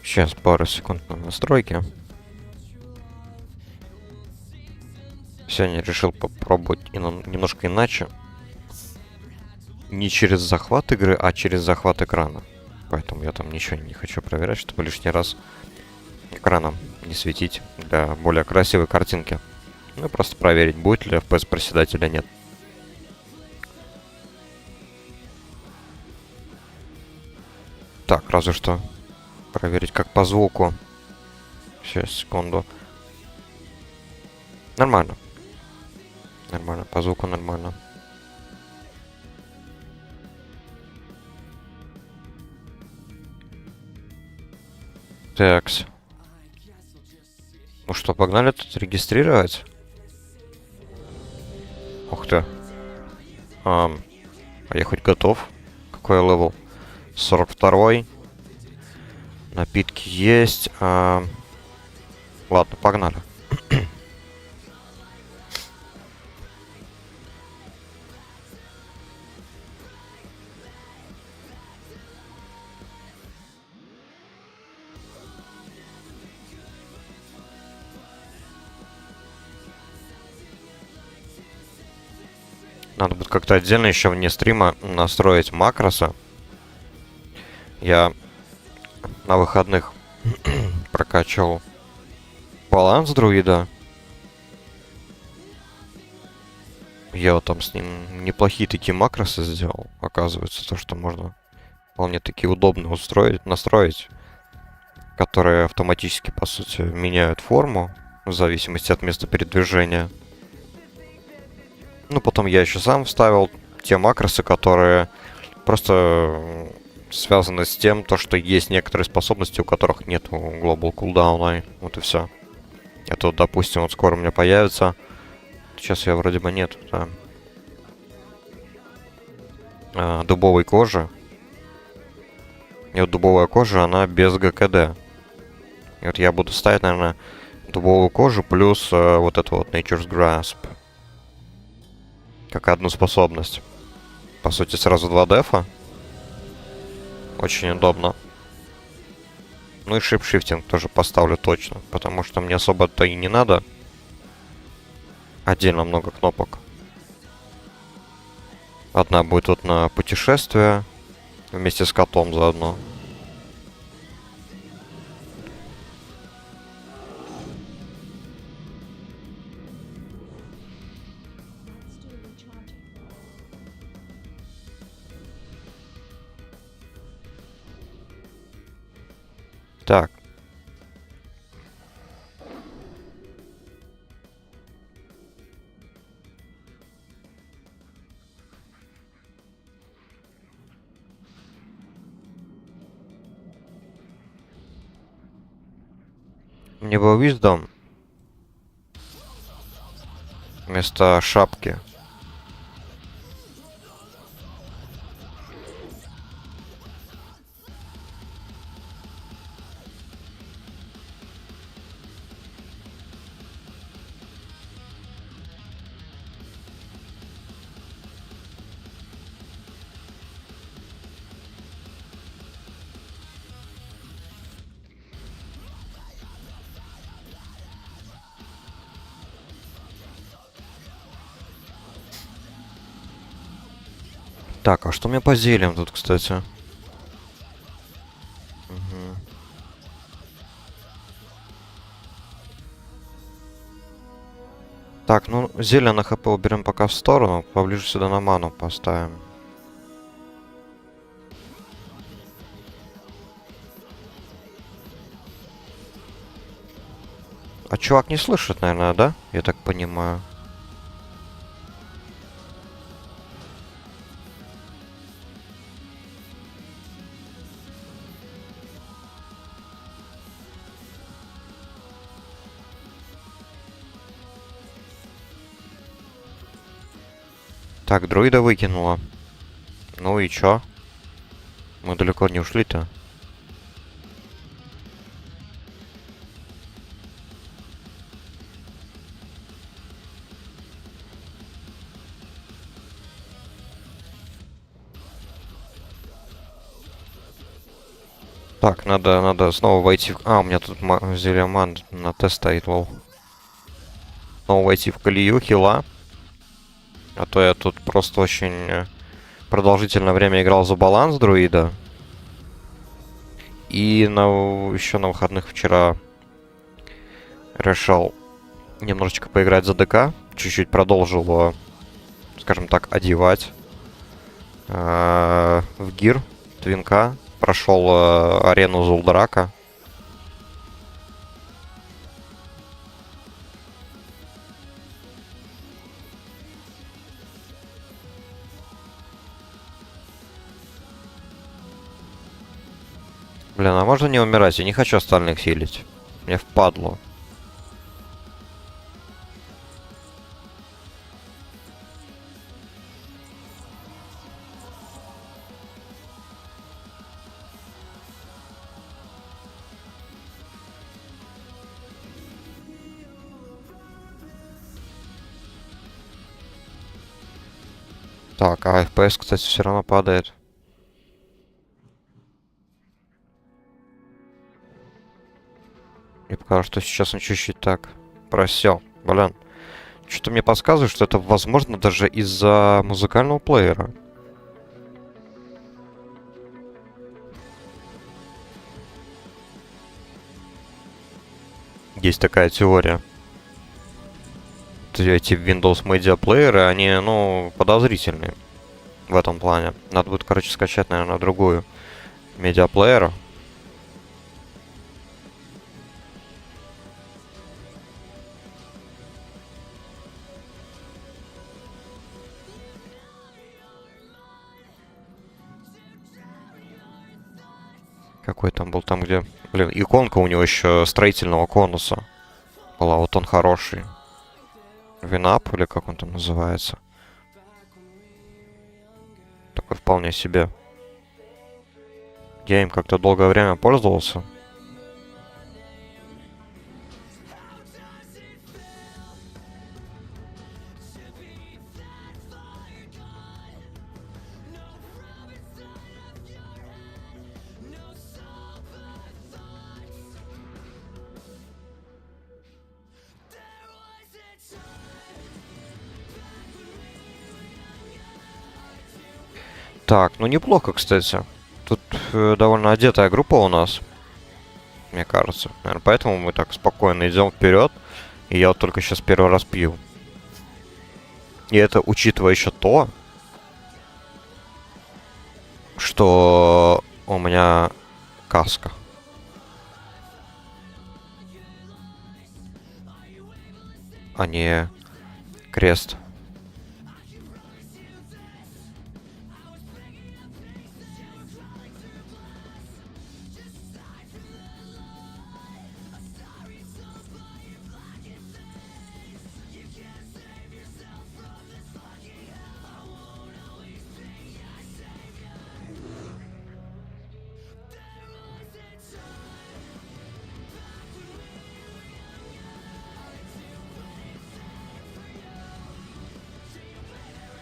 Сейчас пару секунд на настройки. Сегодня решил попробовать немножко иначе. Не через захват игры, а через захват экрана. Поэтому я там ничего не хочу проверять, чтобы лишний раз экраном не светить для более красивой картинки. Ну, просто проверить, будет ли FPS проседать или нет. Так, разве что проверить, как по звуку. Сейчас, секунду. Нормально. Нормально, по звуку нормально. Такс. Ну что, погнали тут регистрировать? Ух ты. А я хоть готов? Какой левел? 42-й. Напитки есть. Ладно, погнали. Надо будет как-то отдельно еще вне стрима настроить макросы. Я на выходных прокачал баланс друида. Я вот там с ним неплохие такие макросы сделал. Оказывается, то, что можно вполне такие удобно устроить, настроить, которые автоматически, по сути, меняют форму в зависимости от места передвижения. Ну, потом я еще сам вставил те макросы, которые просто связаны с тем, то, что есть некоторые способности, у которых нет глобал кулдауна. Вот и все. Это вот, допустим, вот скоро у меня появится. Сейчас я вроде бы нет, да. Дубовой кожи. И вот дубовая кожа, она без ГКД. И вот я буду ставить, наверное, дубовую кожу плюс вот это вот Nature's Grasp. Как одну способность. По сути, сразу два дефа. Очень удобно. Ну и шипшифтинг тоже поставлю точно. Потому что мне особо-то и не надо. Отдельно много кнопок. Одна будет вот на путешествие. Вместе с котом заодно. Так. Мне был Wisdom вместо шапки. Так, а что у меня по зельям тут, кстати? Мгм. Так, ну, зелье на хп уберем пока в сторону. Поближе сюда на ману поставим. А чувак не слышит, наверное, да? Я так понимаю. Так, друида выкинула. Ну и чё? Мы далеко не ушли-то. Так, надо снова войти в... А, у меня тут зелье ман на тест стоит, лол. Снова войти в колею, хила. А то я тут просто очень продолжительное время играл за баланс друида. И еще на выходных вчера решил немножечко поиграть за ДК. Чуть-чуть продолжил его, скажем так, одевать в гир твинка. Прошел арену Зулдрака. Блин, а можно не умирать? Я не хочу остальных хилить. Мне впадло. Так, а FPS, кстати, все равно падает. Мне показалось, что сейчас он чуть-чуть так просел. Блин. Что-то мне подсказывает, что это возможно даже из-за музыкального плеера. Есть такая теория. Эти Windows Media Player, они, ну, подозрительные в этом плане. Надо будет, короче, скачать, наверное, другую медиаплеер. Какой там был? Там, где... Блин, иконка у него еще строительного конуса была. Вот он хороший. Винап, или как он там называется. Такой вполне себе. Я им как-то долгое время пользовался. Так, ну неплохо, кстати. Тут довольно одетая группа у нас, мне кажется. Наверное, поэтому мы так спокойно идем вперед. И я вот только сейчас первый раз пью. И это учитывая еще то, что у меня каска. А не крест.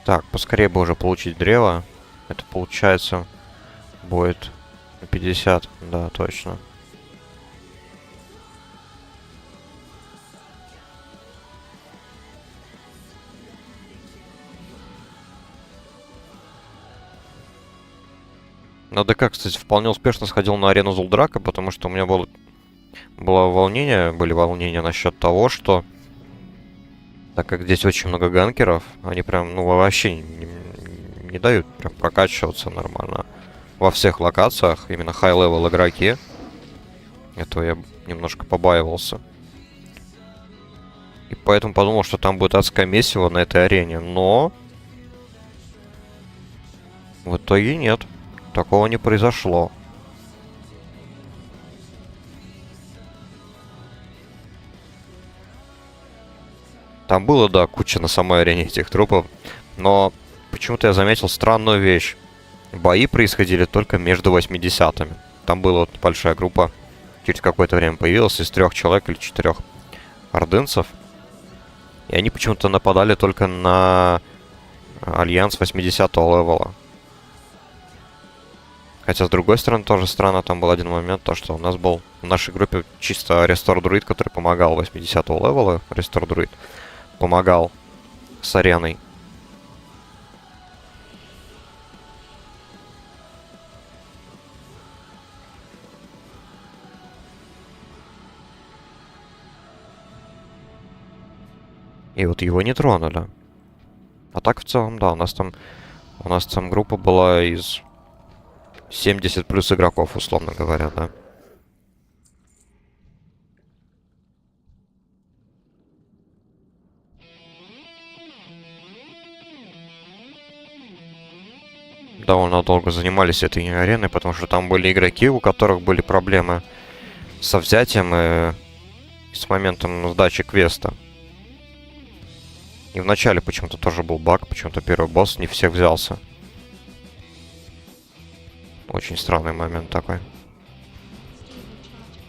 Так, поскорее бы уже получить древо. Это получается будет 50. Да, точно. На ДК, кстати, вполне успешно сходил на арену Зулдрака, потому что у меня были волнения насчет того, что так как здесь очень много ганкеров, они прям, ну, вообще не дают прям прокачиваться нормально. Во всех локациях именно high-level игроки. Этого я немножко побаивался. И поэтому подумал, что там будет адское месиво на этой арене. Но в итоге нет. Такого не произошло. Там было, да, куча на самой арене этих трупов. Но почему-то я заметил странную вещь. Бои происходили только между 80-ми. Там была вот большая группа. Через какое-то время появилась из 3 человек или 4 ордынцев. И они почему-то нападали только на альянс 80-го левела. Хотя, с другой стороны, тоже странно, там был один момент, то, что у нас был в нашей группе чисто Restore Druid, который помогал 80-го левела, Restore Druid, помогал с ареной. И вот его не тронули. А так в целом, да, у нас там группа была из 70 плюс игроков, условно говоря, да. Довольно долго занимались этой ареной, потому что там были игроки, у которых были проблемы со взятием и с моментом сдачи квеста. И в начале почему-то тоже был баг, почему-то первый босс не всех взялся. Очень странный момент такой.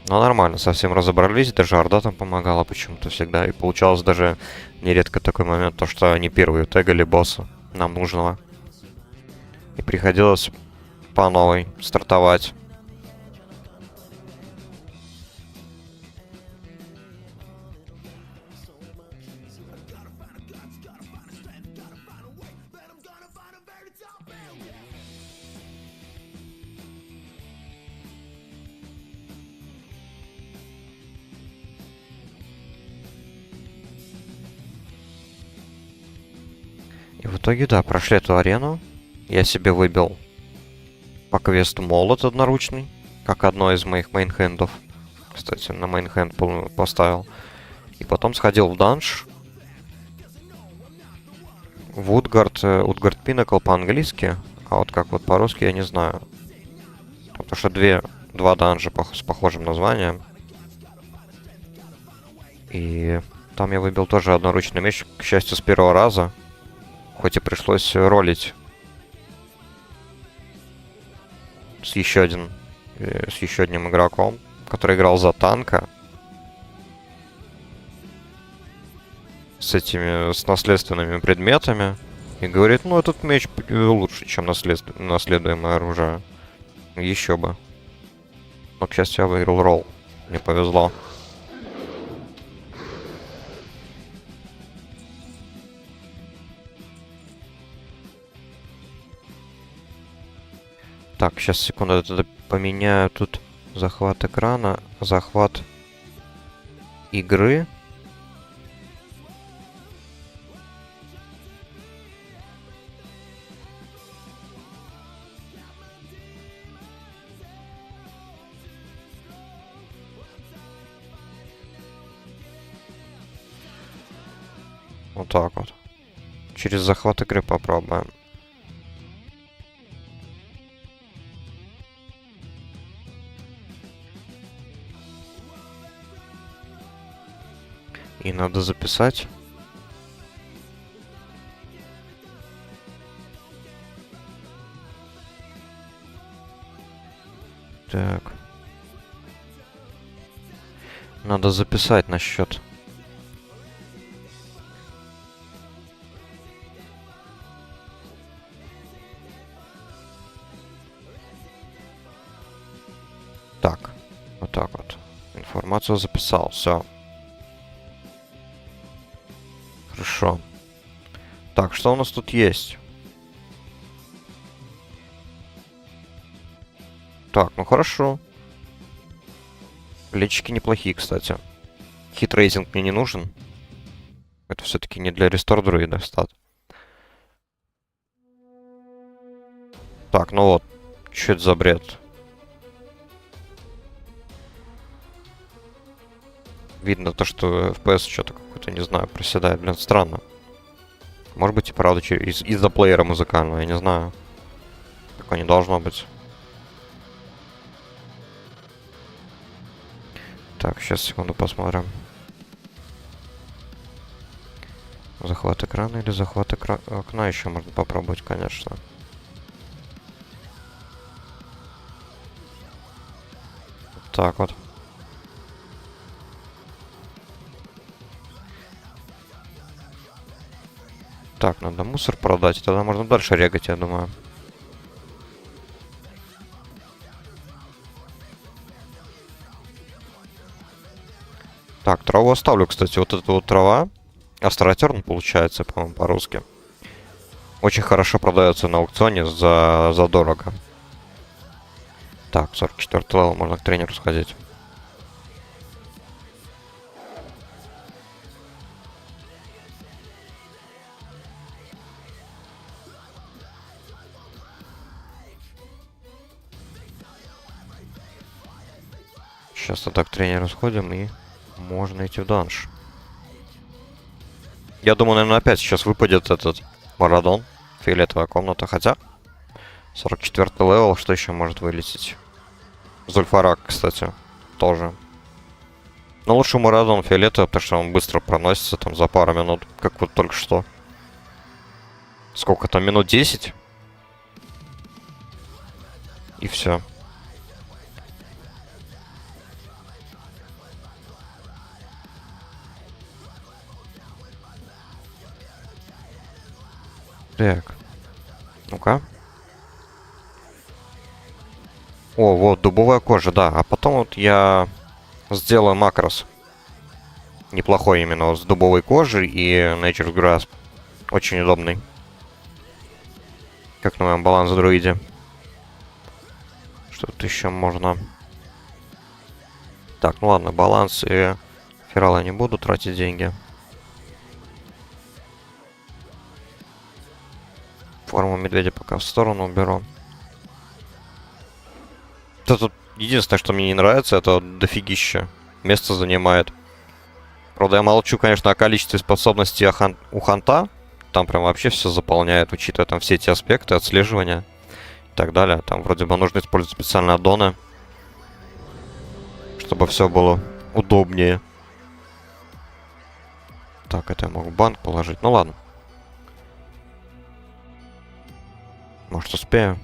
Но нормально, совсем разобрались, даже Орда там помогала почему-то всегда. И получалось даже нередко такой момент, то что они первые тегали босса нам нужного. И приходилось по новой стартовать. И в итоге, да, прошли эту арену. Я себе выбил по квесту молот одноручный, как одно из моих мейнхендов. Кстати, на мейнхенд поставил. И потом сходил в данж. Вудгард Пинакл по-английски, а вот как вот по-русски я не знаю. Потому что два данжа с похожим названием. И там я выбил тоже одноручный меч, к счастью, с первого раза. Хоть и пришлось ролить с еще одним игроком, который играл за танка. С наследственными предметами. И говорит, ну этот меч лучше, чем наследуемое оружие. Еще бы. Но, к счастью, я выиграл ролл. Мне повезло. Так, сейчас, секунду, это поменяю тут захват экрана, захват игры. Вот так вот. Через захват игры попробуем. И надо записать. Так. Надо записать насчет. Так. Вот так вот. Информацию записал. Все. Хорошо. Так, что у нас тут есть? Так, ну хорошо. Лечики неплохие, кстати. Хитрейзинг мне не нужен. Это все-таки не для Restore Druid стат. Так, ну вот. Что это за бред? Видно то, что FPS что-то какое-то, не знаю, проседает. Блин, странно. Может быть и правда из-за плеера музыкального, я не знаю. Такое не должно быть. Так, сейчас, секунду, посмотрим. Захват экрана или захват окна еще можно попробовать, конечно. Так вот. Так, надо мусор продать, тогда можно дальше регать, я думаю. Так, траву оставлю, кстати. Вот эта вот трава. Астротерн получается, по-моему, по-русски. Очень хорошо продается на аукционе за дорого. Так, 44 левел, можно к тренеру сходить. Сейчас тогда к тренеру сходим и можно идти в данж. Я думаю, наверное, опять сейчас выпадет этот Марадон. Фиолетовая комната, хотя 44 левел, что еще может вылететь? Зульфарак, кстати, тоже. Но лучше Марадон фиолетовый, потому что он быстро проносится там за пару минут, как вот только что. Сколько там, минут 10? И все. Так. Ну-ка. О, вот, дубовая кожа, да. А потом вот я сделаю макрос. Неплохой именно, вот, с дубовой кожей и Nature's Grasp. Очень удобный. Как на моем баланс друиде. Что тут еще можно? Так, ну ладно, баланс и ферал я не буду тратить деньги. Форму медведя пока в сторону уберу. Тут единственное, что мне не нравится, это дофигища. Место занимает. Правда, я молчу, конечно, о количестве способностей у Ханта. Там прям вообще все заполняет, учитывая там все эти аспекты, отслеживания и так далее. Там вроде бы нужно использовать специальные аддоны, чтобы все было удобнее. Так, это я могу в банк положить. Ну ладно. Может, успею.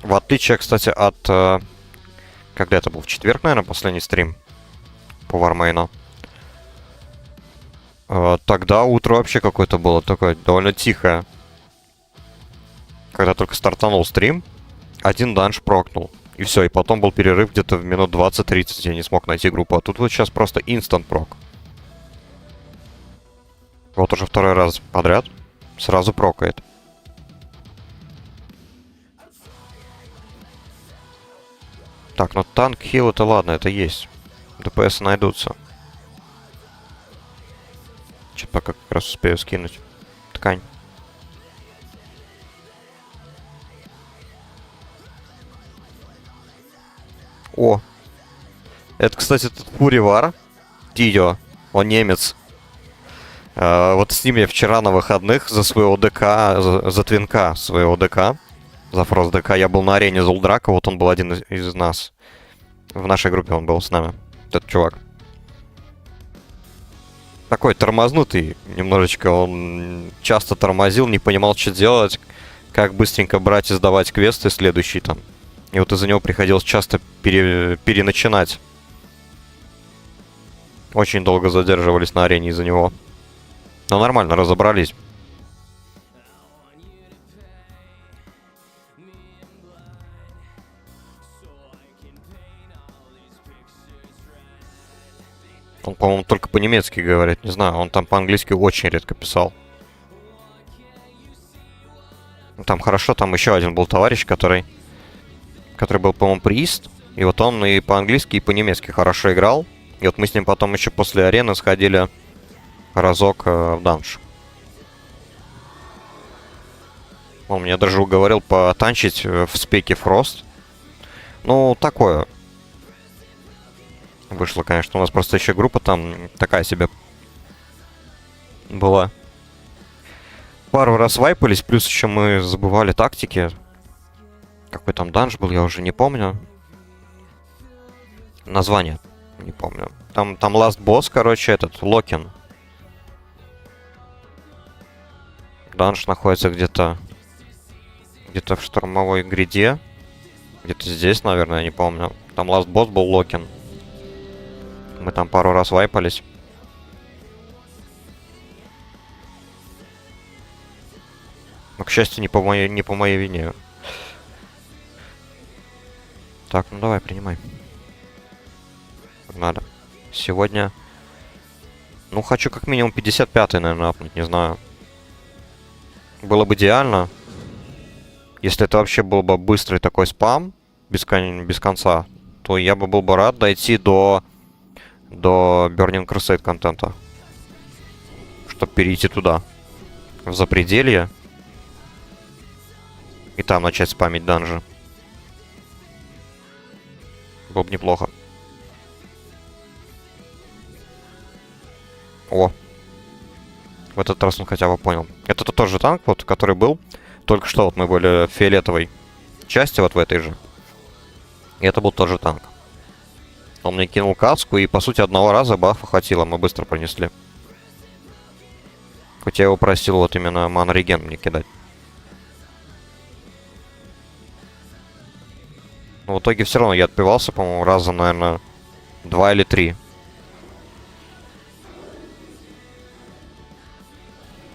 В отличие, кстати, от... когда это был? В четверг, наверное, последний стрим по Вармейну. Тогда утро вообще какое-то было такое довольно тихое. Когда только стартанул стрим, один данж прокнул. И все, и потом был перерыв где-то в минут 20-30, я не смог найти группу. А тут вот сейчас просто инстант прок. Вот уже второй раз подряд сразу прокает. Так, ну танк, хил, это ладно, это есть. ДПС найдутся. Чё-то пока как раз успею скинуть. Ткань. О! Это, кстати, тут Фуривар. Дио. Он немец. Вот с ним я вчера на выходных за своего ДК, за твинка своего ДК, за Фрост ДК, я был на арене Зулдрака, вот он был один из нас. В нашей группе он был с нами, этот чувак. Такой тормознутый немножечко, он часто тормозил, не понимал, что делать, как быстренько брать и сдавать квесты следующий там. И вот из-за него приходилось часто переначинать. Очень долго задерживались на арене из-за него. Но нормально, разобрались. Он, по-моему, только по-немецки говорит. Не знаю, он там по-английски очень редко писал. Там хорошо, там еще один был товарищ, который был, по-моему, приист. И вот он и по-английски, и по-немецки хорошо играл. И вот мы с ним потом еще после арены сходили разок в данж. Он меня даже уговорил потанчить в спеке Фрост. Ну, такое. Вышло, конечно. У нас просто еще группа там такая себе была. Пару раз вайпались, плюс еще мы забывали тактики. Какой там данж был, я уже не помню. Название не помню. Там last boss, короче, этот, Локин. Данж находится где-то в штурмовой гриде. Где-то здесь, наверное, я не помню. Там last boss был Локин. Мы там пару раз вайпались. Но, к счастью, не по моей вине. Так, ну давай, принимай. Погнали. Сегодня... Ну, хочу как минимум 55-й, наверное, апнуть, не знаю. Было бы идеально. Если это вообще был бы быстрый такой спам, без конца, то я бы был бы рад дойти до Burning Crusade контента. Чтобы перейти туда. В запределье. И там начать спамить данжи. Было бы неплохо. О. В этот раз он хотя бы понял. Это тот же танк, вот, который был. Только что вот мы были в фиолетовой части, вот в этой же. И это был тот же танк. Он мне кинул каску, и по сути одного раза бафа хватило, мы быстро пронесли. Хоть я его просил вот именно ман-реген мне кидать. Но в итоге все равно я отпивался, по-моему, раза, наверное, 2 или 3.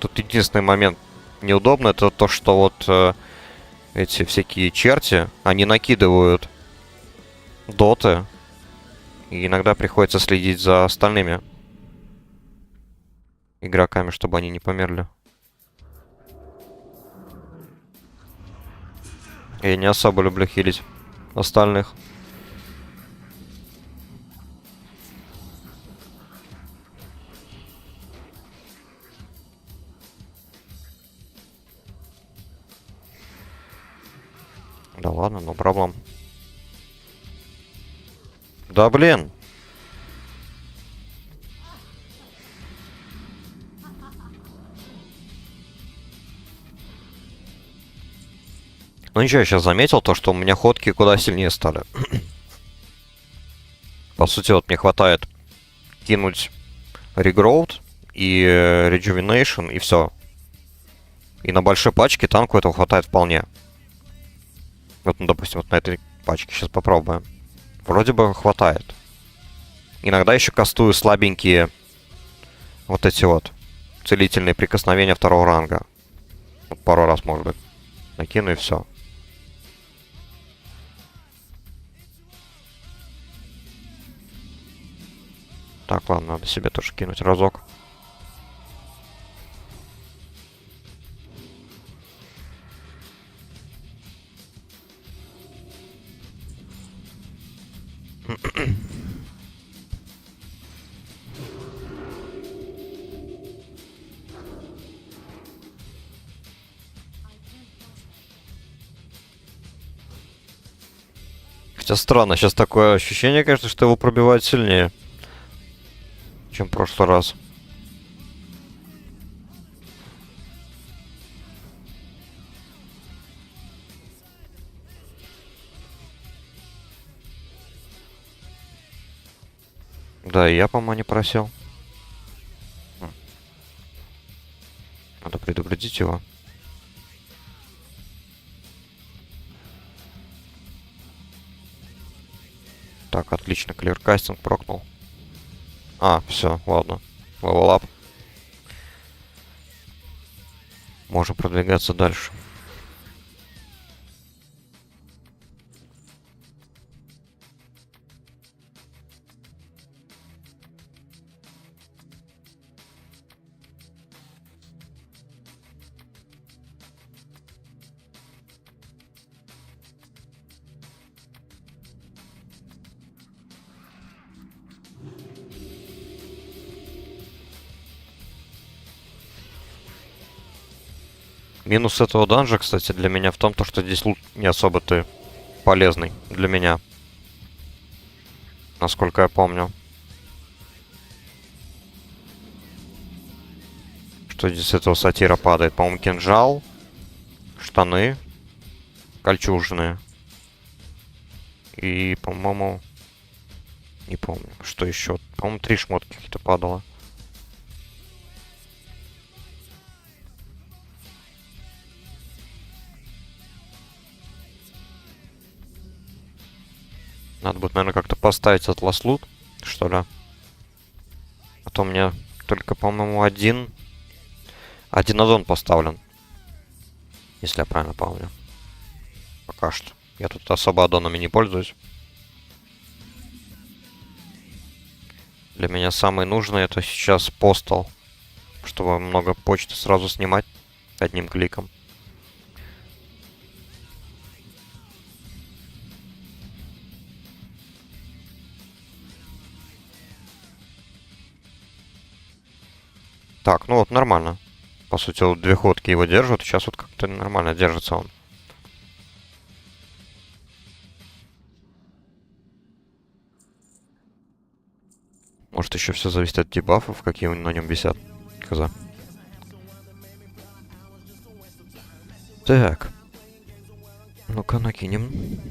Тут единственный момент неудобно, это то, что вот эти всякие черти, они накидывают доты. И иногда приходится следить за остальными игроками, чтобы они не померли. Я не особо люблю хилить остальных. Да ладно, no проблем. Да блин! Ну ничего, я сейчас заметил то, что у меня ходки куда сильнее стали. По сути, вот мне хватает кинуть Regrowth и Rejuvenation, и все. И на большой пачке танку этого хватает вполне. Вот, ну, допустим, вот на этой пачке сейчас попробуем. Вроде бы хватает. Иногда еще кастую слабенькие вот эти вот целительные прикосновения второго ранга. Вот пару раз, может быть, накину и все. Так, ладно, надо себе тоже кинуть разок. Хотя странно, сейчас такое ощущение, конечно, что его пробивают сильнее, чем в прошлый раз. Да, и я, по-моему, не просил. Надо предупредить его. Так, отлично, клиркастинг прокнул. А, все, ладно. Level up. Можем продвигаться дальше. Минус этого данжа, кстати, для меня в том, что здесь лут не особо-то полезный для меня. Насколько я помню. Что здесь с этого сатира падает? По-моему, кинжал, штаны, кольчужные. И, по-моему... Не помню, что еще. По-моему, 3 шмотки какие-то падало. Надо будет, наверное, как-то поставить Atlas Loot, что ли. А то у меня только, по-моему, один аддон поставлен. Если я правильно помню. Пока что. Я тут особо аддонами не пользуюсь. Для меня самый нужный это сейчас Postal, чтобы много почты сразу снимать одним кликом. Так, ну вот нормально. По сути, вот 2 ходки его держат. Сейчас вот как-то нормально держится он. Может, еще все зависит от дебафов, какие на нем висят. Коза. Так. Ну-ка, накинем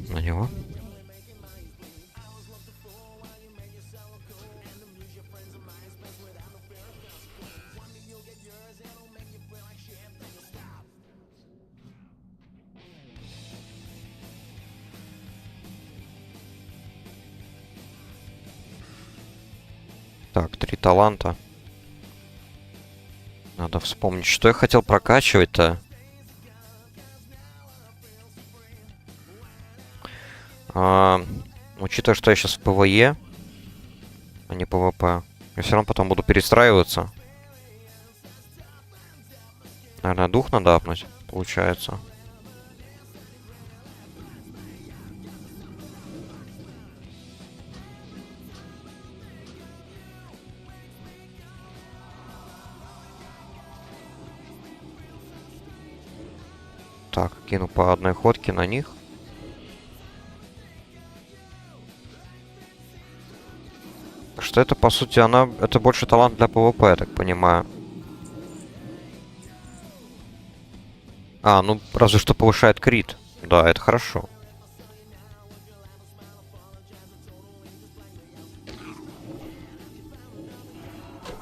на него. Так, 3 таланта. Надо вспомнить, что я хотел прокачивать-то. Учитывая, что я сейчас в ПВЕ, а не ПВП, я все равно потом буду перестраиваться. Наверное, дух надо апнуть, получается. Так, кину по одной ходке на них. Что это, по сути, это больше талант для ПВП, я так понимаю. Ну, разве что повышает крит. Да, это хорошо.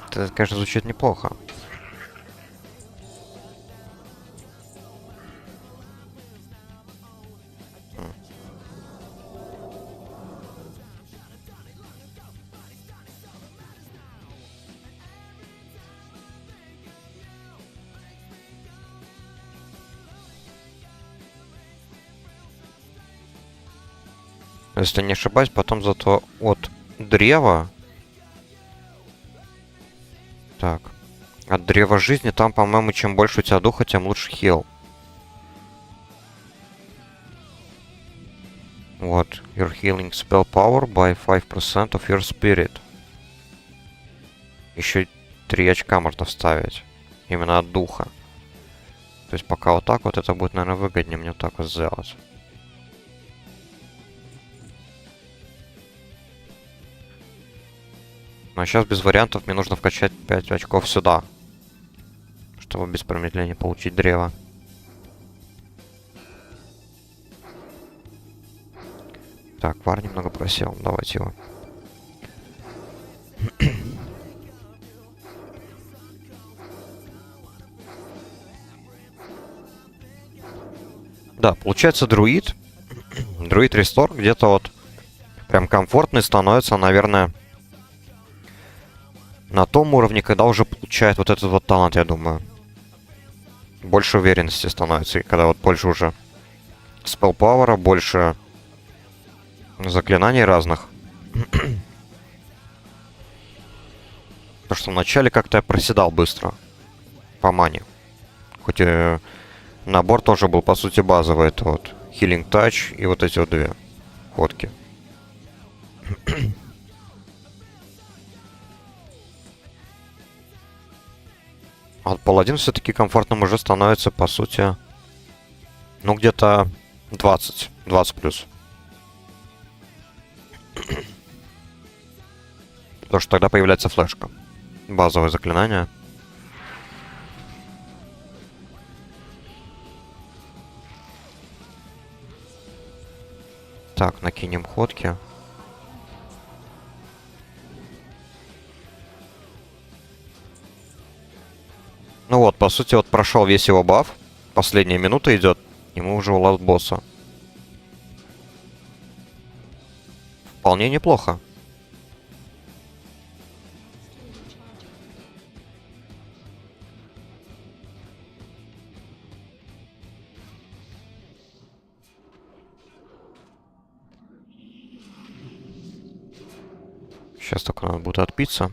Это, конечно, звучит неплохо. Если не ошибаюсь, потом зато от древа... Так. От древа жизни там, по-моему, чем больше у тебя духа, тем лучше хил. Вот. Your healing spell power by 5% of your spirit. Еще 3 очка можно вставить. Именно от духа. То есть пока вот так вот, это будет, наверное, выгоднее мне вот так вот сделать. Но сейчас без вариантов мне нужно вкачать 5 очков сюда. Чтобы без промедления получить древо. Так, вар немного просел. Давайте его. Да, получается друид. Друид рестор где-то вот прям комфортный становится, наверное, на том уровне, когда уже получает вот этот вот талант, я думаю. Больше уверенности становится, и когда вот больше уже спеллпауэра, больше заклинаний разных. Потому что вначале как-то я проседал быстро по мане. Хоть и набор тоже был, по сути, базовый. Это вот Healing Touch и вот эти вот 2 ходки. А вот паладин все-таки комфортным уже становится, по сути, ну, где-то 20 плюс. Потому что тогда появляется флешка. Базовое заклинание. Так, накинем ходки. Ну вот, по сути, вот прошел весь его баф. Последняя минута идет, и мы уже у ласт босса. Вполне неплохо. Сейчас только надо будет отпиться.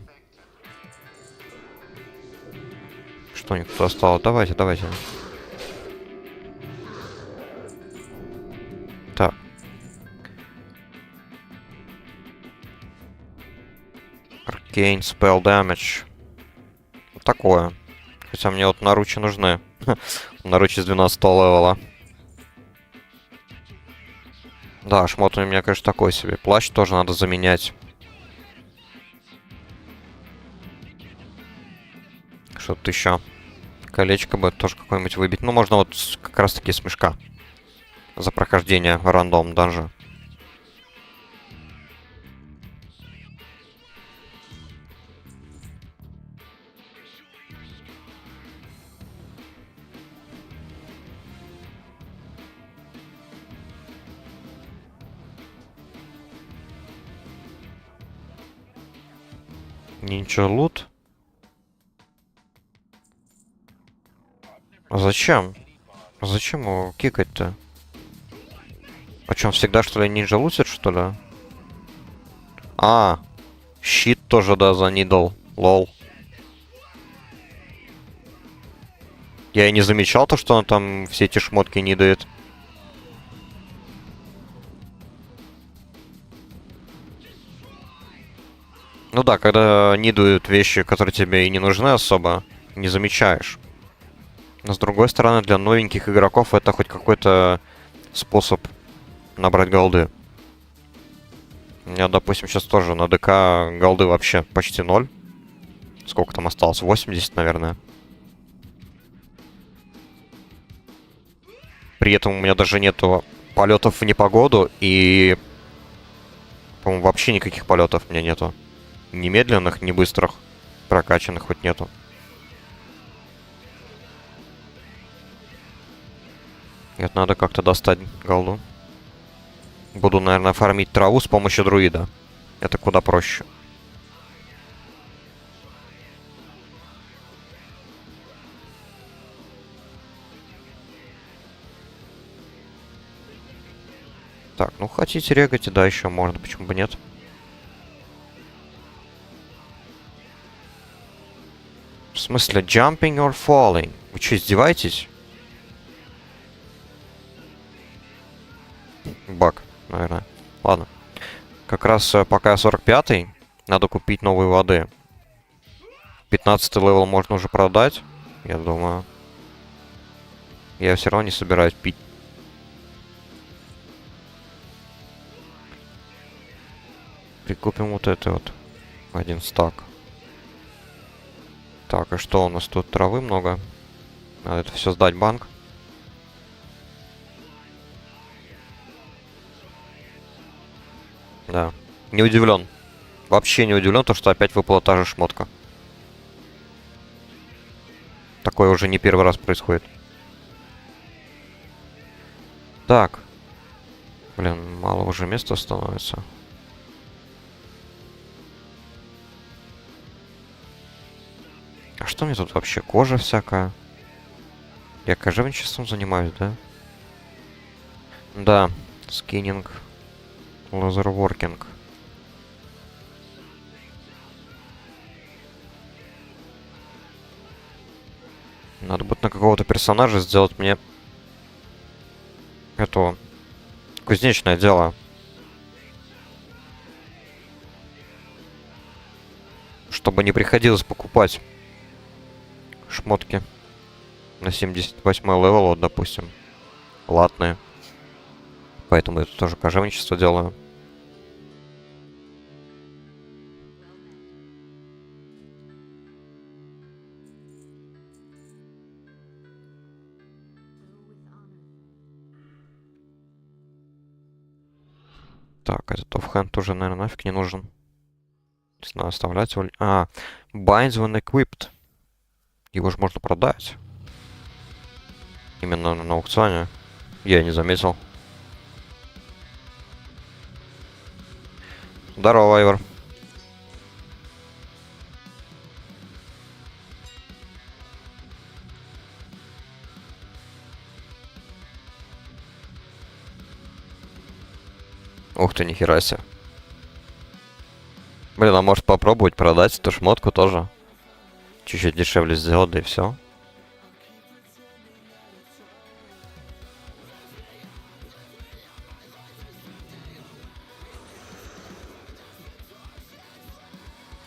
Что никто осталось? Давайте, давайте. Так. Arcane Spell Damage. Вот такое. Хотя мне вот наручи нужны. Наручи с 12 левела. Да, шмот у меня, конечно, такой себе. Плащ тоже надо заменять. Что-то еще. Колечко бы тоже какое-нибудь выбить. Ну, можно вот как раз-таки с мешка. За прохождение рандом данжа. Ничего, лут. А зачем? А зачем его кикать-то? А чё, он всегда, что ли, нинджа лутит, что ли? А, щит тоже, да, занидал. Лол. Я и не замечал то, что он там все эти шмотки не дает. Ну да, когда нидуют вещи, которые тебе и не нужны особо, не замечаешь. Но с другой стороны, для новеньких игроков это хоть какой-то способ набрать голды. У меня, допустим, сейчас тоже на ДК голды вообще почти 0. Сколько там осталось? 80, наверное. При этом у меня даже нету полетов в непогоду и, по-моему, вообще никаких полетов у меня нету. Ни медленных, ни быстрых. Прокачанных хоть нету. Это надо как-то достать голду. Буду, наверное, фармить траву с помощью друида. Это куда проще. Так, ну хотите регать, да, еще можно, почему бы нет. В смысле, jumping or falling? Вы что, издеваетесь? Баг, наверное. Ладно. Как раз пока 45-й, надо купить новые воды. 15-й левел можно уже продать, я думаю. Я все равно не собираюсь пить. Прикупим вот это вот. Один стак. Так, и что у нас тут? Травы много. Надо это все сдать в банк. Да. Не удивлен. Вообще не удивлен, то что опять выпала та же шмотка. Такое уже не первый раз происходит. Так. Блин, мало уже места становится. А что мне тут вообще? Кожа всякая. Я кожевничеством занимаюсь, да? Да. Скиннинг. Лазерворкинг. Надо будет на какого-то персонажа сделать мне это кузнечное дело. Чтобы не приходилось покупать шмотки на 78 левел, вот, допустим, латные. Поэтому это тоже кожевничество делаю. Так, этот оффхенд тоже, наверное, нафиг не нужен. Надо оставлять его. А, binds when equipped. Его же можно продать. Именно на аукционе. Я не заметил. Здорово, Айвор. Ух ты, нихера себе. Блин, а может попробовать продать эту шмотку тоже? Чуть-чуть дешевле сделать, да и все.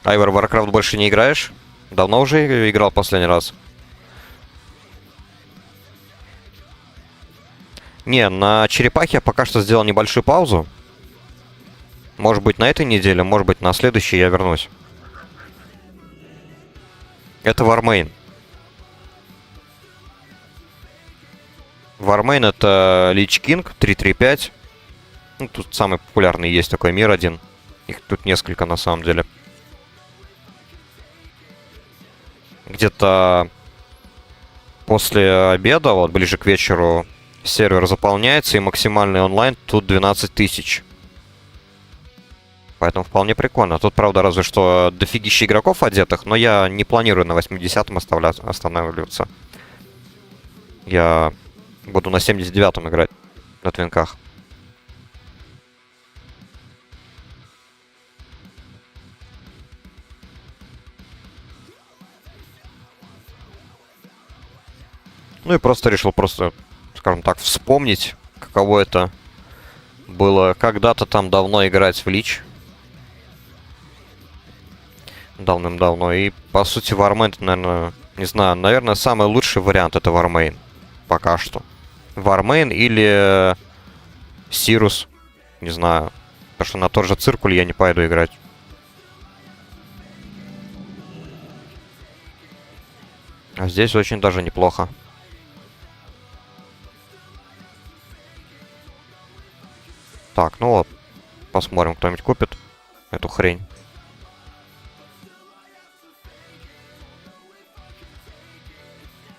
Айвор, в Warcraft больше не играешь? Давно уже играл последний раз? Не, на черепахе я пока что сделал небольшую паузу. Может быть на этой неделе, может быть на следующей я вернусь. Это Warmane. Warmane это Lich King 335. Ну, тут самый популярный есть такой мир один. Их тут несколько на самом деле. Где-то после обеда, вот ближе к вечеру, сервер заполняется, и максимальный онлайн тут 12 тысяч. Поэтому вполне прикольно. Тут, правда, разве что дофигища игроков одетых, но я не планирую на 80-м останавливаться. Я буду на 79-м играть на твинках. Ну и просто решил скажем так, вспомнить, каково это было когда-то там давно играть в Лич. Давным-давно. И, по сути, Warmane, наверное, не знаю, наверное, самый лучший вариант это Warmane. Пока что. Warmane или Сирус. Не знаю. Потому что на тот же Циркуль я не пойду играть. А здесь очень даже неплохо. Так, ну вот. Посмотрим, кто-нибудь купит эту хрень.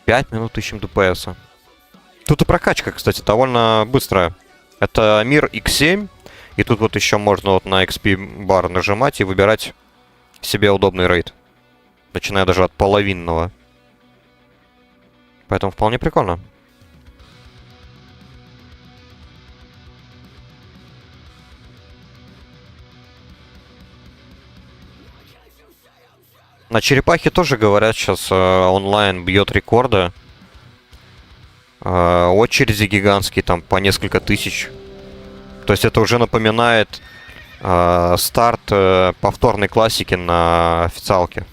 Пять минут ищем ДПС. Тут и прокачка, кстати, довольно быстрая. Это мир X7. И тут вот еще можно вот на XP бар нажимать и выбирать себе удобный рейд. Начиная даже от половинного. Поэтому вполне прикольно. На черепахе тоже, говорят, сейчас онлайн бьет рекорды. Очереди гигантские, там по несколько тысяч. То есть это уже напоминает старт повторной классики на официалке.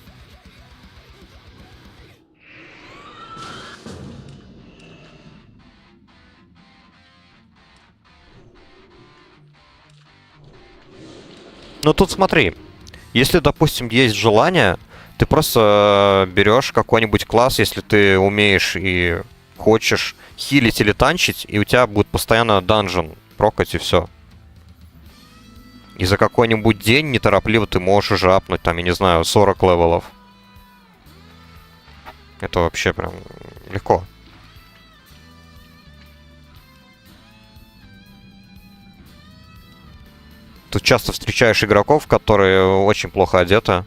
Ну тут смотри, если, допустим, есть желание, ты просто берешь какой-нибудь класс, если ты умеешь и хочешь хилить или танчить, и у тебя будет постоянно данжен прокать, и все. И за какой-нибудь день неторопливо ты можешь уже апнуть, там, я не знаю, 40 левелов. Это вообще прям легко. Тут часто встречаешь игроков, которые очень плохо одеты.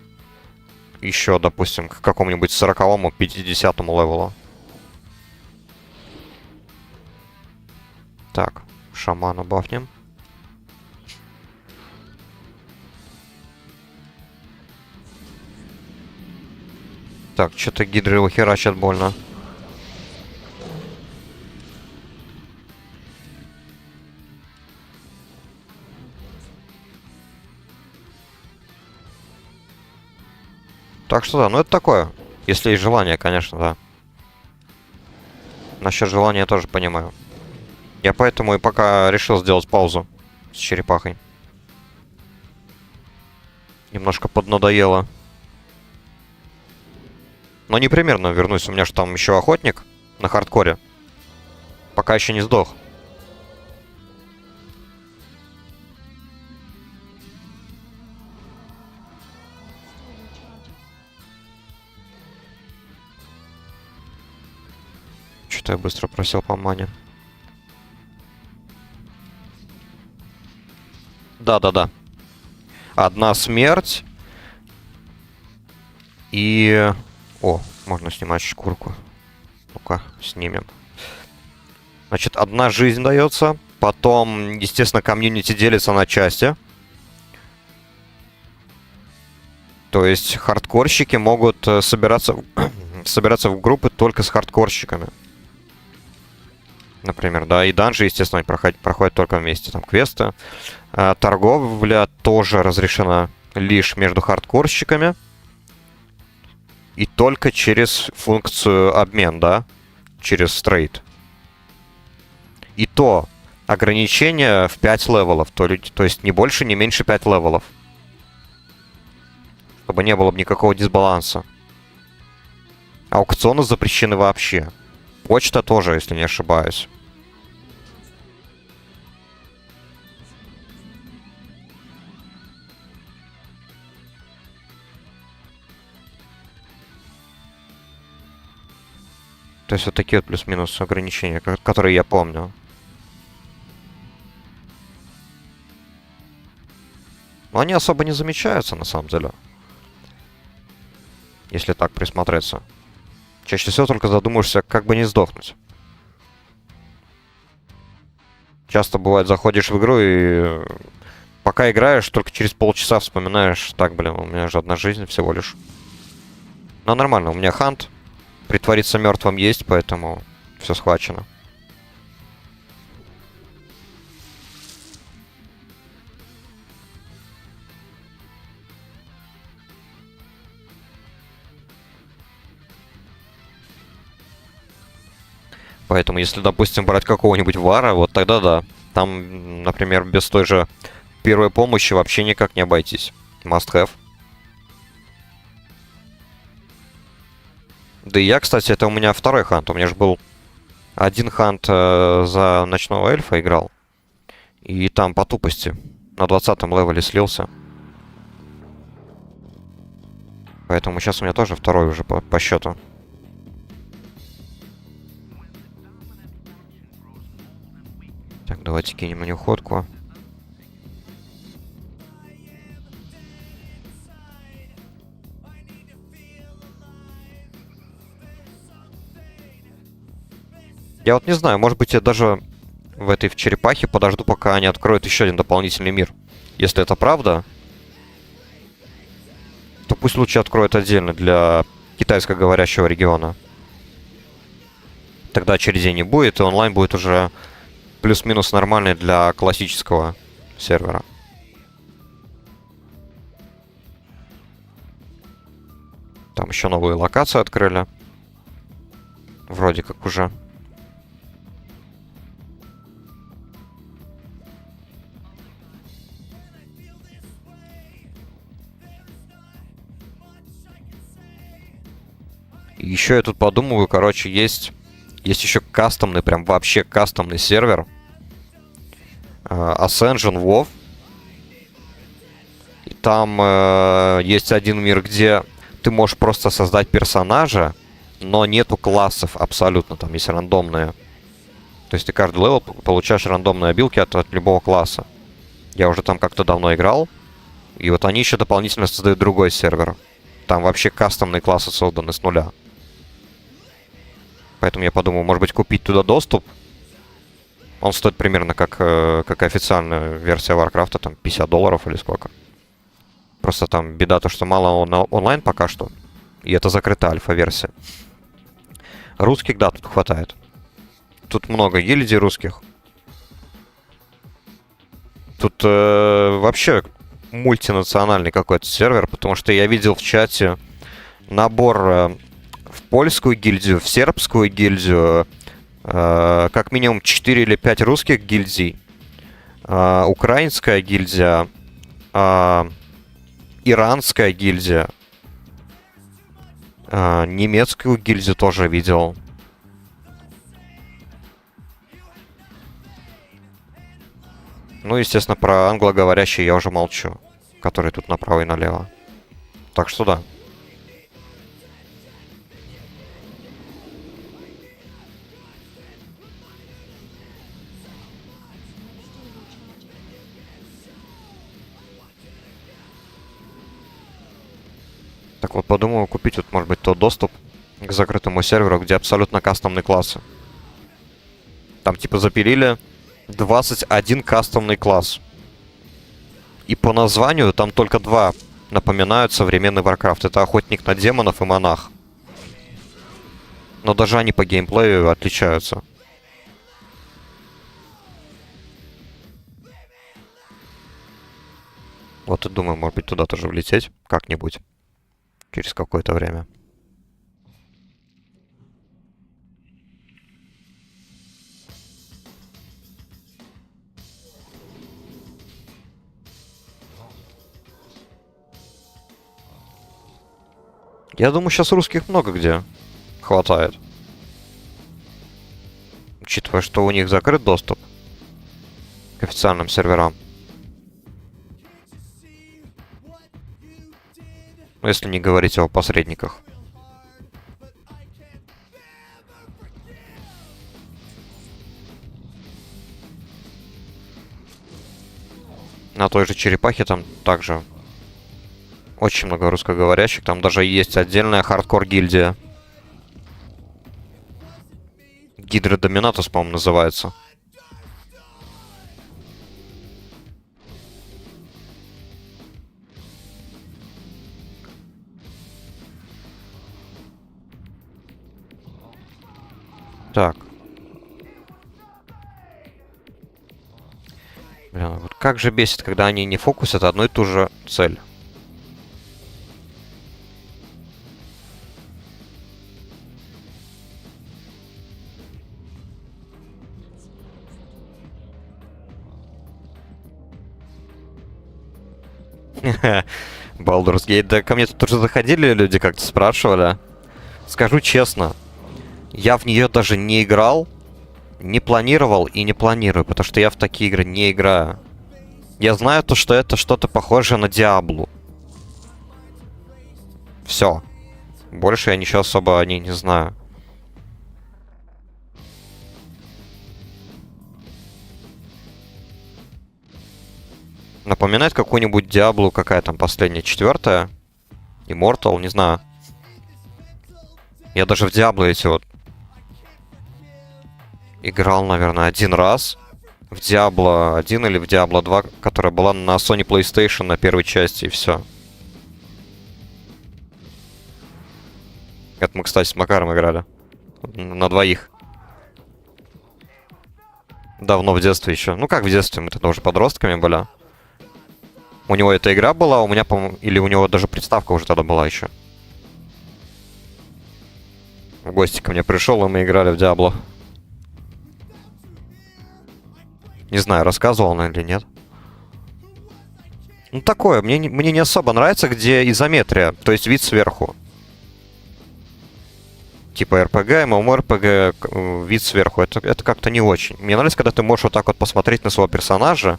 Еще, допустим, к какому-нибудь 40-му, 50-му левелу. Так, шамана бафнем. Так, что-то гидры его херачат больно. Так что да, ну это такое. Если есть желание, конечно, да. Насчет желания я тоже понимаю. Я поэтому и пока решил сделать паузу с черепахой. Немножко поднадоело. Но непременно вернусь. У меня же там еще охотник на хардкоре. Пока еще не сдох. Что-то я быстро просил по мане. Да-да-да. Одна смерть. И... О, можно снимать шкурку. Ну-ка, снимем. Значит, одна жизнь дается. Потом, естественно, комьюнити делится на части. То есть хардкорщики могут собираться в группы только с хардкорщиками. Например, да, и данжи, естественно, проходят только вместе. Там квесты. Торговля тоже разрешена лишь между хардкорщиками. И только через функцию обмен, да? Через трейд. И то ограничение в 5 левелов. То есть не больше, не меньше 5 левелов. Чтобы не было бы никакого дисбаланса. Аукционы запрещены вообще. Почта тоже, если не ошибаюсь. То есть вот такие вот плюс-минус ограничения, которые я помню. Но они особо не замечаются, на самом деле. Если так присмотреться. Чаще всего только задумаешься, как бы не сдохнуть. Часто бывает, заходишь в игру и пока играешь, только через полчаса вспоминаешь, так, блин, у меня же одна жизнь всего лишь. Но нормально, у меня хант. Притвориться мертвым есть, поэтому все схвачено. Поэтому, если, допустим, брать какого-нибудь вара, вот тогда да. Там, например, без той же первой помощи вообще никак не обойтись. Must have. Да и я, кстати, это у меня второй хант. У меня же был один хант за ночного эльфа играл. И там по тупости на 20-м левеле слился. Поэтому сейчас у меня тоже второй уже по счету. Так, давайте кинем на нее ходку. Я вот не знаю, может быть, я даже в этой черепахе подожду, пока они откроют еще один дополнительный мир. Если это правда, то пусть лучше откроют отдельно для китайскоговорящего региона. Тогда очередей не будет, и онлайн будет уже плюс-минус нормальный для классического сервера. Там еще новые локации открыли. Вроде как уже. Еще я тут подумываю, короче, есть еще кастомный, прям вообще кастомный сервер. Ascension WoW. И там есть один мир, где ты можешь просто создать персонажа, но нету классов абсолютно. Там есть рандомные. То есть ты каждый левел получаешь рандомные обилки от любого класса. Я уже там как-то давно играл. И вот они еще дополнительно создают другой сервер. Там вообще кастомные классы созданы с нуля. Поэтому я подумал, может быть, купить туда доступ. Он стоит примерно как официальная версия Warcraft, там $50 или сколько. Просто там беда то, что мало онлайн пока что. И это закрытая альфа-версия. Русских, да, тут хватает. Тут много гильдий русских. Тут вообще мультинациональный какой-то сервер, потому что я видел в чате набор в польскую гильдию, в сербскую гильдию, как минимум 4 или 5 русских гильдий, украинская гильдия, иранская гильдия, немецкую гильдию тоже видел. Ну, естественно, про англоговорящие я уже молчу, которые тут направо и налево. Так что да. Так вот, подумал купить вот, может быть, тот доступ к закрытому серверу, где абсолютно кастомные классы. Там типа запилили 21 кастомный класс. И по названию там только два напоминают современный Warcraft. Это охотник на демонов и монах. Но даже они по геймплею отличаются. Вот и думаю, может быть, туда тоже влететь как-нибудь. Через какое-то время. Я думаю, сейчас русских много где хватает. Учитывая, что у них закрыт доступ к официальным серверам. Ну, если не говорить о посредниках. На той же черепахе там также очень много русскоговорящих. Там даже есть отдельная хардкор-гильдия. Гидродоминатус, по-моему, называется. Так. Блин, вот как же бесит, когда они не фокусят одну и ту же цель. Baldur's Gate. Да ко мне тут уже заходили люди, как-то спрашивали. Скажу честно, я в нее даже не играл, не планировал и не планирую, потому что я в такие игры не играю. Я знаю то, что это что-то похожее на Диаблу. Все. Больше я ничего особо о ней не знаю. Напоминает какую-нибудь Диаблу, какая там последняя, 4-я? Immortal, не знаю. Я даже в Диабло эти вот играл, наверное, один раз. В Diablo 1 или в Diablo 2, которая была на Sony PlayStation на первой части, и все. Это мы, кстати, с Макаром играли. На двоих. Давно в детстве еще. Ну как в детстве, мы тогда уже подростками были. У него эта игра была, у меня, по-моему, или у него даже приставка уже тогда была еще. В гости ко мне пришел, и мы играли в Diablo. Не знаю, рассказывал он или нет. Ну такое, мне не особо нравится, где изометрия, то есть вид сверху. Типа RPG, MMORPG, вид сверху, это как-то не очень. Мне нравится, когда ты можешь вот так вот посмотреть на своего персонажа,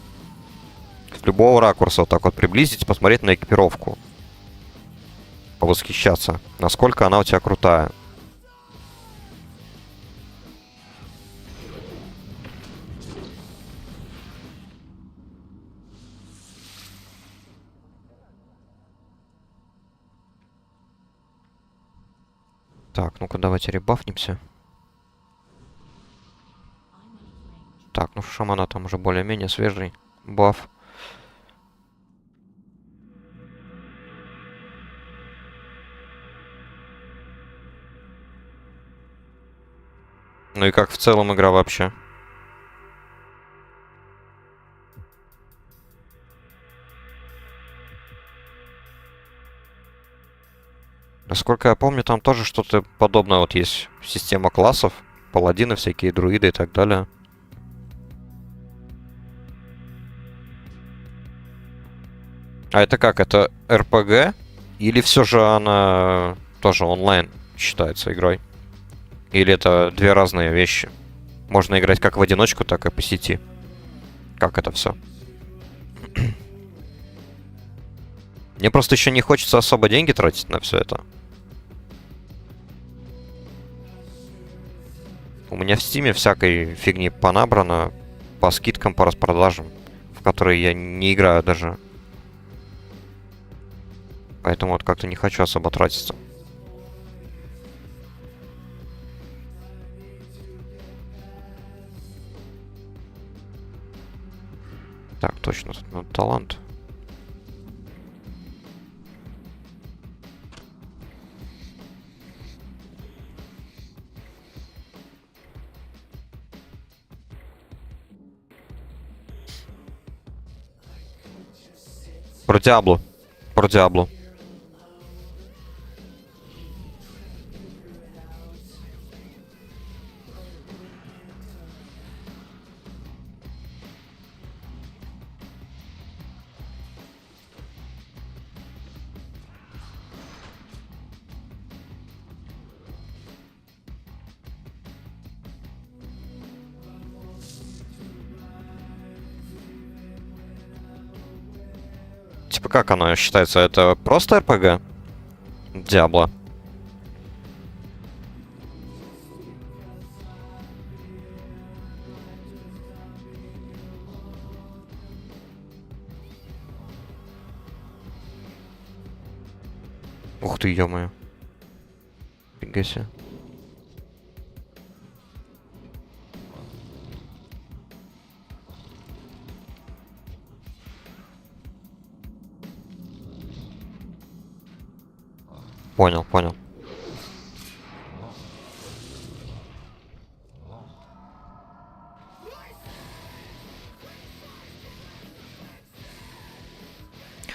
с любого ракурса вот так вот приблизить, посмотреть на экипировку. Повосхищаться, насколько она у тебя крутая. Так, ну-ка давайте ребафнемся. Так, ну шамана там уже более-менее свежий баф. Ну и как в целом игра вообще? Насколько я помню, там тоже что-то подобное вот есть. Система классов, паладины всякие, друиды и так далее. А это как? Это РПГ? Или все же она тоже онлайн считается игрой? Или это две разные вещи? Можно играть как в одиночку, так и по сети. Как это все? Мне просто еще не хочется особо деньги тратить на все это. У меня в Стиме всякой фигни понабрано по скидкам, по распродажам, в которые я не играю даже. Поэтому вот как-то не хочу особо тратиться. Так, точно, тут надо талант. Про Диабло. Про Диабло. Типа как оно считается? Это просто РПГ? Диабло. Ух ты, ё-моё. Фига себе. Понял, понял.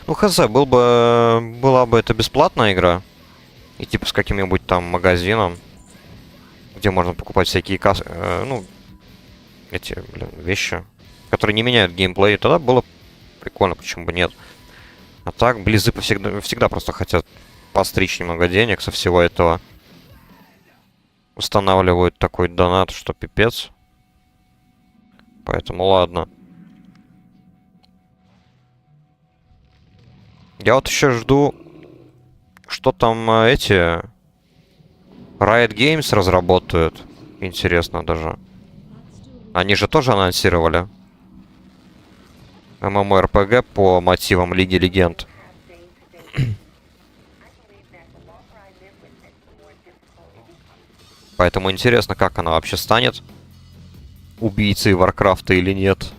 Ну, хз, была бы это бесплатная игра. И типа с каким-нибудь там магазином, где можно покупать всякие ну, эти, блин, вещи, которые не меняют геймплей. Тогда было прикольно, почему бы нет. А так, Близзы всегда просто хотят постричь немного денег со всего этого. Устанавливают такой донат, что пипец. Поэтому ладно. Я вот еще жду, что там эти Riot Games разработают. Интересно даже. Они же тоже анонсировали MMORPG по мотивам Лиги Легенд. Поэтому интересно, как она вообще станет убийцей Варкрафта или нет.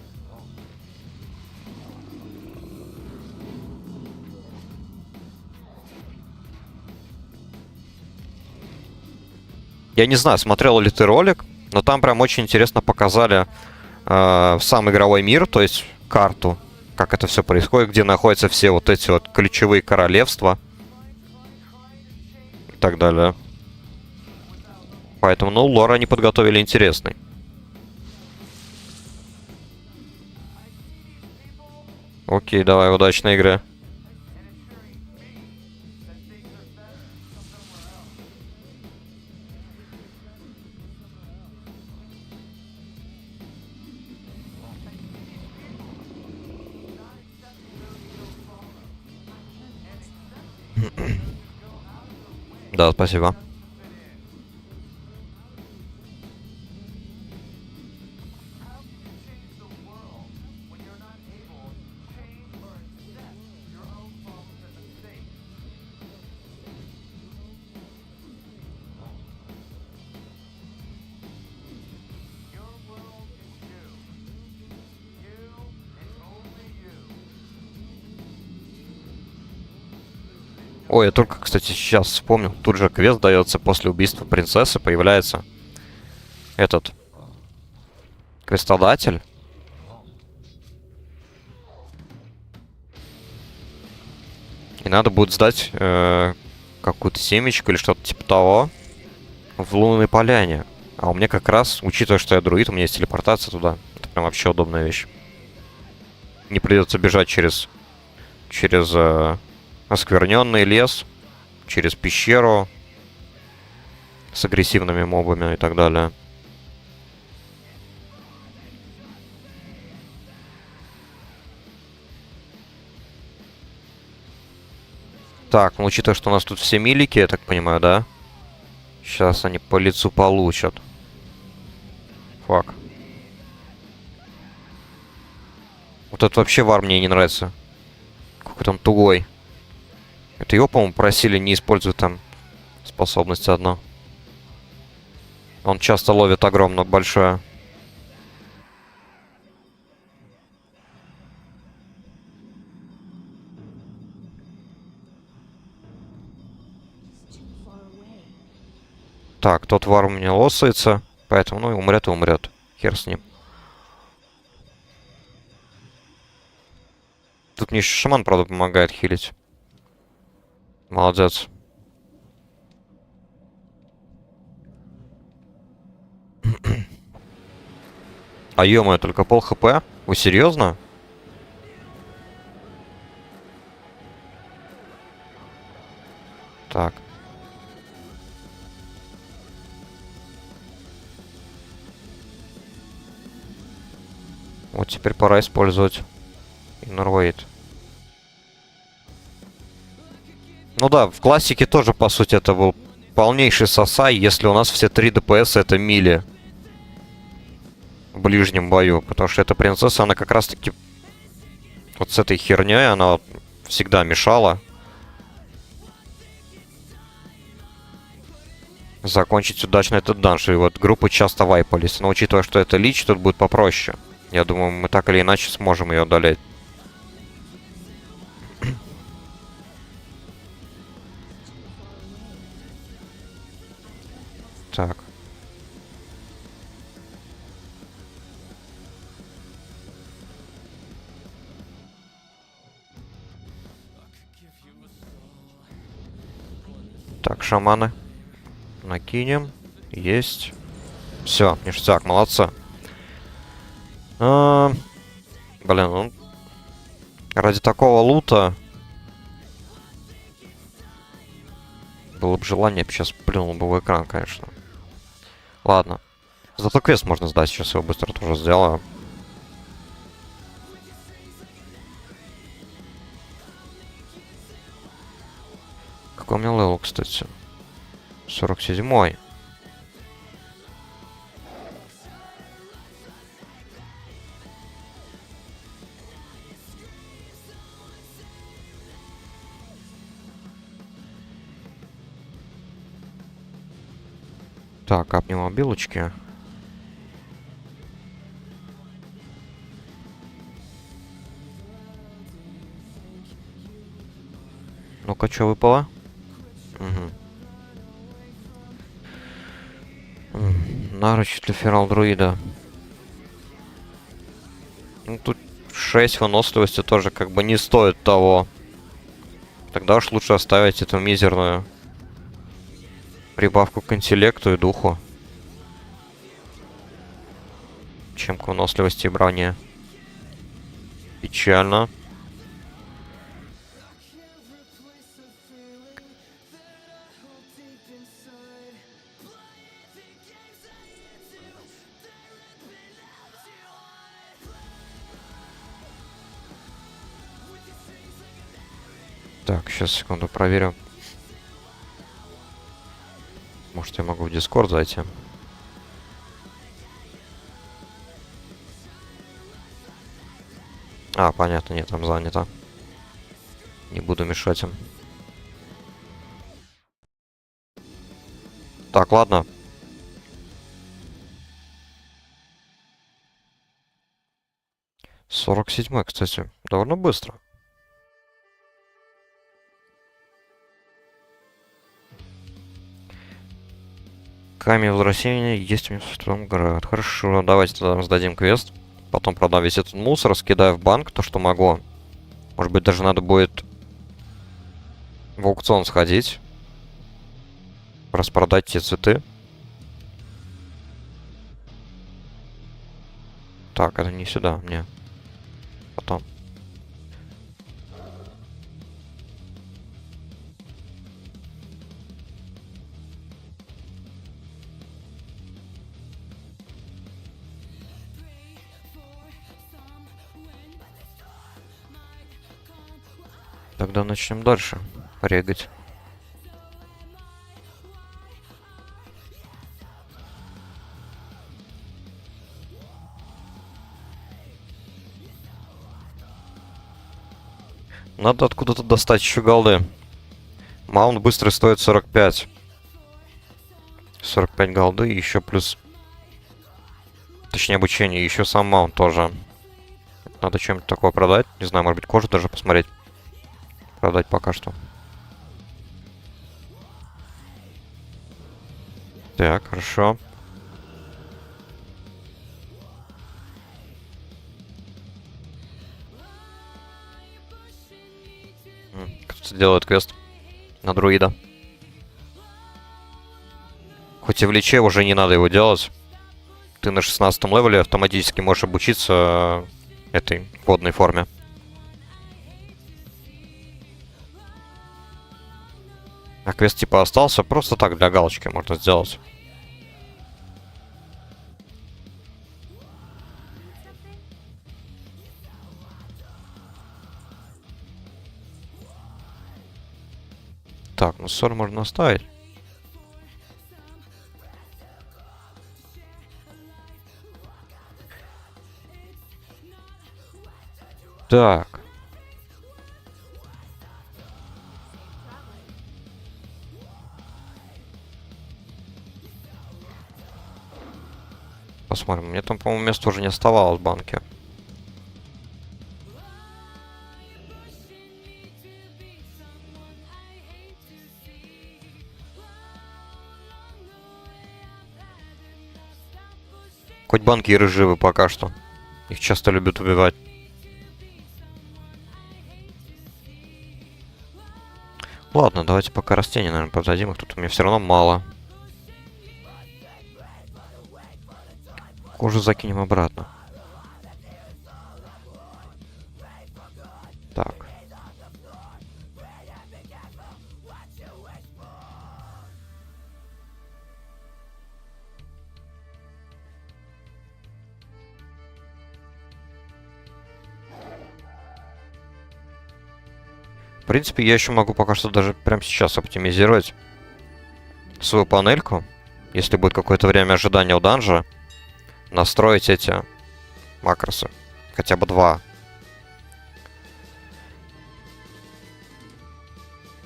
Я не знаю, смотрел ли ты ролик, но там прям очень интересно показали сам игровой мир, то есть карту, как это все происходит, где находятся все вот эти вот ключевые королевства и так далее. Поэтому, ну, лор они подготовили интересный. Окей, давай, удачной игры. Да, спасибо. Ой, я только, кстати, сейчас вспомнил. Тут же квест дается после убийства принцессы. Появляется этот квестодатель. И надо будет сдать какую-то семечку или что-то типа того в лунной поляне. А у меня как раз, учитывая, что я друид, у меня есть телепортация туда. Это прям вообще удобная вещь. Не придется бежать через оскверненный лес, через пещеру с агрессивными мобами и так далее. Так, ну учитывая, что у нас тут все милики, я так понимаю, да? Сейчас они по лицу получат. Фак. Вот этот вообще вар мне не нравится. Какой-то он тугой. Это его, по-моему, просили не использовать там способность одну. Он часто ловит огромно большое. Так, тот вар у меня лосается. Поэтому, ну, и умрет и умрет. Хер с ним. Тут мне еще шаман, правда, помогает хилить. Молодец. А ё-моё, только пол хп? Вы серьезно? Так. Вот теперь пора использовать Inner Weight. Ну да, в классике тоже, по сути, это был полнейший сосай, если у нас все 3 ДПС это мили в ближнем бою. Потому что эта принцесса, она как раз-таки вот с этой херней, она всегда мешала закончить удачно этот данж. И вот группы часто вайпались. Но учитывая, что это лич, тут будет попроще. Я думаю, мы так или иначе сможем ее одолеть. Так. Так, шаманы. Накинем. Есть. Все, ништяк, молодцы. Блин, ну... Ради такого лута... Было бы желание, я бы сейчас плюнул бы в экран, конечно. Ладно. Зато квест можно сдать, сейчас его быстро тоже сделаю. Какой у меня левел, кстати? 47-й. Так, капнем обилочки. Ну-ка, что выпало? Угу. Наруч для ферал друида. Ну, тут 6 выносливости тоже как бы не стоит того. Тогда уж лучше оставить эту мизерную прибавку к интеллекту и духу, чем к выносливости и броне. Печально. Так, сейчас, секунду, проверю. Может, я могу в Discord зайти? А, понятно, нет, там занято. Не буду мешать им. Так, ладно. Сорок седьмой, кстати. Довольно быстро. Камень возвращения есть у меня в том город. Хорошо, давайте тогда сдадим квест. Потом продам весь этот мусор, скидаю в банк то, что могу. Может быть, даже надо будет в аукцион сходить. Распродать те цветы. Так, это не сюда, мне. Потом. Тогда начнем дальше регать. Надо откуда-то достать еще голды. Маунт быстрый стоит 45. 45 голды и еще плюс... Точнее, обучение. Еще сам маунт тоже. Надо чем-то такое продать. Не знаю, может быть, кожу даже посмотреть. Продать пока что. Так, хорошо. Кто-то делает квест на друида. Хоть и в личе уже не надо его делать. Ты на 16 левеле автоматически можешь обучиться этой водной форме. А квест типа остался, просто так для галочки можно сделать. Так, ну соль можно оставить. Так. Посмотрим. Мне там, по-моему, места уже не оставалось в банке. Хоть банкиры живы пока что. Их часто любят убивать. Ладно, давайте пока растения, наверное, продадим. Их тут у меня все равно мало. Кожу закинем обратно. Так. В принципе, я еще могу пока что даже прямо сейчас оптимизировать свою панельку. Если будет какое-то время ожидания у данжа, настроить эти макросы. Хотя бы 2.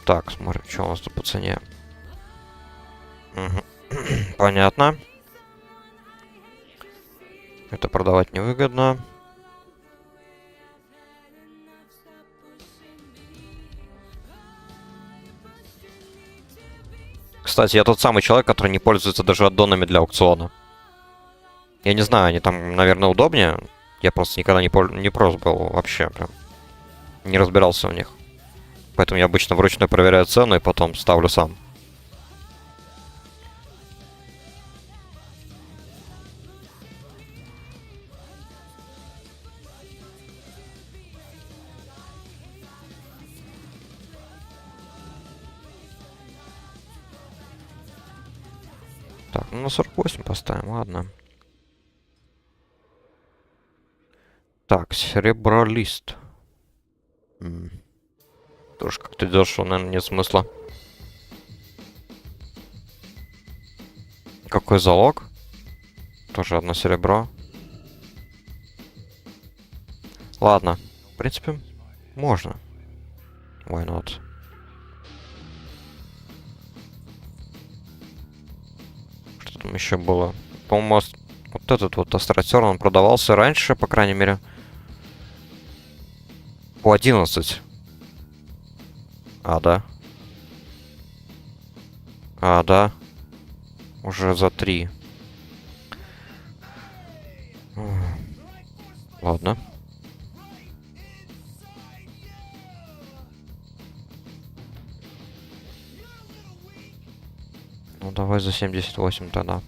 Так, смотрим, что у нас тут по цене. Угу. Понятно. Это продавать невыгодно. Кстати, я тот самый человек, который не пользуется даже аддонами для аукциона. Я не знаю, они там, наверное, удобнее. Я просто никогда не прост был вообще. Прям не разбирался в них. Поэтому я обычно вручную проверяю цену и потом ставлю сам. Так, ну на 48 поставим, ладно. Так, серебролист. Тоже как-то дешево, наверное, нет смысла. Какой залог? Тоже одно серебро. Ладно. В принципе, можно. Why not? Что там еще было? По-моему, вот этот вот астротер, он продавался раньше, по крайней мере. По 11. А, да. А, да. Уже за 3. Ладно. Ну, давай за 78 тогда.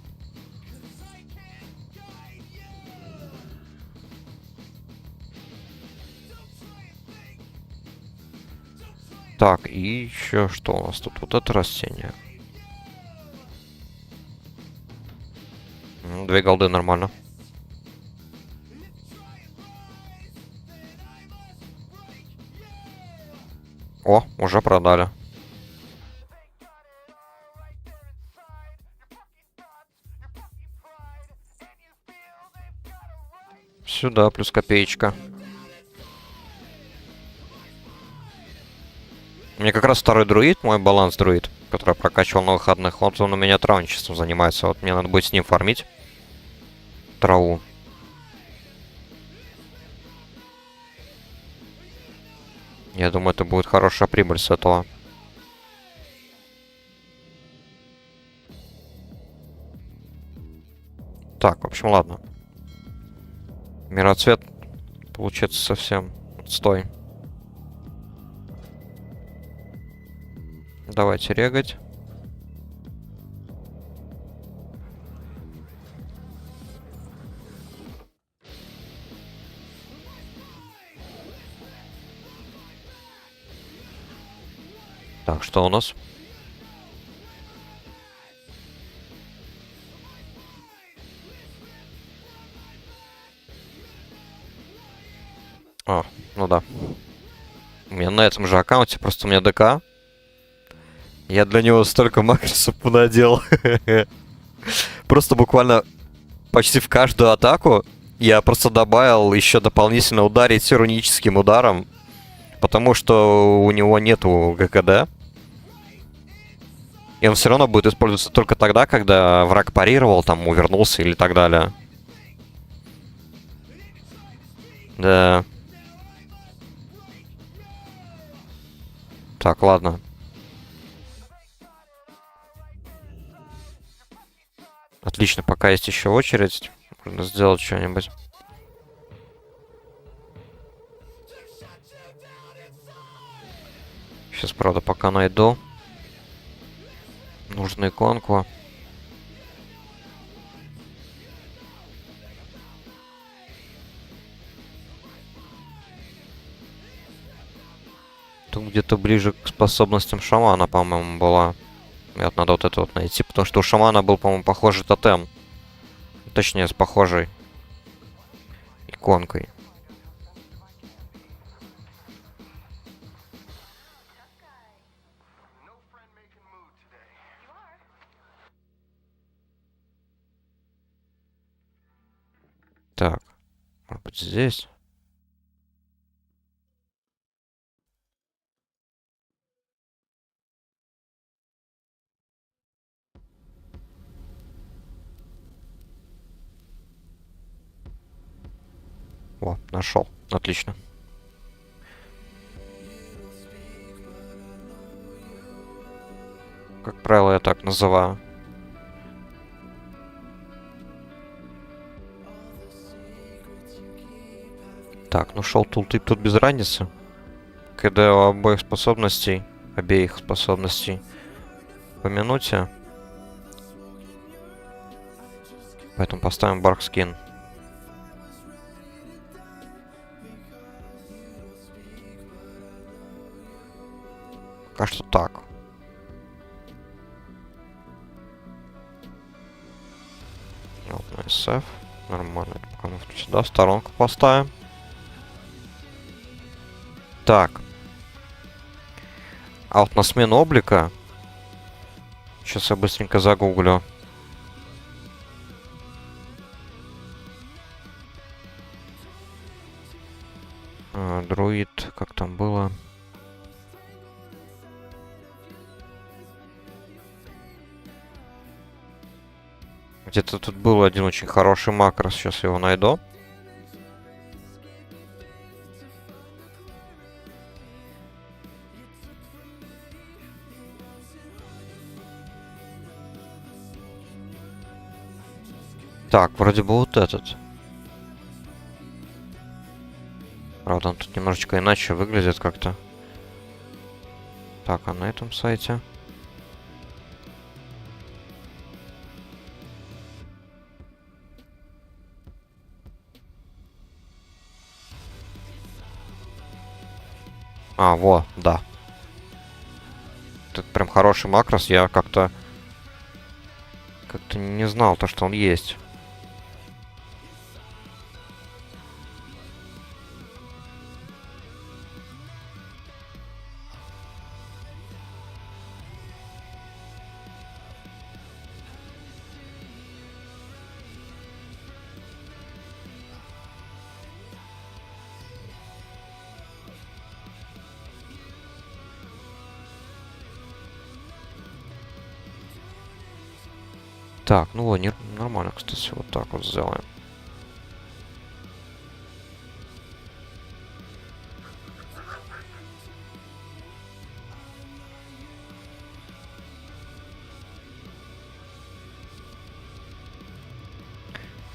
Так, и еще что у нас тут? Вот это растение. 2 голды нормально. О, уже продали. Сюда плюс копеечка. Мне как раз второй друид, мой баланс друид, который прокачивал на выходных, вот он у меня травничеством занимается. Вот мне надо будет с ним фармить траву. Я думаю, это будет хорошая прибыль с этого. Так, в общем, ладно. Мироцвет получается совсем отстой. давайте регать. Так, что у нас? А, ну да. У меня на этом же аккаунте просто у меня ДК. Я для него столько макросов понадел. Просто буквально почти в каждую атаку я просто добавил еще дополнительно ударить руническим ударом. Потому что у него нету ГКД. И он все равно будет использоваться только тогда, когда враг парировал, там, увернулся или так далее. Да. Так, ладно. Отлично, пока есть еще очередь. Можно сделать что-нибудь. Сейчас, правда, пока найду нужную иконку. Тут где-то ближе к способностям шамана, по-моему, была. Мне вот надо вот это вот найти, потому что у шамана был, по-моему, похожий тотем. Точнее, с похожей иконкой. Так, может быть здесь? О, нашел. Отлично. Как правило, я так называю. Так, ну шел тултип тут без разницы. КД у обоих способностей по минуте. Поэтому поставим баркскин. Пока что так. Вот на SF. Нормально. Пока мы сюда в сторонку поставим. Так. А вот на смену облика. Сейчас я быстренько загуглю. Друид, как там было? Где-то тут был один очень хороший макрос, сейчас его найду. Так, вроде бы вот этот. Правда, он тут немножечко иначе выглядит как-то. Так, а на этом сайте? А, во, да. Это прям хороший макрос. Я как-то не знал то, что он есть. Так, ну вот, нормально, кстати, вот так вот сделаем.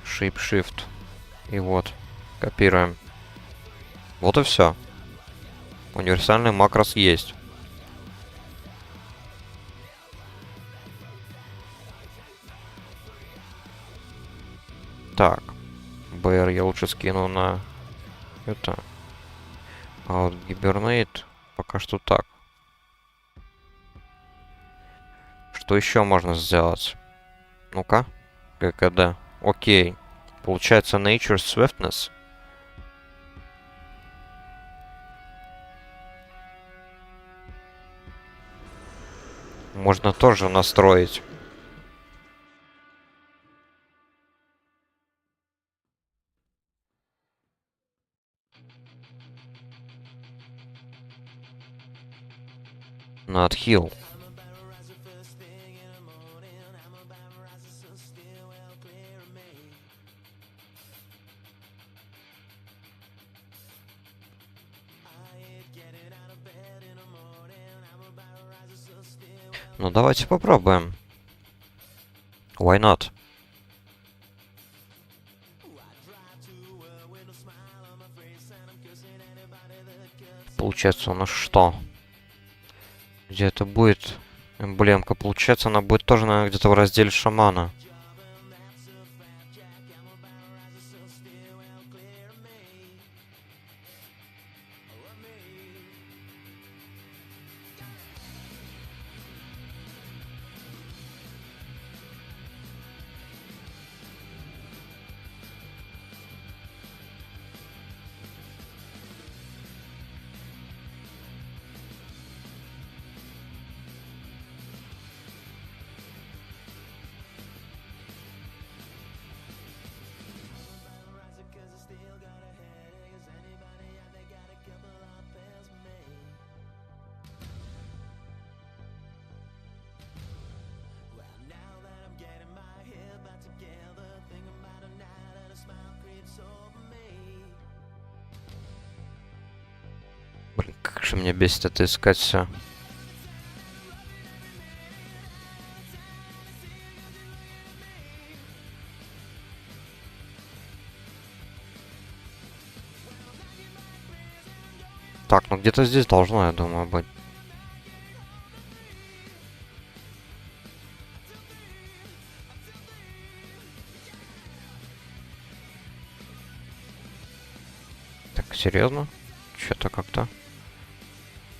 Shape-shift. И вот, копируем. Вот и все. Универсальный макрос есть. Flare я лучше скину на это. А вот Гибернейт пока что так. Что еще можно сделать? Ну-ка. ГКД. Окей. Получается Nature Swiftness. Можно тоже настроить. На отхил. Ну давайте попробуем. Why not? Получается у нас что? Где это будет эмблемка? Получается, она будет тоже, наверное, где-то в разделе шамана. Блин, как же меня бесит это искать все. Так, ну где-то здесь должно, я думаю, быть. Так, серьезно? Что-то как-то.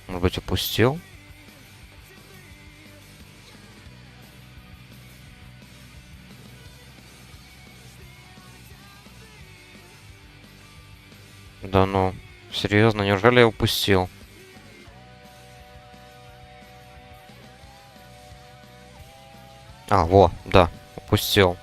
Может быть, упустил? Да ну, серьезно, неужели я упустил? А, во, да, упустил.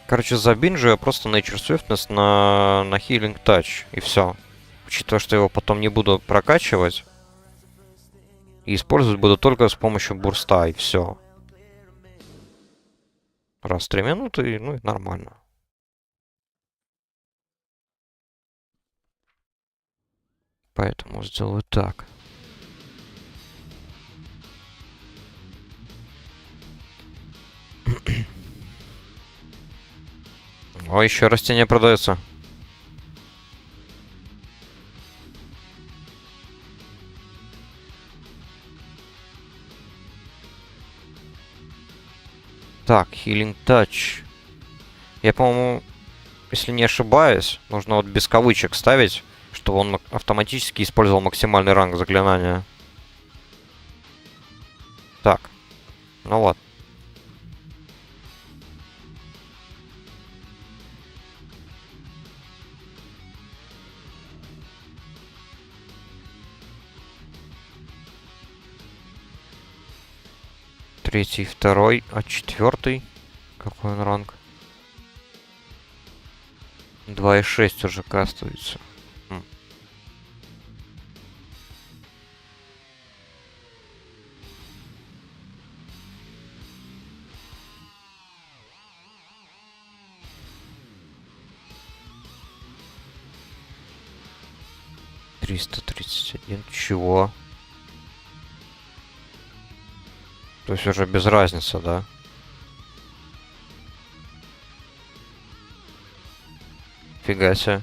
Короче, забинжу я просто Nature Swiftness на Healing Touch, и все. Учитывая, что его потом не буду прокачивать. И использовать буду только с помощью бурста, и все. Раз в 3 минуты, ну и нормально. Поэтому сделаю так. О, еще растение продается. Так, Healing Touch. Я, по-моему, если не ошибаюсь, нужно вот без кавычек ставить, чтобы он автоматически использовал максимальный ранг заклинания. Так. Ну вот. Третий, второй, а четвертый? Какой он ранг? 2,6 уже кастуется. Хм. $331. Чего? То есть уже без разницы, да? Фига себе.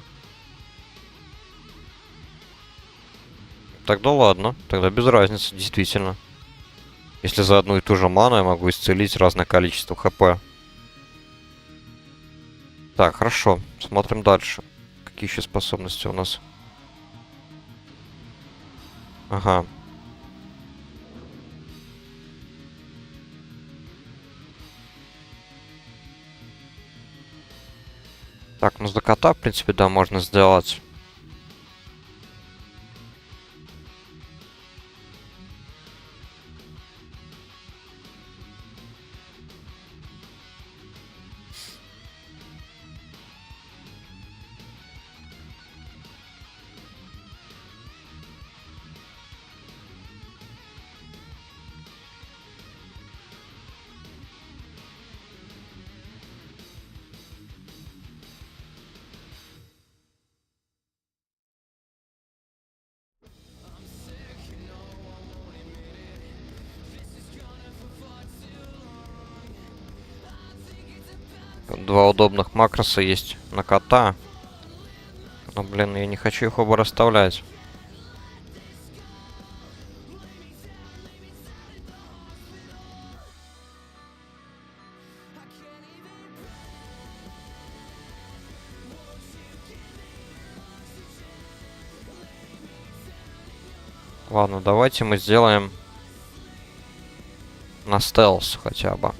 Тогда ладно. Тогда без разницы, действительно. Если за одну и ту же ману я могу исцелить разное количество хп. Так, хорошо. Смотрим дальше. Какие еще способности у нас? Ага. Так, ну за кота, в принципе, да, можно сделать. Два удобных макроса есть на кота. Но, блин, я не хочу их оба расставлять. Ладно, давайте мы сделаем на стелс хотя бы.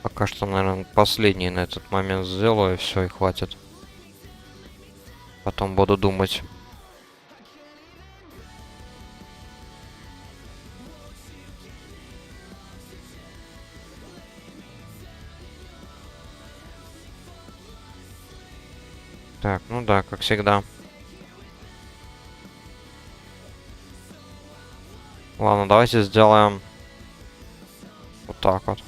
Пока что, наверное, последний на этот момент сделаю, и все, и хватит. Потом буду думать. Так, ну да, как всегда. Ладно, давайте сделаем вот так вот.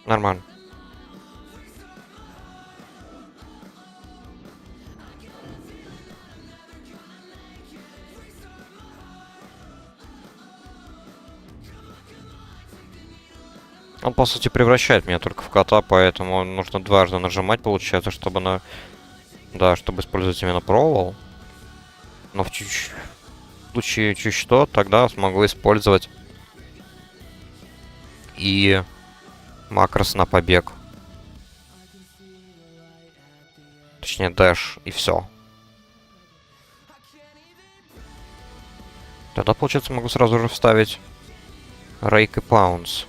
Нормально. Он, по сути, превращает меня только в кота, поэтому нужно дважды нажимать, получается, чтобы на... Да, чтобы использовать именно провол. Но в случае чуть что, тогда смогу использовать и макрос на побег. Точнее, дэш, и все. Тогда, получается, могу сразу же вставить рейк и паунс.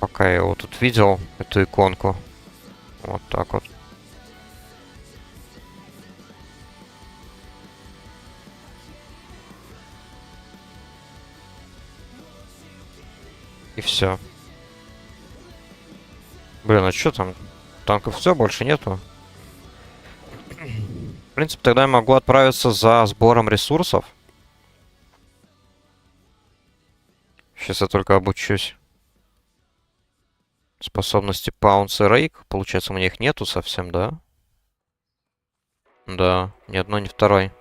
Пока я его тут видел, эту иконку. Вот так вот. И все. Блин, а что там? Танков все, больше нету. В принципе, тогда я могу отправиться за сбором ресурсов. Сейчас я только обучусь. Способности Поунс и Рейк. Получается, у меня их нету совсем, да? Да, ни одной, ни второй.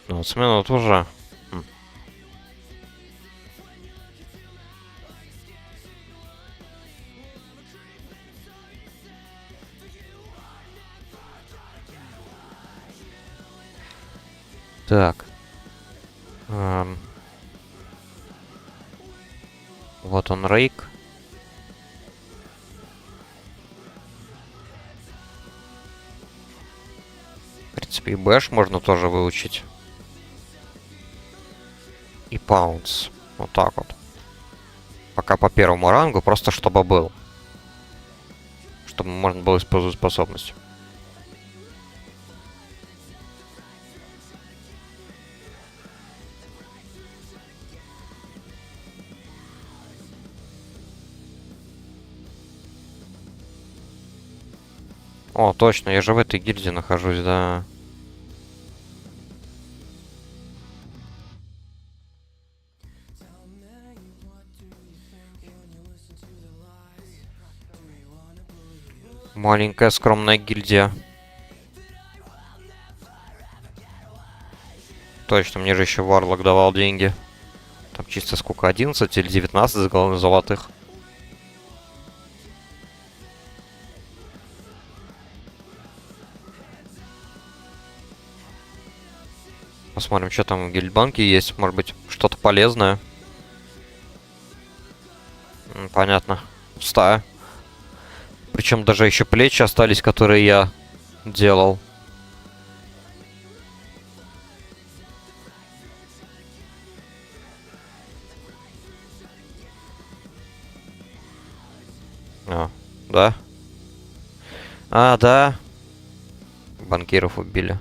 Ну, минут уже. Так. Вот он Sunrake. В принципе, и Бэш можно тоже выучить. И Паунс. Вот так вот. Пока по первому рангу, просто чтобы был. Чтобы можно было использовать способность. О, точно, я же в этой гильдии нахожусь, да. Маленькая скромная гильдия. Точно, мне же еще Варлок давал деньги. Там чисто сколько, 11 или 19 золотых. Посмотрим, что там в гильдбанке есть. Может быть, что-то полезное. Понятно. Пустая. Причем даже еще плечи остались, которые я делал. А, да? А, да. Банкиров убили.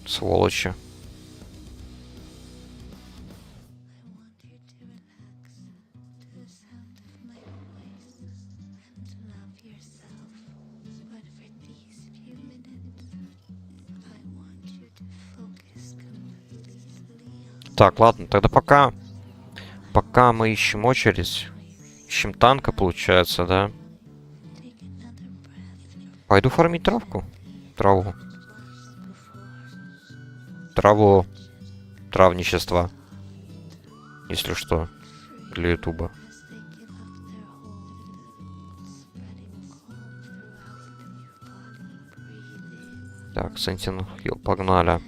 Сволочи. Так, ладно, тогда пока мы ищем очередь, ищем танка, получается, да? Пойду фармить травку. Траву. Травничество. Если что, для ютуба. Так, Сентин Хилл, погнали.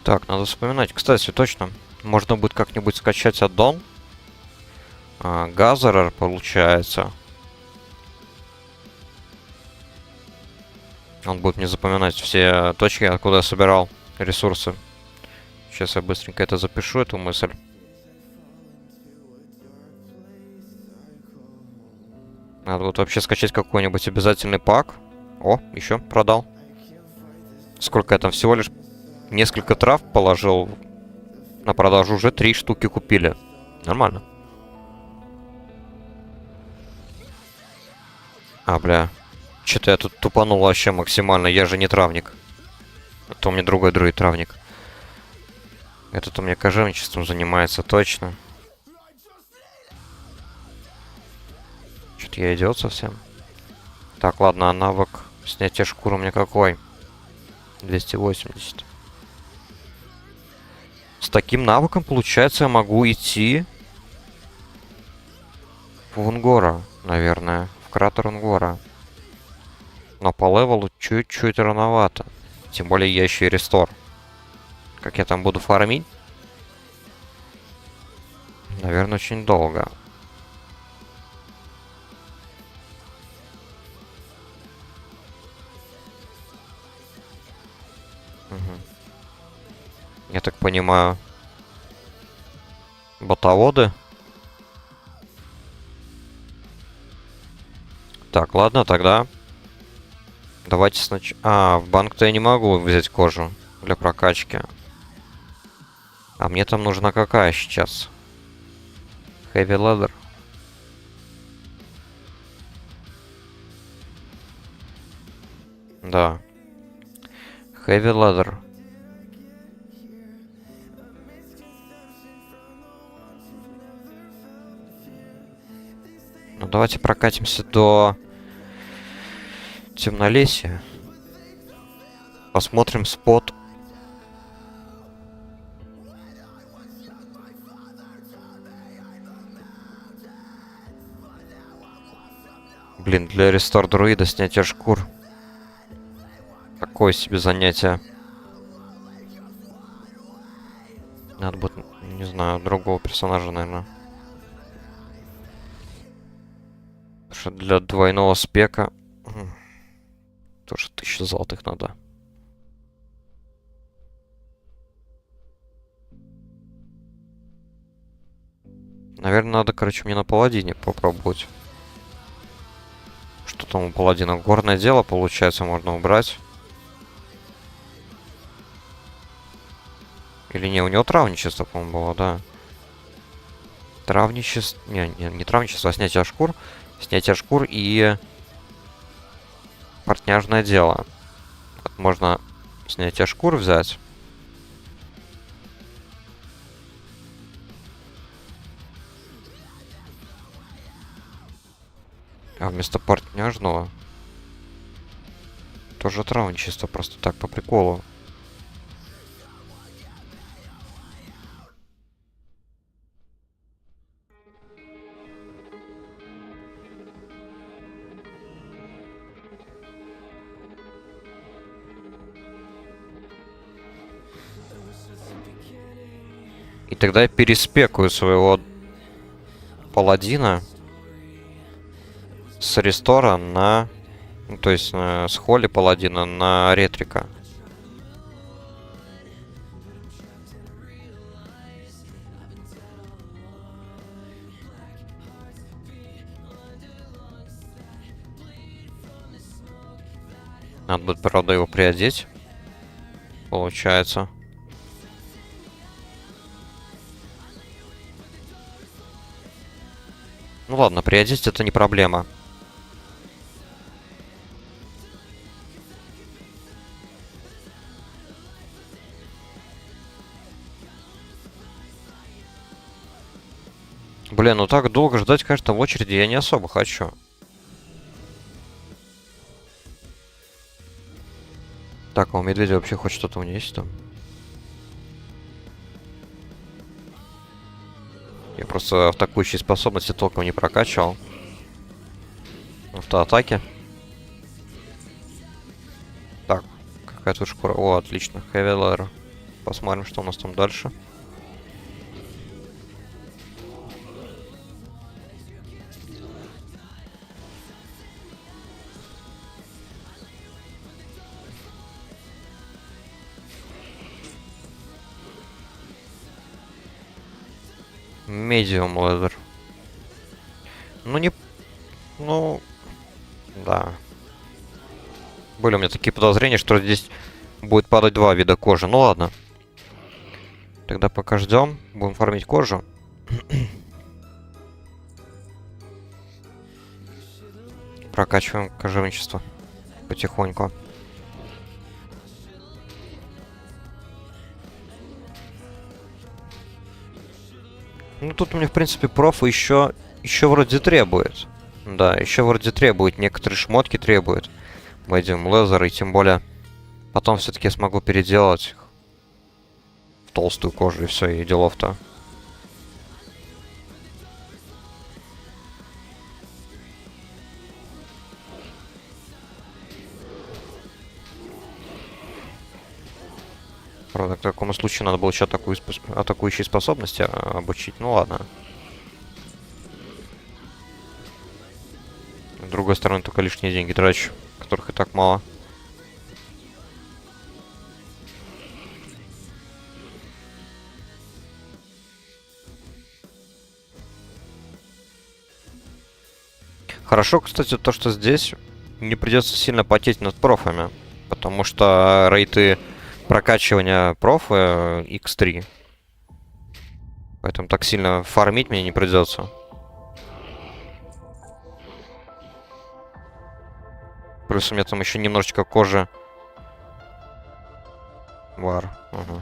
Так, надо вспоминать. Кстати, точно. Можно будет как-нибудь скачать аддон. Газерер, получается. Он будет мне запоминать все точки, откуда я собирал ресурсы. Сейчас я быстренько это запишу, эту мысль. Надо вот вообще скачать какой-нибудь обязательный пак. О, еще продал. Сколько я там всего лишь несколько трав положил на продажу, уже 3 штуки купили. Нормально. А, бля. Что-то я тут тупанул вообще максимально. Я же не травник. Это у меня другой друид травник. Этот у меня кожевничеством занимается точно. Что-то я идиот совсем. Так, ладно, а навык снятия шкуры у меня какой? 280. С таким навыком, получается, я могу идти в Унгора, наверное. В кратер Унгора. Но по левелу чуть-чуть рановато. Тем более я еще и рестор. Как я там буду фармить? Наверное, очень долго. Я так понимаю, ботоводы. Так, ладно, тогда. Давайте сначала... А, в банк-то я не могу взять кожу. для прокачки. А мне там нужна какая сейчас? Heavy Leather. Да. Heavy Leather. Ну, давайте прокатимся до темнолесья. Посмотрим спот. Блин, для рестор друида снятие шкур. Такое себе занятие. Надо будет, не знаю, другого персонажа, наверное. Потому что для двойного спека тоже 1000 золотых надо. Наверное, надо, короче, мне на паладине попробовать. Что там у паладина? Горное дело, получается, можно убрать. Или не, у него травничество, по-моему, было, да. Травничество... Не травничество, а снятие шкур. Снятие шкур и... Портняжное дело. Вот можно снятие шкур взять. А вместо портняжного... Тоже травничество, просто так, по приколу. И тогда я переспекаю своего паладина с рестора на... Ну, то есть с холли паладина на ретрика. Надо будет, правда, его приодеть. Получается. Ну ладно, приодеть это не проблема. Блин, ну так долго ждать, конечно, в очереди я не особо хочу. Так, а у медведя вообще хоть что-то у него есть там? Я просто атакующие способности толком не прокачивал. Автоатаки. Так, какая тут шкура? О, отлично. Heavy Leather. Посмотрим, что у нас там дальше. Medium Leather. Ну, не... Ну... Да. Были у меня такие подозрения, что здесь будет падать два вида кожи. Ну, ладно. Тогда пока ждем. Будем фармить кожу. Прокачиваем кожевничество. Потихоньку. Ну, тут у меня, в принципе, профа еще вроде требует. Да, еще вроде требует. Некоторые шмотки требуют. Medium Leather, и тем более потом все-таки я смогу переделать их в толстую кожу, и все, и делов-то. Правда, к такому случаю надо было еще атакующие способности обучить. Ну ладно. С другой стороны, только лишние деньги трачу, которых и так мало. Хорошо, кстати, то, что здесь не придется сильно потеть над профами. Потому что рейты прокачивания профа X3. Поэтому так сильно фармить мне не придется. Плюс у меня там еще немножечко кожи. Вар. Ага.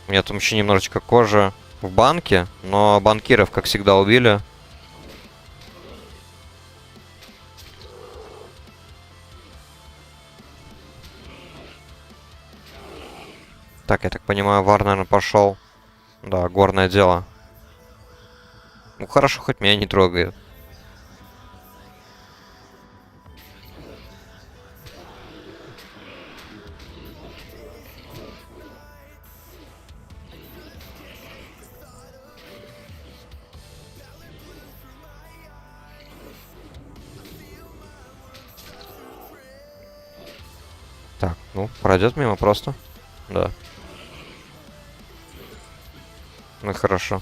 У меня там еще немножечко кожи в банке, но банкиров, как всегда, убили. Так, я так понимаю, вар, наверное, пошел. Да, горное дело. Ну хорошо, хоть меня не трогает. Так, ну, пройдет мимо просто. Да. Ну и хорошо.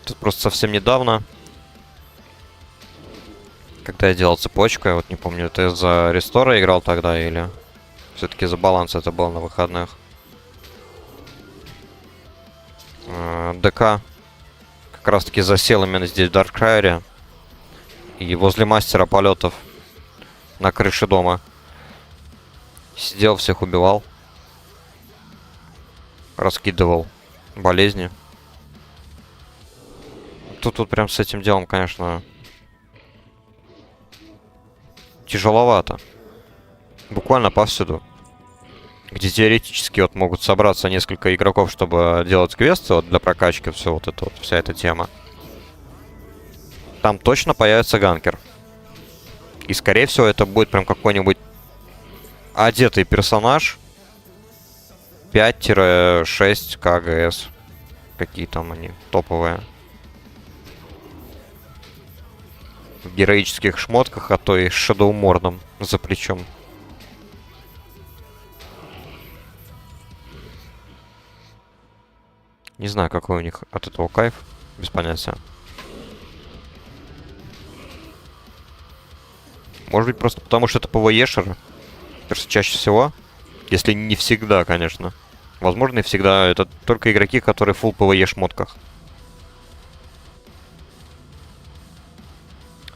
Тут просто совсем недавно, когда я делал цепочку, я вот не помню, ты за рестора играл тогда или все-таки за баланс это было на выходных. ДК как раз таки засел именно здесь в Даркрайере и возле мастера полетов на крыше дома. Сидел, всех убивал. Раскидывал болезни. Тут прям с этим делом, конечно, тяжеловато. Буквально повсюду. Где теоретически вот могут собраться несколько игроков, чтобы делать квесты вот для прокачки, все вот это вот, вся эта тема. Там точно появится ганкер. И скорее всего это будет прям какой-нибудь одетый персонаж 5-6 КГС. Какие там они топовые. В героических шмотках, а то и с шедоумордом за плечом. Не знаю, какой у них от этого кайф. Без понятия. Может быть, просто потому, что это ПВЕшер. Просто чаще всего. Если не всегда, конечно. Возможно, и всегда. Это только игроки, которые full ПВЕ шмотках.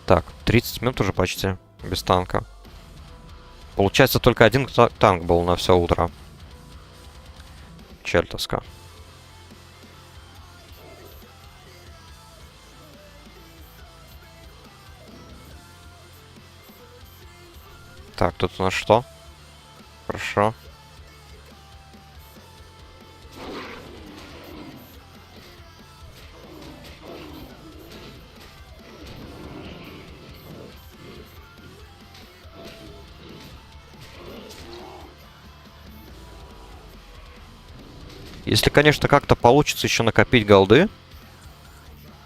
Так, 30 минут уже почти. Без танка. Получается, только один танк был на все утро. Чельтовска. Так, тут у нас что? Хорошо. Если, конечно, как-то получится еще накопить голды,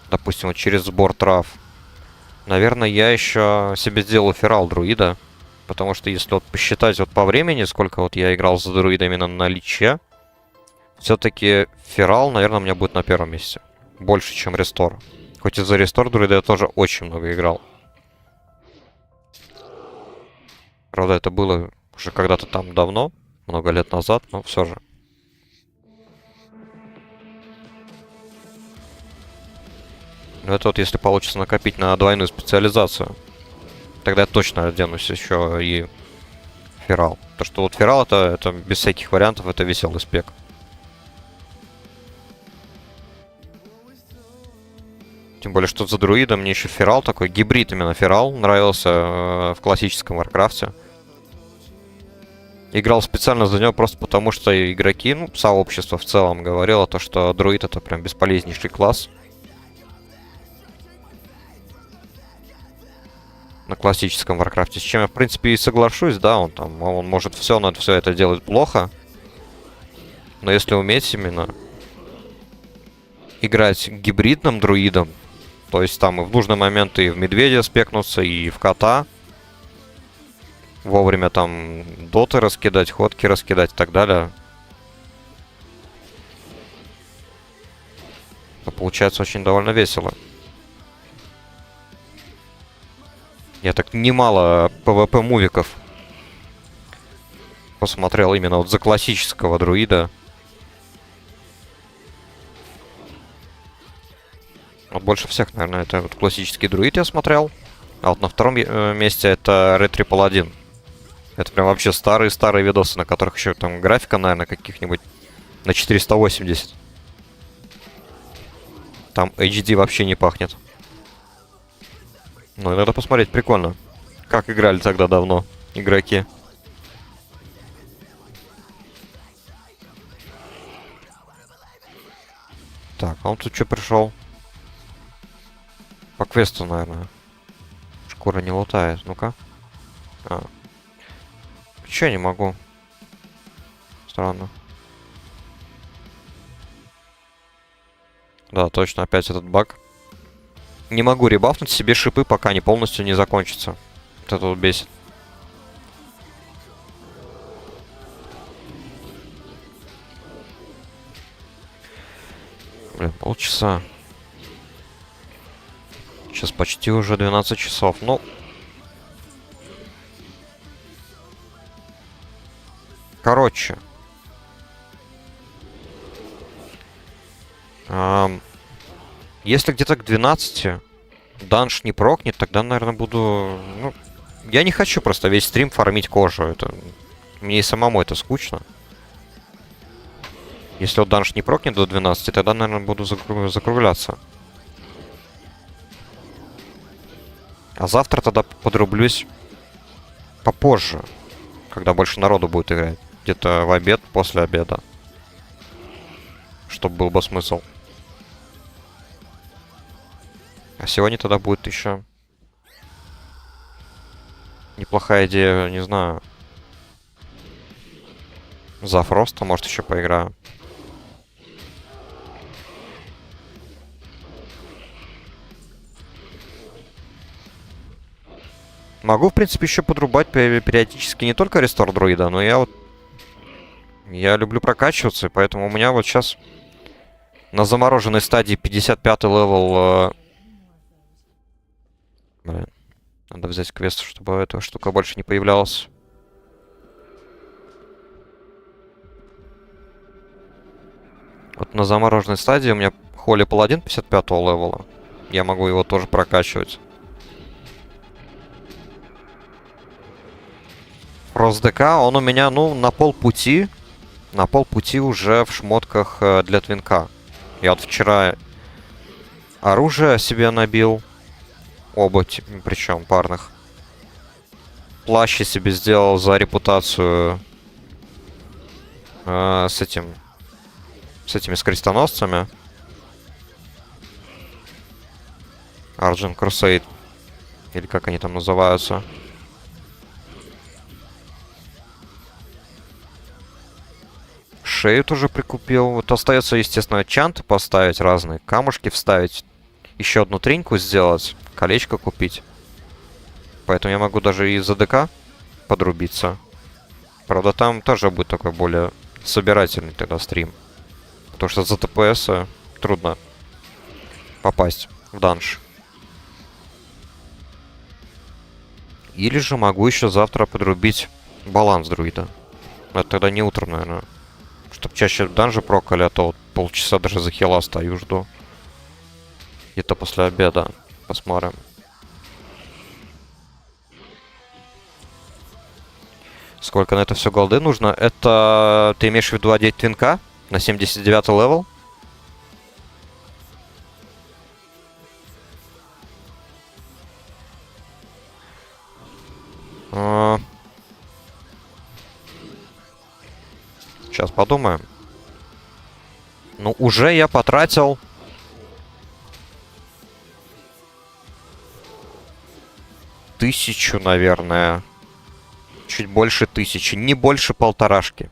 допустим, вот через сбор трав, наверное, я еще себе сделаю ферал друида. Потому что если вот посчитать вот по времени, сколько вот я играл за друидами на личе, все-таки ферал, наверное, у меня будет на первом месте. Больше, чем рестор. Хоть и за рестор друида я тоже очень много играл. Правда, это было уже когда-то там давно, много лет назад, но все же. Но это вот если получится накопить на двойную специализацию. Тогда я точно оденусь еще и ферал. То, что вот ферал это без всяких вариантов, это веселый спек. Тем более, что за друида мне еще ферал такой, гибрид именно ферал нравился в классическом Варкрафте. Играл специально за него просто потому, что игроки, ну, сообщество в целом говорило то, что друид это прям бесполезнейший класс. На классическом Варкрафте, с чем я, в принципе, и соглашусь, да, он может все, но все это делать плохо. Но если уметь именно играть гибридным друидом, то есть там и в нужный момент и в медведя спекнуться, и в кота, вовремя там доты раскидать, ходки раскидать и так далее, то получается очень довольно весело. Я так немало PvP-мувиков посмотрел именно вот за классического друида. Вот больше всех, наверное, это вот классический друид я смотрел. А вот на втором месте это Red Triple 1. Это прям вообще старые-старые видосы, на которых еще там графика, наверное, каких-нибудь на 480. Там HD вообще не пахнет. Ну, надо посмотреть, прикольно. Как играли тогда давно игроки. Так, а он тут что пришел? По квесту, наверное. Шкура не лутает. Ну-ка. А. Че не могу? Странно. Да, точно, опять этот баг. Не могу ребафнуть себе шипы, пока они полностью не закончатся. Вот это вот бесит. Блин, полчаса. Сейчас почти уже 12 часов. Ну. Короче. Если где-то к 12 данж не прокнет, тогда, наверное, буду... Ну, я не хочу просто весь стрим фармить кожу. Это... Мне и самому это скучно. Если вот данж не прокнет до 12, тогда, наверное, буду закругляться. А завтра тогда подрублюсь попозже, когда больше народу будет играть. Где-то в обед, после обеда. Чтобы был бы смысл. А сегодня тогда будет еще неплохая идея, не знаю. За Фроста, может, еще поиграю. Могу, в принципе, еще подрубать периодически не только рестор друида, но я вот... Я люблю прокачиваться, и поэтому у меня вот сейчас на замороженной стадии 55-й левел... Блин, надо взять квест, чтобы эта штука больше не появлялась. Вот на замороженной стадии у меня Холли Паладин 55-го левела. Я могу его тоже прокачивать. Фрост ДК, он у меня, ну, на полпути. На полпути уже в шмотках для твинка. Я вот вчера оружие себе набил. Оба, причем парных. Плащи себе сделал за репутацию с этими крестоносцами. Argent Crusade. Или как они там называются. Шею тоже прикупил. Вот остается, естественно, чанты поставить разные. Камушки вставить. Еще одну треньку сделать. Колечко купить. Поэтому я могу даже и за ДК подрубиться. Правда, там тоже будет такой более собирательный тогда стрим. Потому что за ТПС трудно попасть в данж. Или же могу еще завтра подрубить баланс друида. Это тогда не утром, наверное. Чтоб чаще в данже прокали, а то вот полчаса даже за хила стою, жду. Где-то после обеда. Посмотрим. Сколько на это все голды нужно? Это... Ты имеешь в виду одеть твинка на 79 левел? Сейчас подумаем. Ну, уже я потратил... Тысячу, наверное. Чуть больше 1000. Не больше полторашки.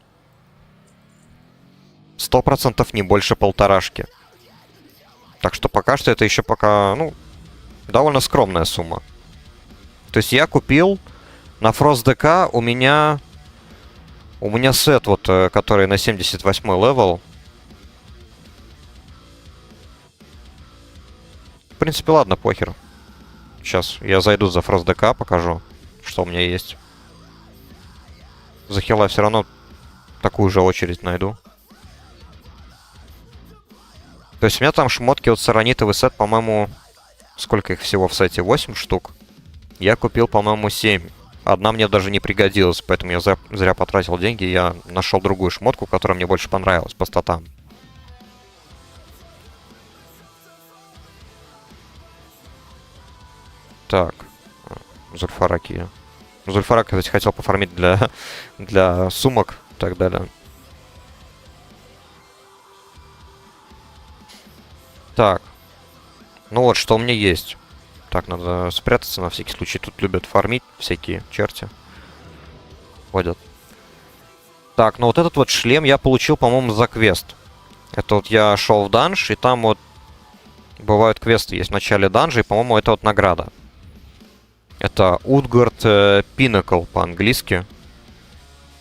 100% не больше полторашки. Так что пока что это еще пока, ну, довольно скромная сумма. То есть я купил на Frost DK у меня сет, вот, который на 78 левел. В принципе, ладно, похер. Сейчас я зайду за Фрост ДК, покажу, что у меня есть. За хила все равно такую же очередь найду. То есть у меня там шмотки от саронитовый сет, по-моему... Сколько их всего в сете? 8 штук. Я купил, по-моему, 7. Одна мне даже не пригодилась, поэтому я зря потратил деньги. Я нашел другую шмотку, которая мне больше понравилась по статам. Так. Зульфараки. Зульфарак, кстати, хотел пофармить для сумок и так далее. Так. Ну вот, что у меня есть. Так, надо спрятаться на всякий случай. Тут любят фармить всякие черти. Ходят. Так, ну вот этот вот шлем я получил, по-моему, за квест. Это вот я шел в данж, и там вот бывают квесты есть в начале данжа, и, по-моему, это вот награда. Это Утгард Pinnacle по-английски.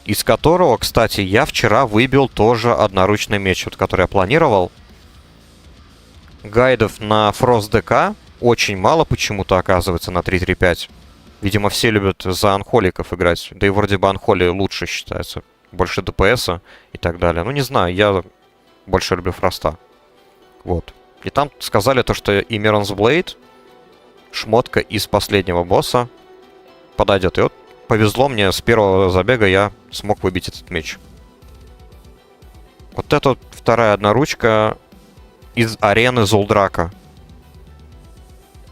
Из которого, кстати, я вчера выбил тоже одноручный меч, вот, который я планировал. Гайдов на Фрост ДК очень мало почему-то оказывается на 3.3.5. Видимо, все любят за анхоликов играть. Да и вроде бы анхоли лучше считается. Больше ДПСа и так далее. Ну, не знаю, я больше люблю Фроста. Вот. И там сказали то, что Emerald's Blade, шмотка из последнего босса, подойдет. И вот повезло мне, с первого забега я смог выбить этот меч. Вот это вот вторая одноручка из арены Зулдрака.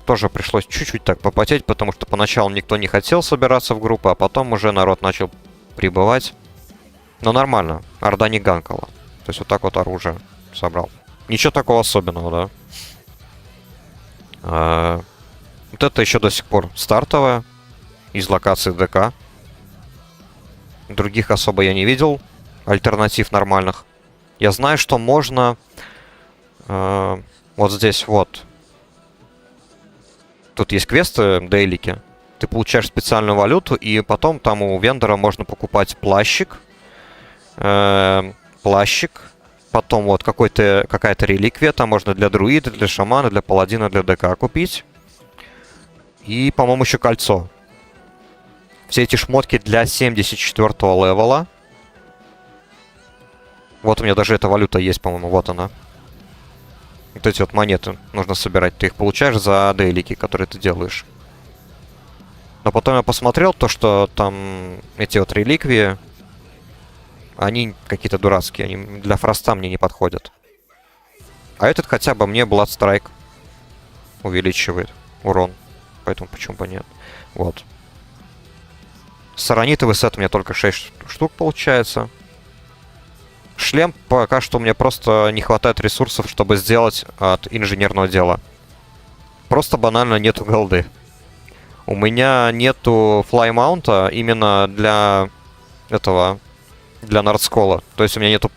Тоже пришлось чуть-чуть так попотеть, потому что поначалу никто не хотел собираться в группу, а потом уже народ начал прибывать. Но нормально, орда не ганкала. То есть вот так вот оружие собрал. Ничего такого особенного, да. Вот это еще до сих пор стартовая. Из локации ДК. Других особо я не видел. Альтернатив нормальных. Я знаю, что можно... вот здесь вот. Тут есть квесты, дейлики. Ты получаешь специальную валюту, и потом там у вендора можно покупать плащик. Плащик. Потом вот какая-то реликвия. Там можно для друида, для шамана, для паладина, для ДК купить. И, по-моему, еще кольцо. Все эти шмотки для 74-го левела. Вот у меня даже эта валюта есть, по-моему. Вот она. Вот эти вот монеты нужно собирать. Ты их получаешь за дейлики, которые ты делаешь. Но потом я посмотрел то, что там эти вот реликвии, они какие-то дурацкие. Они для Фроста мне не подходят. А этот хотя бы мне Bloodstrike увеличивает урон. Поэтому почему бы нет. Вот. Саронитовый сет у меня только 6 штук получается. Шлем пока что мне просто не хватает ресурсов, чтобы сделать от инженерного дела. Просто банально нету голды. У меня нету флаймаунта именно для этого, для Нордскола. То есть у меня нету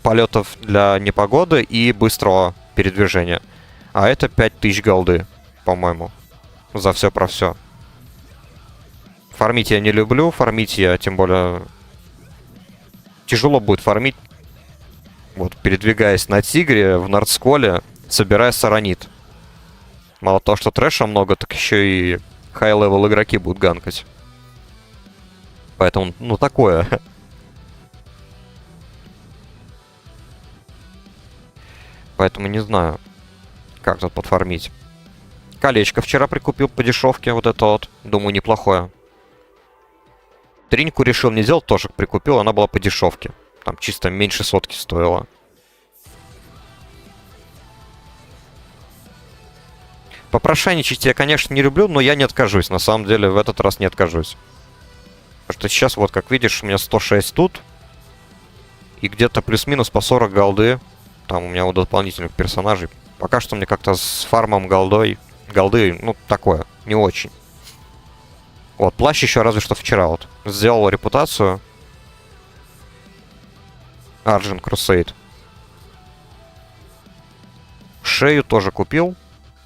полетов для непогоды и быстрого передвижения. А это 5000 голды, по-моему. За все про все. Фармить я не люблю. Фармить я, тем более... Тяжело будет фармить. Вот, передвигаясь на Тигре, в Нордсколе, собирая саронит. Мало того, что трэша много, так еще и хай-левел игроки будут ганкать. Поэтому, ну, такое. Поэтому не знаю, как тут подфармить. Колечко вчера прикупил по дешевке, вот это вот. Думаю, неплохое. Триньку решил не делать, тоже прикупил, она была по дешевке. Там чисто меньше сотки стоило. Попрошайничать я, конечно, не люблю, но я не откажусь. На самом деле, в этот раз не откажусь. Потому что сейчас, вот как видишь, у меня 106 тут. И где-то плюс-минус по 40 голды. Там у меня у дополнительных персонажей. Пока что мне как-то с фармом голды, ну, такое, не очень. Вот, плащ еще разве что вчера вот. Сделал репутацию. Argent Crusade. Шею тоже купил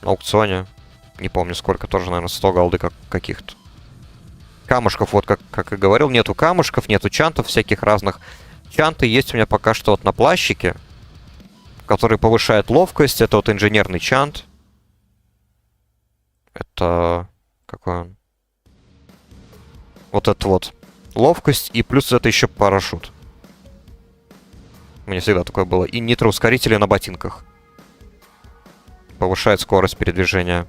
на аукционе. Не помню сколько, тоже, наверное, 100 голды каких-то. Камушков, вот как и говорил, нету камушков, нету чантов всяких разных. Чанты есть у меня пока что вот на плащике, который повышает ловкость. Это вот инженерный чант. Это... Какой он? Вот это вот. Ловкость, и плюс это еще парашют. У меня всегда такое было. И нитроускорители на ботинках. Повышает скорость передвижения.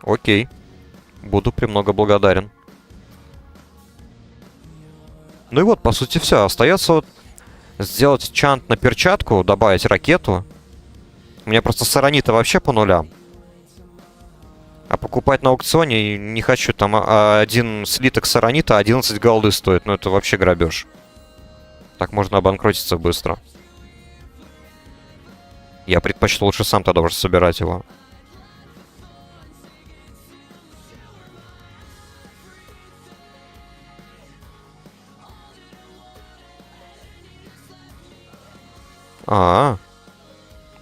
Окей. Буду премного благодарен. Ну и вот, по сути, все. Остается вот сделать чант на перчатку, добавить ракету. У меня просто саранита вообще по нулям. А покупать на аукционе не хочу. Там один слиток саранита 11 голды стоит. Ну это вообще грабеж. Так можно обанкротиться быстро. Я предпочту лучше сам тогда уже собирать его.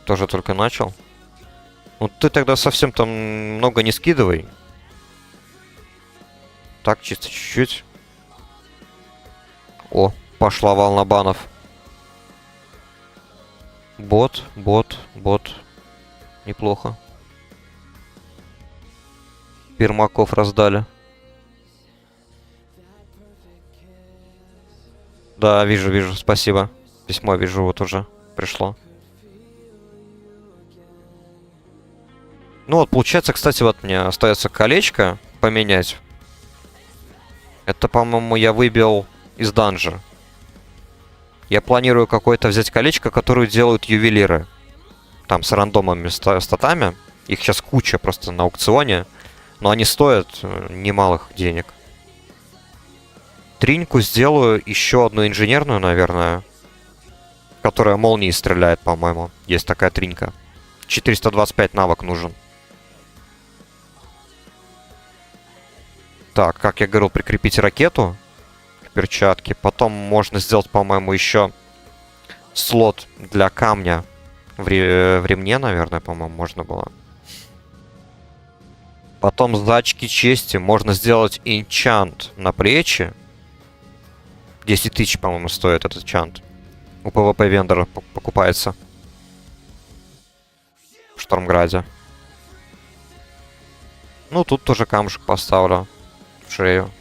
Тоже только начал. Ну ты тогда совсем там много не скидывай. Так, чисто чуть-чуть. О, пошла волна банов. Бот. Неплохо. Пермаков раздали. Да, вижу, спасибо. Письмо вижу, вот уже пришло. Ну вот, получается, кстати, вот мне остается колечко поменять. Это, по-моему, я выбил из данжа. Я планирую какое-то взять колечко, которое делают ювелиры. Там с рандомными статами. Их сейчас куча просто на аукционе. Но они стоят немалых денег. Триньку сделаю, еще одну инженерную, наверное. Которая молнией стреляет, по-моему. Есть такая тринька. 425 навык нужен. Так, как я говорил, прикрепить ракету к перчатке. Потом можно сделать, по-моему, еще слот для камня в ремне, наверное, по-моему, можно было. Потом за очки чести можно сделать энчант на плечи. 10 тысяч, по-моему, стоит этот энчант. У PvP вендора покупается. В Штормграде. Ну, тут тоже камушек поставлю. В шею.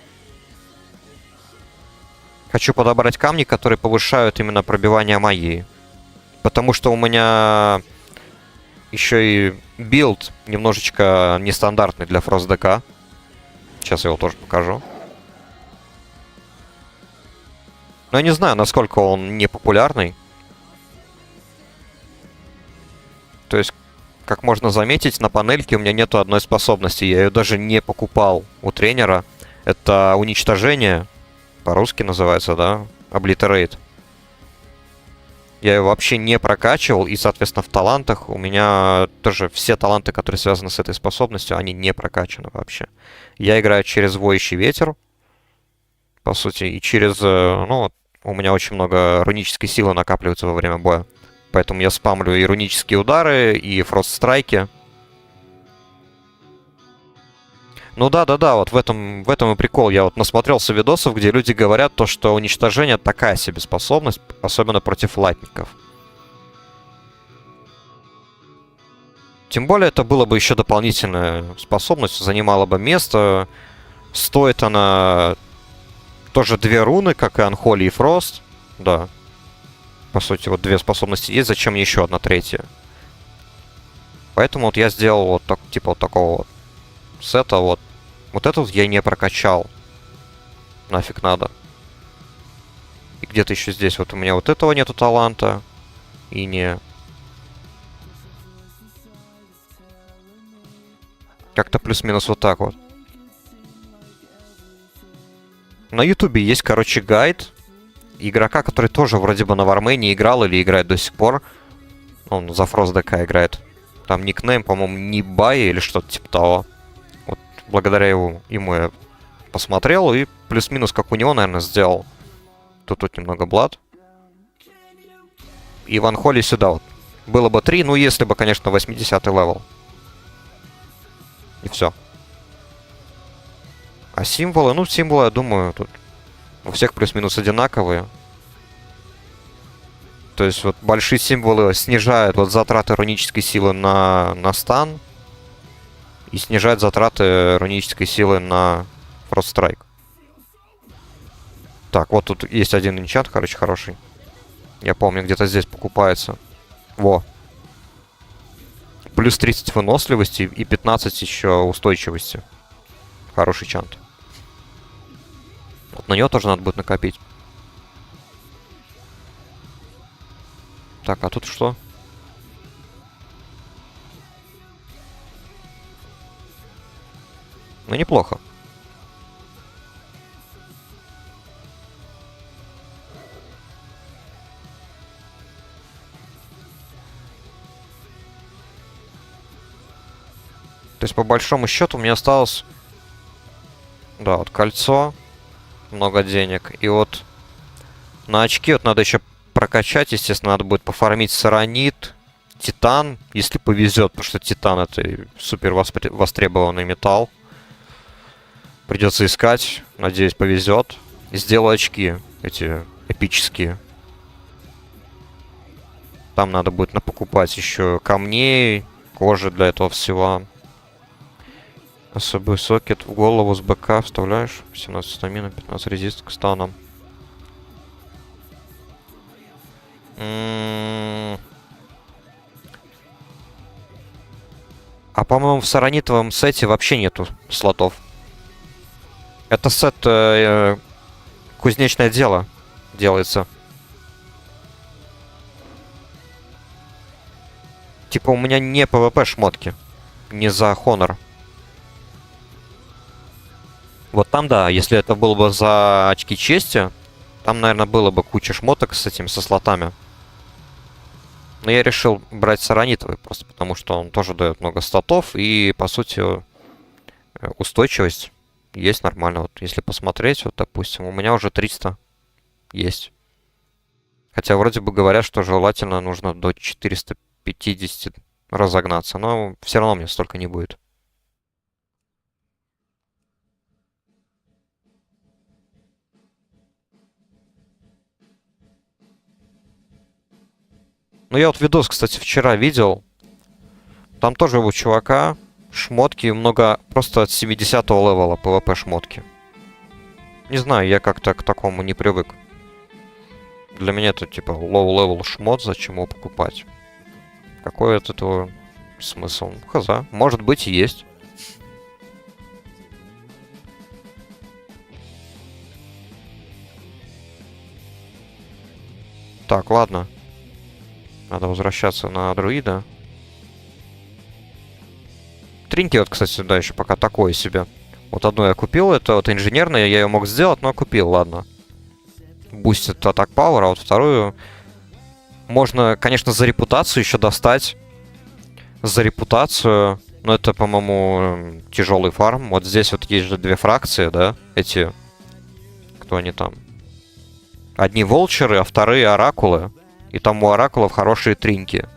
Хочу подобрать камни, которые повышают именно пробивание магии. Потому что у меня еще и билд немножечко нестандартный для Frost DK. Сейчас я его тоже покажу. Но я не знаю, насколько он не популярный. То есть, как можно заметить, на панельке у меня нету одной способности. Я ее даже не покупал у тренера. Это уничтожение. По-русски называется, да? Obliterate. Я ее вообще не прокачивал. И, соответственно, в талантах у меня тоже все таланты, которые связаны с этой способностью, они не прокачаны вообще. Я играю через воющий ветер. По сути, и через... Ну, у меня очень много рунической силы накапливается во время боя. Поэтому я спамлю и рунические удары, и фрост-страйки. Ну да, вот в этом и прикол. Я вот насмотрелся видосов, где люди говорят то, что уничтожение такая себе способность, особенно против латников. Тем более это было бы еще дополнительная способность, занимала бы место. Стоит она тоже 2 руны, как и Анхоли и Фрост. Да. По сути, вот 2 способности есть, зачем мне еще одна третья? Поэтому вот я сделал вот так, типа вот такого вот сета вот. Вот этот вот я не прокачал. Нафиг надо. И где-то еще здесь вот у меня вот этого нету таланта. И не... Как-то плюс-минус вот так вот. На ютубе есть, короче, гайд игрока, который тоже вроде бы на Вармене играл или играет до сих пор. Он за Frost DK играет. Там никнейм, по-моему, Нибай или что-то типа того. Вот благодаря ему я посмотрел и плюс-минус как у него, наверное, сделал. Тут немного блат. И Ван Холли сюда вот. Было бы 3, ну если бы, конечно, 80-й левел. И все. А символы? Ну, символы, я думаю, тут у всех плюс-минус одинаковые. То есть вот большие символы снижают вот затраты рунической силы на стан. И снижают затраты рунической силы на Frost Strike. Так, вот тут есть один энчант, короче, хороший. Я помню, где-то здесь покупается. Во. Плюс 30 выносливости и 15 еще устойчивости. Хороший чант. Вот на него тоже надо будет накопить. Так, а тут что? Ну, неплохо. То есть, по большому счету, у меня осталось... Да, вот кольцо. Много денег. И вот на очки вот надо еще прокачать. Естественно, надо будет пофармить саранит, титан, если повезет. Потому что титан — это супер востребованный металл. Придется искать. Надеюсь, повезет. И сделаю очки эти эпические. Там надо будет напокупать еще камней, кожи для этого всего. Особый сокет в голову с БК вставляешь. 17 стамина, 15 резист к станам. А по-моему, в саранитовом сете вообще нету слотов. Это сет кузнечное дело делается. Типа у меня не ПВП шмотки. Не за Honor. Вот там, да, если это было бы за очки чести, там, наверное, было бы куча шмоток с этими, со слотами. Но я решил брать саранитовый, просто потому что он тоже дает много статов, и, по сути, устойчивость есть нормально. Вот если посмотреть, вот, допустим, у меня уже 300 есть. Хотя вроде бы говорят, что желательно нужно до 450 разогнаться, но все равно мне столько не будет. Ну, я вот видос, кстати, вчера видел. Там тоже у чувака шмотки много, просто от 70-го левела ПВП шмотки. Не знаю, я как-то к такому не привык. Для меня это типа лоу-левел шмот, зачем его покупать? Какой от этого смысл? Хз, может быть и есть. Так, ладно. Надо возвращаться на друида. Тринкет, кстати, да, еще пока такое себе. Вот одну я купил, это вот инженерная, я ее мог сделать, но купил, ладно. Бустит атак пауэр, а вот вторую можно, конечно, за репутацию еще достать. За репутацию, но это, по-моему, тяжелый фарм. Вот здесь вот есть же две фракции, да, эти, кто они там? Одни волчеры, а вторые оракулы. И там у оракулов хорошие тринки.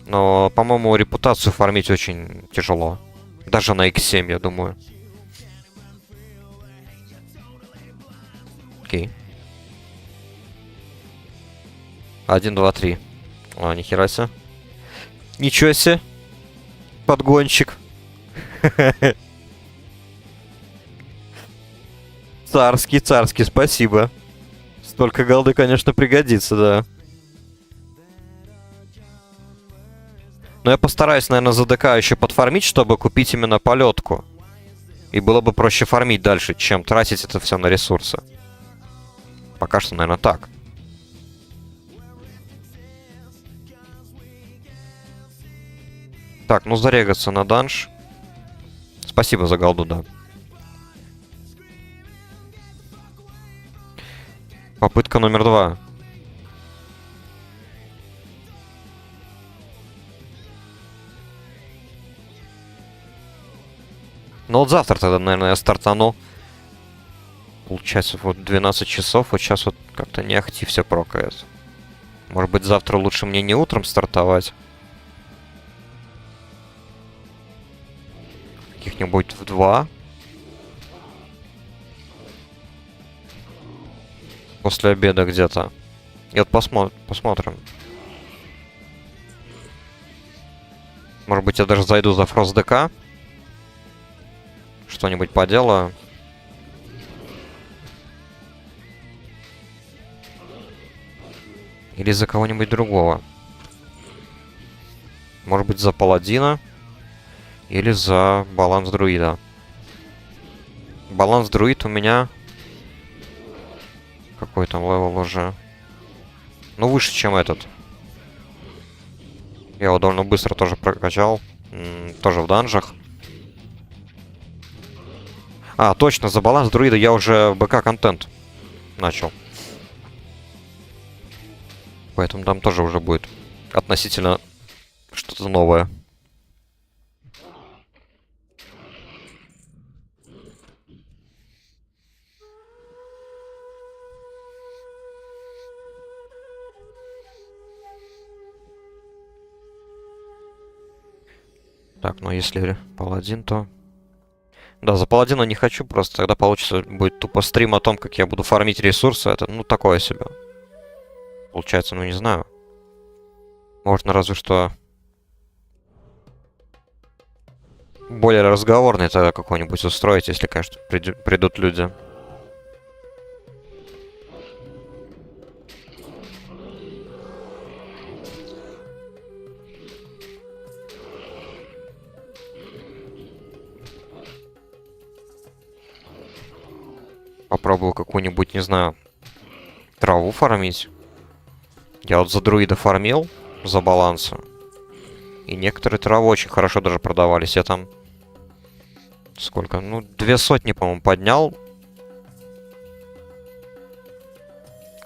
Но, по-моему, репутацию фармить очень тяжело. Даже на X7, я думаю. Окей. 1, 2, 3. А, нихера себе. Ничего себе. Подгонщик. Царский, царский, спасибо. Столько голды, конечно, пригодится, да. Но я постараюсь, наверное, за ДК еще подфармить, чтобы купить именно полетку. И было бы проще фармить дальше, чем тратить это все на ресурсы. Пока что, наверное, так. Так, ну зарегаться на данж. Спасибо за голду, да. Попытка номер 2. Ну вот завтра тогда, наверное, я стартану. Получается, вот 12 часов. Вот сейчас вот как-то не ахти все прокает. Может быть, завтра лучше мне не утром стартовать. Каких-нибудь в 2. После обеда где-то. И вот посмотрим. Может быть, я даже зайду за Фрост ДК. Что-нибудь поделаю. Или за кого-нибудь другого. Может быть, за Паладина. Или за Баланс Друида. Баланс Друид у меня... Какой там левел уже? Ну, выше, чем этот. Я его довольно быстро тоже прокачал. Тоже в данжах. А, точно, за Баланс Друида я уже БК-контент начал. Поэтому там тоже уже будет относительно что-то новое. Так, ну если Паладин, то... Да, за Паладина не хочу, просто тогда получится будет тупо стрим о том, как я буду фармить ресурсы. Это, ну, такое себе. Получается, ну, не знаю. Можно разве что... более разговорный тогда какой-нибудь устроить, если, конечно, придут люди. Попробую какую-нибудь, не знаю, траву фармить. Я вот за друида фармил, за баланса. И некоторые травы очень хорошо даже продавались. Я там... Сколько? Ну, 200, по-моему, поднял.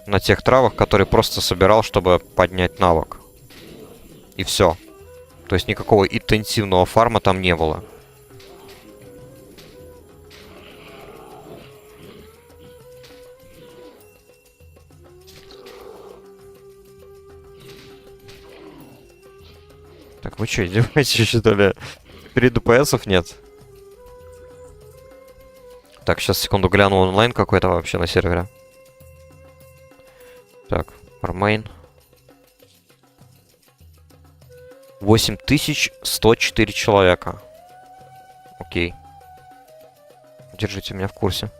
На тех травах, которые просто собирал, чтобы поднять навык. И все. То есть никакого интенсивного фарма там не было. Так, вы что, издеваетесь, что ли? Перед ДПСов нет. Так, сейчас, секунду, гляну онлайн какой-то вообще на сервере. Так, Армейн. 8104 человека. Окей. Держите меня в курсе.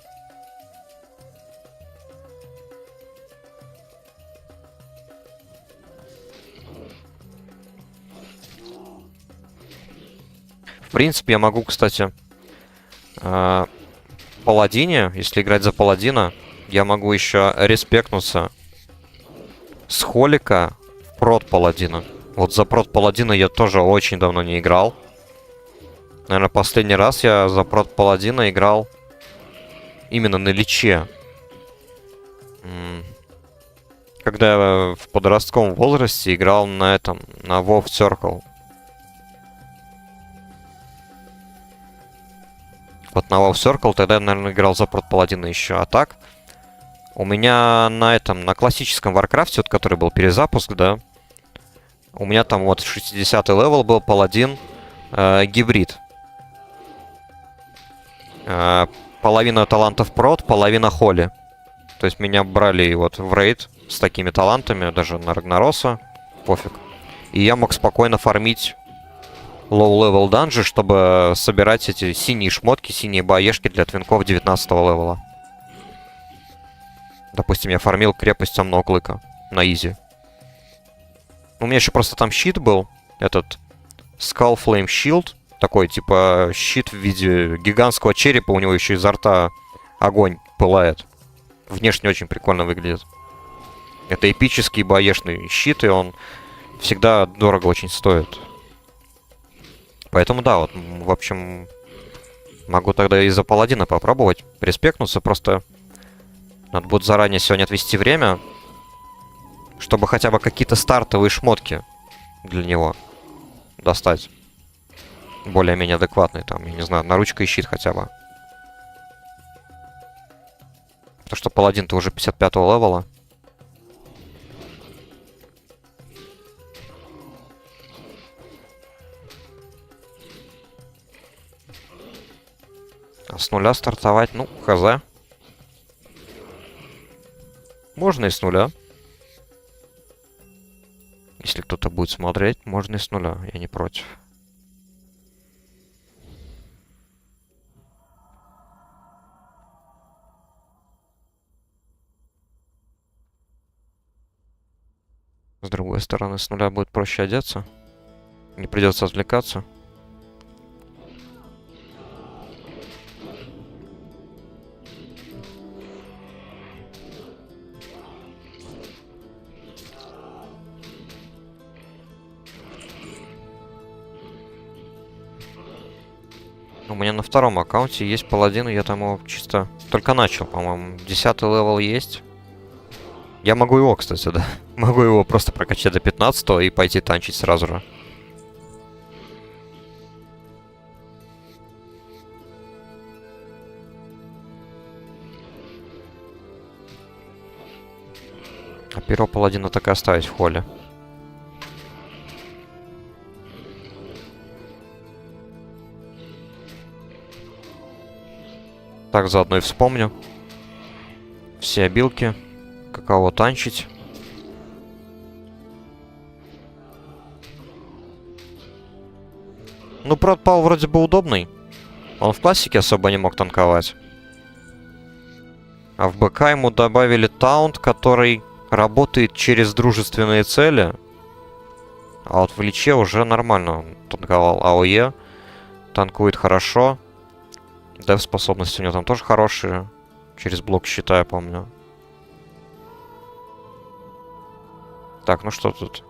В принципе, я могу, кстати, Паладине, если играть за Паладина, я могу еще респектнуться с Холика в прот Паладина. Вот за прот Паладина я тоже очень давно не играл. Наверное, последний раз я за прот Паладина играл именно на Личе. Когда я в подростковом возрасте играл на этом, на WoW Circle. Вот на WoW Circle тогда я, наверное, играл за прот Паладина еще. А так, у меня на этом, на классическом Warcraft, вот который был перезапуск, да, у меня там вот 60-й левел был Паладин гибрид. Половина талантов прот, половина холи. То есть меня брали вот в рейд с такими талантами, даже на Рагнароса, пофиг. И я мог спокойно фармить лоу-левел данжи, чтобы собирать эти синие шмотки, синие баешки для твинков 19-го левела. Допустим, я фармил крепость Темного Клыка на изи. У меня еще просто там щит был, этот Skull Flame Shield, такой типа щит в виде гигантского черепа, у него еще изо рта огонь пылает. Внешне очень прикольно выглядит. Это эпический баешный щит, и он всегда дорого очень стоит. Поэтому да, вот, в общем, могу тогда и за Паладина попробовать респектнуться, просто надо будет заранее сегодня отвести время, чтобы хотя бы какие-то стартовые шмотки для него достать. Более-менее адекватные, там, я не знаю, наручка и щит хотя бы. Потому что Паладин-то уже 55-го левела. А с нуля стартовать, ну, хз. Можно и с нуля. это будет смотреть, можно и с нуля, я не против. С другой стороны, с нуля будет проще одеться. Не придется отвлекаться. У меня на втором аккаунте есть паладин, и я там его чисто только начал, по-моему. 10-й левел есть. Я могу его, кстати, да. Могу его просто прокачать до 15-го и пойти танчить сразу же. А первого паладина так и оставить в холле. Так, заодно и вспомню все обилки, каково танчить. Ну, Протпал вроде бы удобный. Он в классике особо не мог танковать. А в БК ему добавили таунт, который работает через дружественные цели. А вот в Личе уже нормально он танковал АОЕ. Танкует хорошо. Деф способности у него там тоже хорошие. Через блок щита, я помню. Так, ну что тут?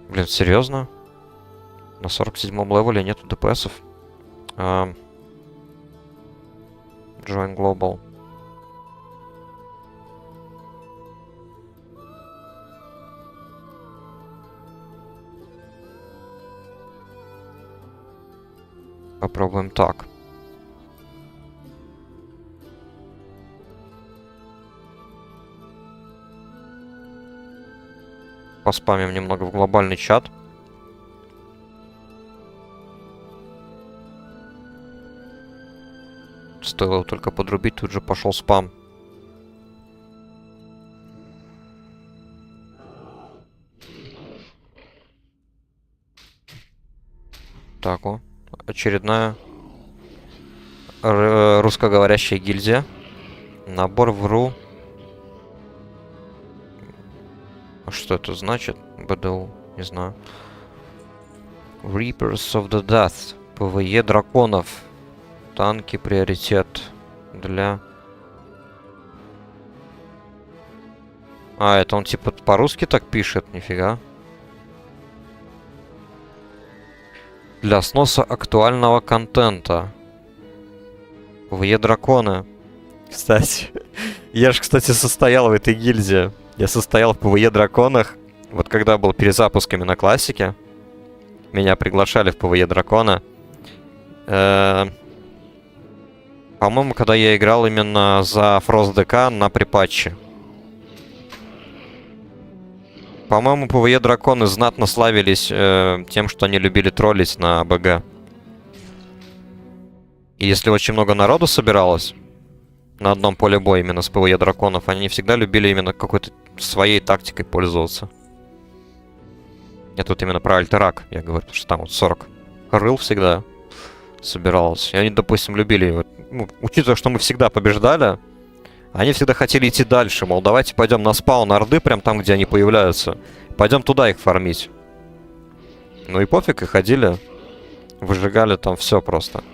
Блин, серьезно? На 47-м левеле нету ДПСов. Join Global. Попробуем так. Поспамим немного в глобальный чат. Стоило его только подрубить, тут же пошел спам. Так, о. Очередная русскоговорящая гильдия. Набор в РУ. А что это значит? БДУ, не знаю. Reapers of the Death. ПВЕ драконов. Танки приоритет для... А, это он типа по-русски так пишет? Нифига. Для сноса актуального контента. ПВЕ драконы. Кстати. Я же, кстати, состоял в этой гильдии. Я состоял в ПВЕ драконах. Вот когда был перезапуск именно классики. Меня приглашали в ПВЕ дракона. По-моему, когда я играл именно за Frost ДК на припатче. По-моему, ПВЕ драконы знатно славились тем, что они любили троллить на БГ. И если очень много народу собиралось на одном поле боя именно с ПВЕ драконов, они всегда любили именно какой-то своей тактикой пользоваться. Я тут именно про Альтерак, я говорю, потому что там вот 40 рыл всегда собиралось. И они, допустим, любили, ну, учитывая, что мы всегда побеждали, они всегда хотели идти дальше, мол, давайте пойдем на спаун орды, прям там, где они появляются. Пойдем туда их фармить. Ну и пофиг, и ходили, выжигали там все просто.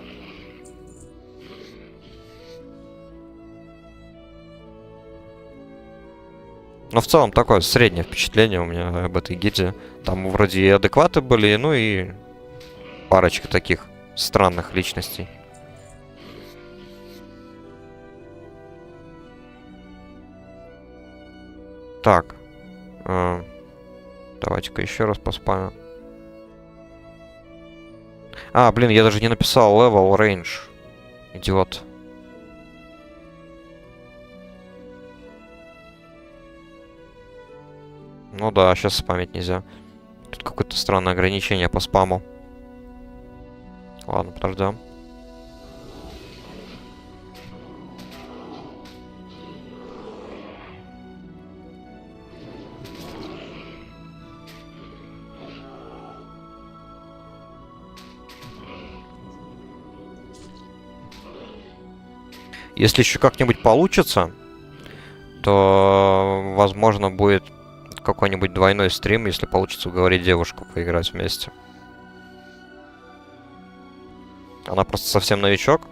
Но в целом такое среднее впечатление у меня об этой гильдии. Там вроде и адекваты были, ну и парочка таких странных личностей. Так. Давайте-ка еще раз поспамим. А, блин, я даже не написал level range. Идиот. Ну да, сейчас спамить нельзя. Тут какое-то странное ограничение по спаму. Ладно, подождем. Если еще как-нибудь получится, то, возможно, будет какой-нибудь двойной стрим, если получится уговорить девушку поиграть вместе. Она просто совсем новичок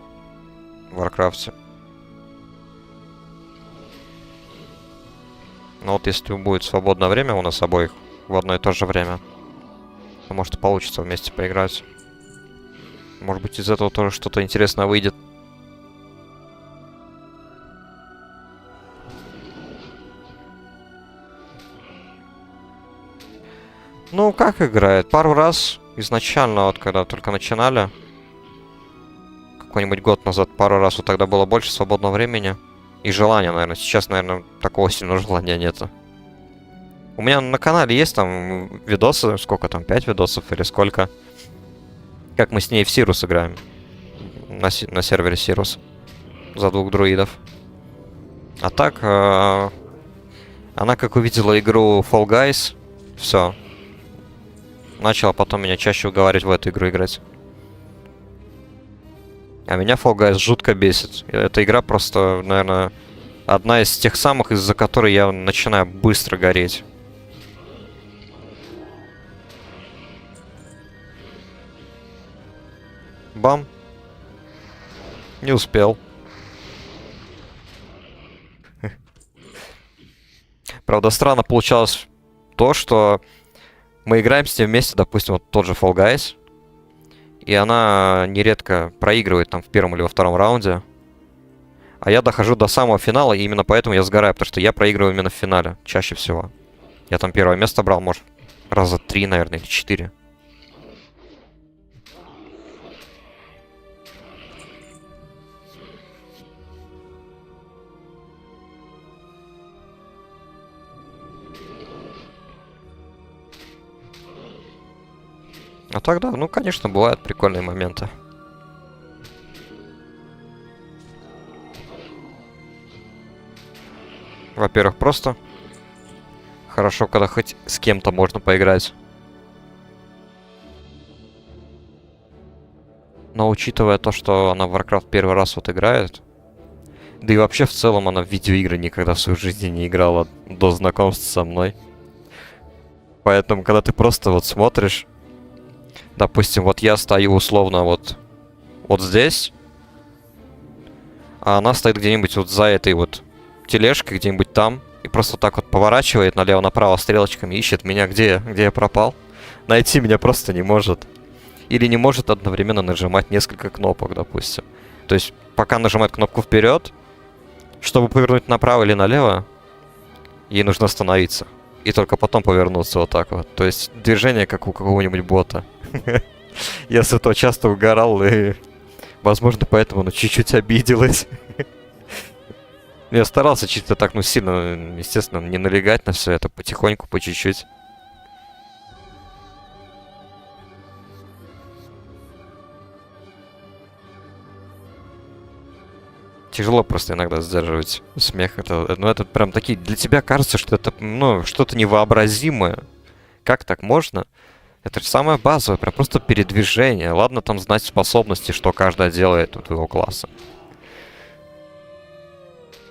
в Варкрафте. Но вот если будет свободное время у нас обоих в одно и то же время, то может и получится вместе поиграть. Может быть, из этого тоже что-то интересное выйдет. Ну, как играет? Пару раз изначально, вот когда только начинали, какой-нибудь год назад, пару раз, вот тогда было больше свободного времени и желания, наверное. Сейчас, наверное, такого сильного желания нету. У меня на канале есть там видосы, сколько там, 5 видосов или сколько, как мы с ней в Сирус играем. На сервере Сирус. За 2 друидов. А так, она как увидела игру Fall Guys, все. Начала потом меня чаще уговаривать в эту игру играть. А меня Fall Guys жутко бесит. Эта игра просто, наверное, одна из тех самых, из-за которой я начинаю быстро гореть. Бам. Не успел. Правда, странно получалось то, что мы играем с ней вместе, допустим, вот тот же Fall Guys, и она нередко проигрывает там в первом или во втором раунде, а я дохожу до самого финала, и именно поэтому я сгораю, потому что я проигрываю именно в финале, чаще всего. Я там первое место брал, может, раза 3, наверное, или 4. А тогда, ну, конечно, бывают прикольные моменты. Во-первых, просто хорошо, когда хоть с кем-то можно поиграть. Но учитывая то, что она в Warcraft первый раз вот играет, да и вообще в целом она в видеоигры никогда в своей жизни не играла до знакомства со мной. Поэтому, когда ты просто вот смотришь, допустим, вот я стою условно вот здесь, а она стоит где-нибудь вот за этой вот тележкой, где-нибудь там, и просто так вот поворачивает налево-направо стрелочками, ищет меня, где я пропал. Найти меня просто не может. Или не может одновременно нажимать несколько кнопок, допустим. То есть, пока нажимает кнопку вперед, чтобы повернуть направо или налево, ей нужно остановиться. И только потом повернуться вот так вот. То есть, движение как у какого-нибудь бота. Я с этого часто угорал, и, возможно, поэтому она чуть-чуть обиделась. Я старался чисто так, ну, сильно, естественно, не налегать на все это, потихоньку, по чуть-чуть. Тяжело просто иногда сдерживать смех. Это прям такие... Для тебя кажется, что это, ну, что-то невообразимое. Как так можно? Это же самое базовое, прям просто передвижение. Ладно там знать способности, что каждая делает у твоего класса.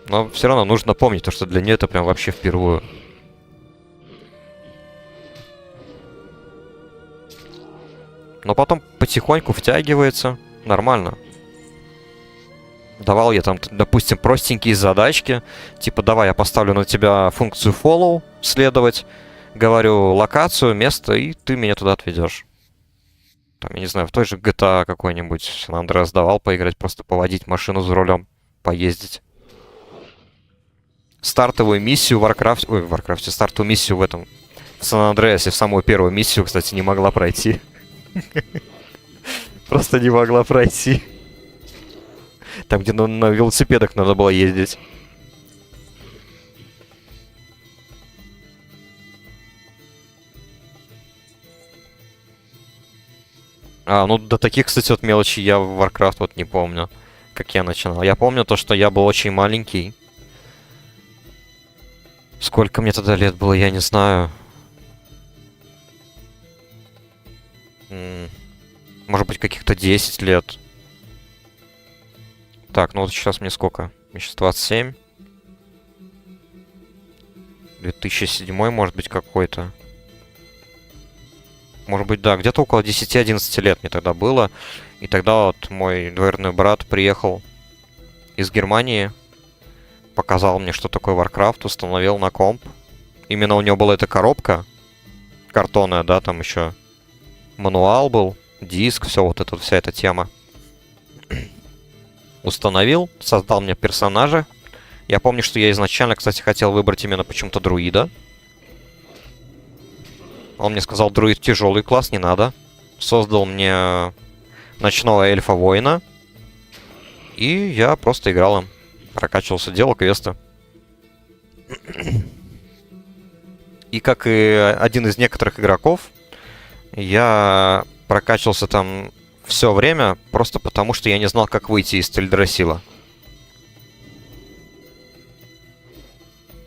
Но все равно нужно помнить, то, что для нее это прям вообще впервые. Но потом потихоньку втягивается. Нормально. Давал я там, допустим, простенькие задачки. Типа, давай я поставлю на тебя функцию follow, следовать. Говорю локацию, место, и ты меня туда отведешь. Там, я не знаю, в той же GTA какой-нибудь San Andreas давал поиграть, просто поводить машину за рулем, поездить. Стартовую миссию в Warcraft... Ой, в Warcraft, стартовую миссию в этом... В San Andreas, в самую первую миссию, кстати, не могла пройти. Просто не могла пройти. Там, где на велосипедах надо было ездить. Ну до таких, кстати, вот мелочей я в Warcraft вот не помню, как я начинал. Я помню то, что я был очень маленький. Сколько мне тогда лет было, я не знаю. Может быть, каких-то 10 лет. Так, ну вот сейчас мне сколько? Мне сейчас 27. 2007 может быть какой-то. Может быть, да, где-то около 10-11 лет мне тогда было. И тогда вот мой двоюродный брат приехал из Германии, показал мне, что такое Warcraft, установил на комп. Именно у него была эта коробка картонная, да, там еще мануал был, диск, все вот это, вся эта тема. Установил, создал мне персонажа. Я помню, что я изначально, кстати, хотел выбрать именно почему-то друида. Он мне сказал, друид тяжелый класс, не надо. Создал мне ночного эльфа-воина. И я просто играл им. Прокачивался, делал квесты. И как и один из некоторых игроков, я прокачивался там все время, просто потому что я не знал, как выйти из Тильдрасила.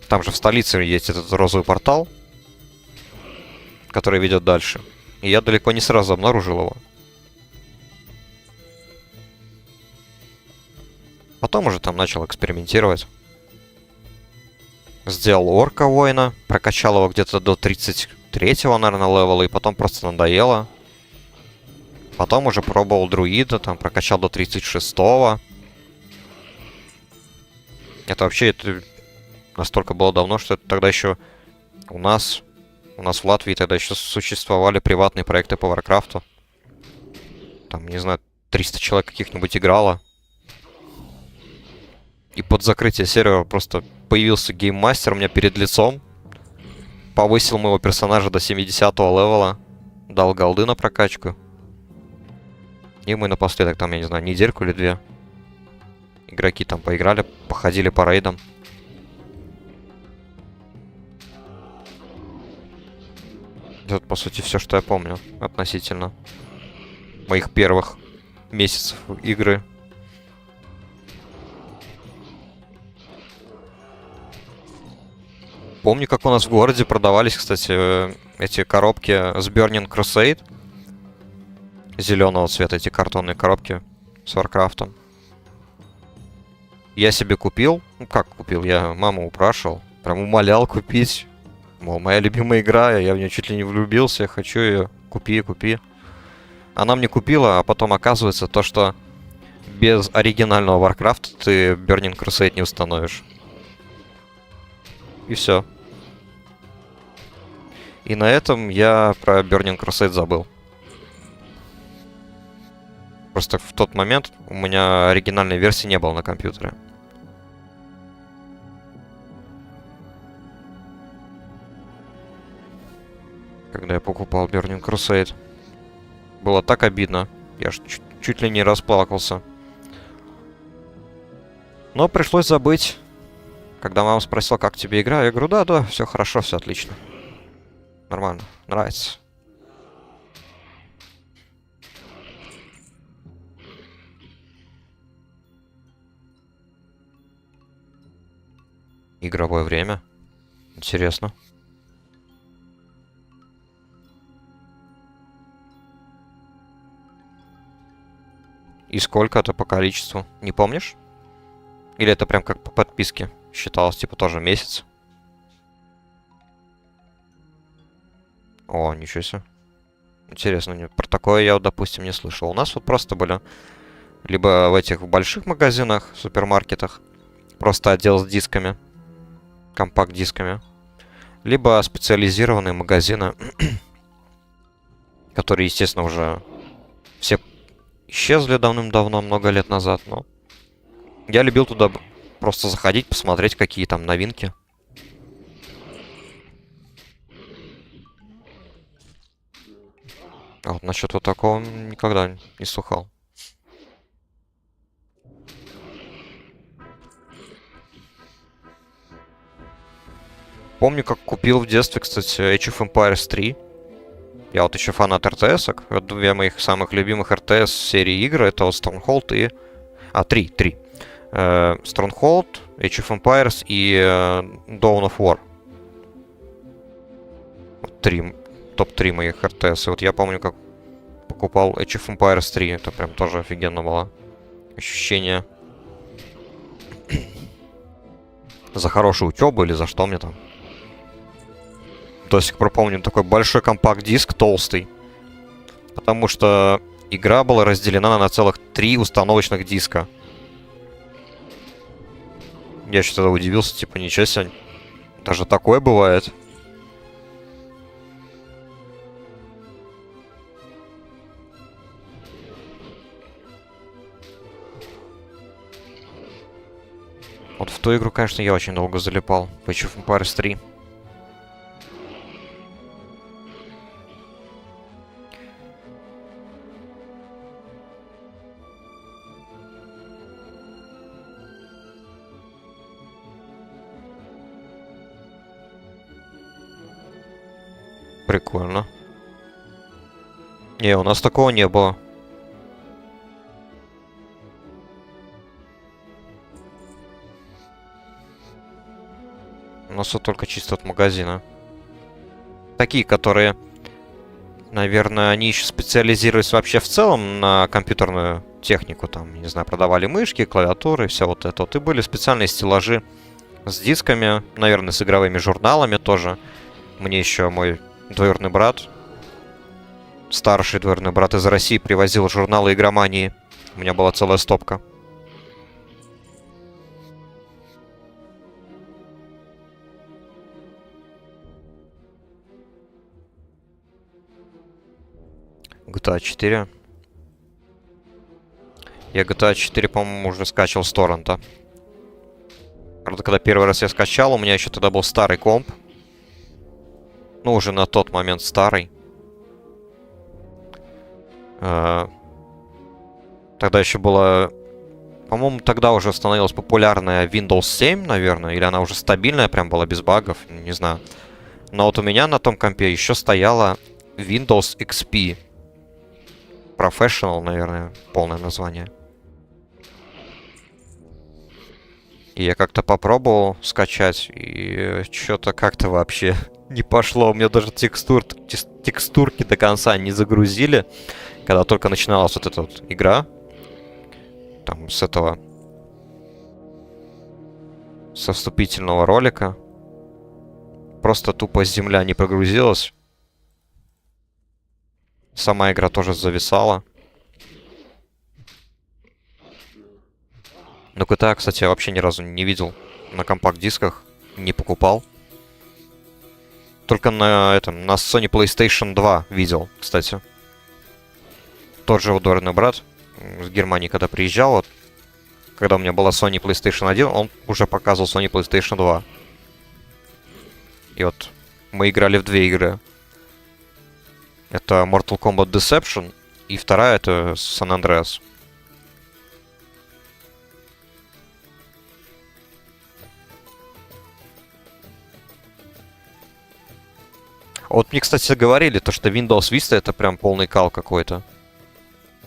Там же в столице есть этот розовый портал, который ведет дальше. И я далеко не сразу обнаружил его. Потом уже там начал экспериментировать. Сделал орка-воина, прокачал его где-то до 33-го, наверное, левела, и потом просто надоело. Потом уже пробовал друида, там прокачал до 36-го. Это вообще настолько было давно, что это тогда еще у нас в Латвии тогда еще существовали приватные проекты по Варкрафту. Там, не знаю, 300 человек каких-нибудь играло. И под закрытие сервера просто появился гейммастер у меня перед лицом. Повысил моего персонажа до 70-го левела. Дал голды на прокачку. И мы напоследок там, я не знаю, недельку или две. Игроки там поиграли, походили по рейдам. Это, по сути, все, что я помню относительно моих первых месяцев игры. Помню, как у нас в городе продавались, кстати, эти коробки с Burning Crusade. Зеленого цвета, эти картонные коробки с Варкрафтом. Я себе купил. Ну, как купил? Я маму упрашивал. Прям умолял купить. Мол, моя любимая игра, я в нее чуть ли не влюбился, я хочу ее. Купи, купи. Она мне купила, а потом оказывается то, что без оригинального Warcraft ты Burning Crusade не установишь. И все. И на этом я про Burning Crusade забыл. Просто в тот момент у меня оригинальной версии не было на компьютере. Когда я покупал Burning Crusade. Было так обидно. Я ж чуть ли не расплакался. Но пришлось забыть. Когда мама спросила, как тебе игра, я говорю, да, все хорошо, все отлично. Нормально, нравится. Игровое время. Интересно. И сколько это по количеству? Не помнишь? Или это прям как по подписке считалось, типа тоже месяц? О, ничего себе. Интересно, про такое я, допустим, не слышал. У нас вот просто были либо в этих больших магазинах, супермаркетах, просто отдел с дисками, компакт-дисками, либо специализированные магазины, которые, естественно, уже все исчезли давным-давно, много лет назад, но я любил туда просто заходить, посмотреть, какие там новинки. А вот насчет вот такого никогда не слыхал. Помню, как купил в детстве, кстати, Age of Empires 3. Я вот еще фанат РТС-ок. Вот две моих самых любимых РТС серии игр это вот Stronghold и... три. Stronghold, Age of Empires и Dawn of War. Топ-3 моих РТС. И вот я помню, как покупал Age of Empires 3. Это прям тоже офигенно было. Ощущение За хорошую учебу или за что мне там. До сих пор помню такой большой компакт-диск, толстый. Потому что игра была разделена на целых 3 установочных диска. Я что-то удивился, типа, ничего себе. Даже такое бывает. Вот в ту игру, конечно, я очень долго залипал. В Age of Empires 3. Прикольно. Не, у нас такого не было. У нас вот только чисто от магазина. Такие, которые, наверное, они еще специализировались вообще в целом на компьютерную технику. Там, не знаю, продавали мышки, клавиатуры, все вот это. Вот и были специальные стеллажи с дисками, наверное, с игровыми журналами тоже. Мне еще мой двоюродный брат, старший двоюродный брат из России, привозил журналы игромании. У меня была целая стопка. GTA 4. Я GTA 4, по-моему, уже скачивал с торрента. Правда, когда первый раз я скачал, у меня еще тогда был старый комп. Ну, уже на тот момент старый. Тогда еще было... По-моему, тогда уже становилась популярная Windows 7, наверное. Или она уже стабильная прям была, без багов. Не знаю. Но вот у меня на том компе еще стояла Windows XP. Professional, наверное, полное название. И я как-то попробовал скачать, и что-то как-то вообще не пошло. У меня даже текстурки до конца не загрузили. Когда только начиналась вот эта вот игра. Там с этого... Со вступительного ролика. Просто тупо земля не прогрузилась. Сама игра тоже зависала. Но GTA, кстати, я вообще ни разу не видел на компакт-дисках. Не покупал. Только на Sony PlayStation 2 видел, кстати. Тот же двоюродный брат с Германии, когда приезжал, вот, когда у меня была Sony PlayStation 1, он уже показывал Sony PlayStation 2. И вот мы играли в 2 игры. Это Mortal Kombat Deception, и вторая это San Andreas. Вот мне, кстати, говорили, то, что Windows Vista это прям полный кал какой-то.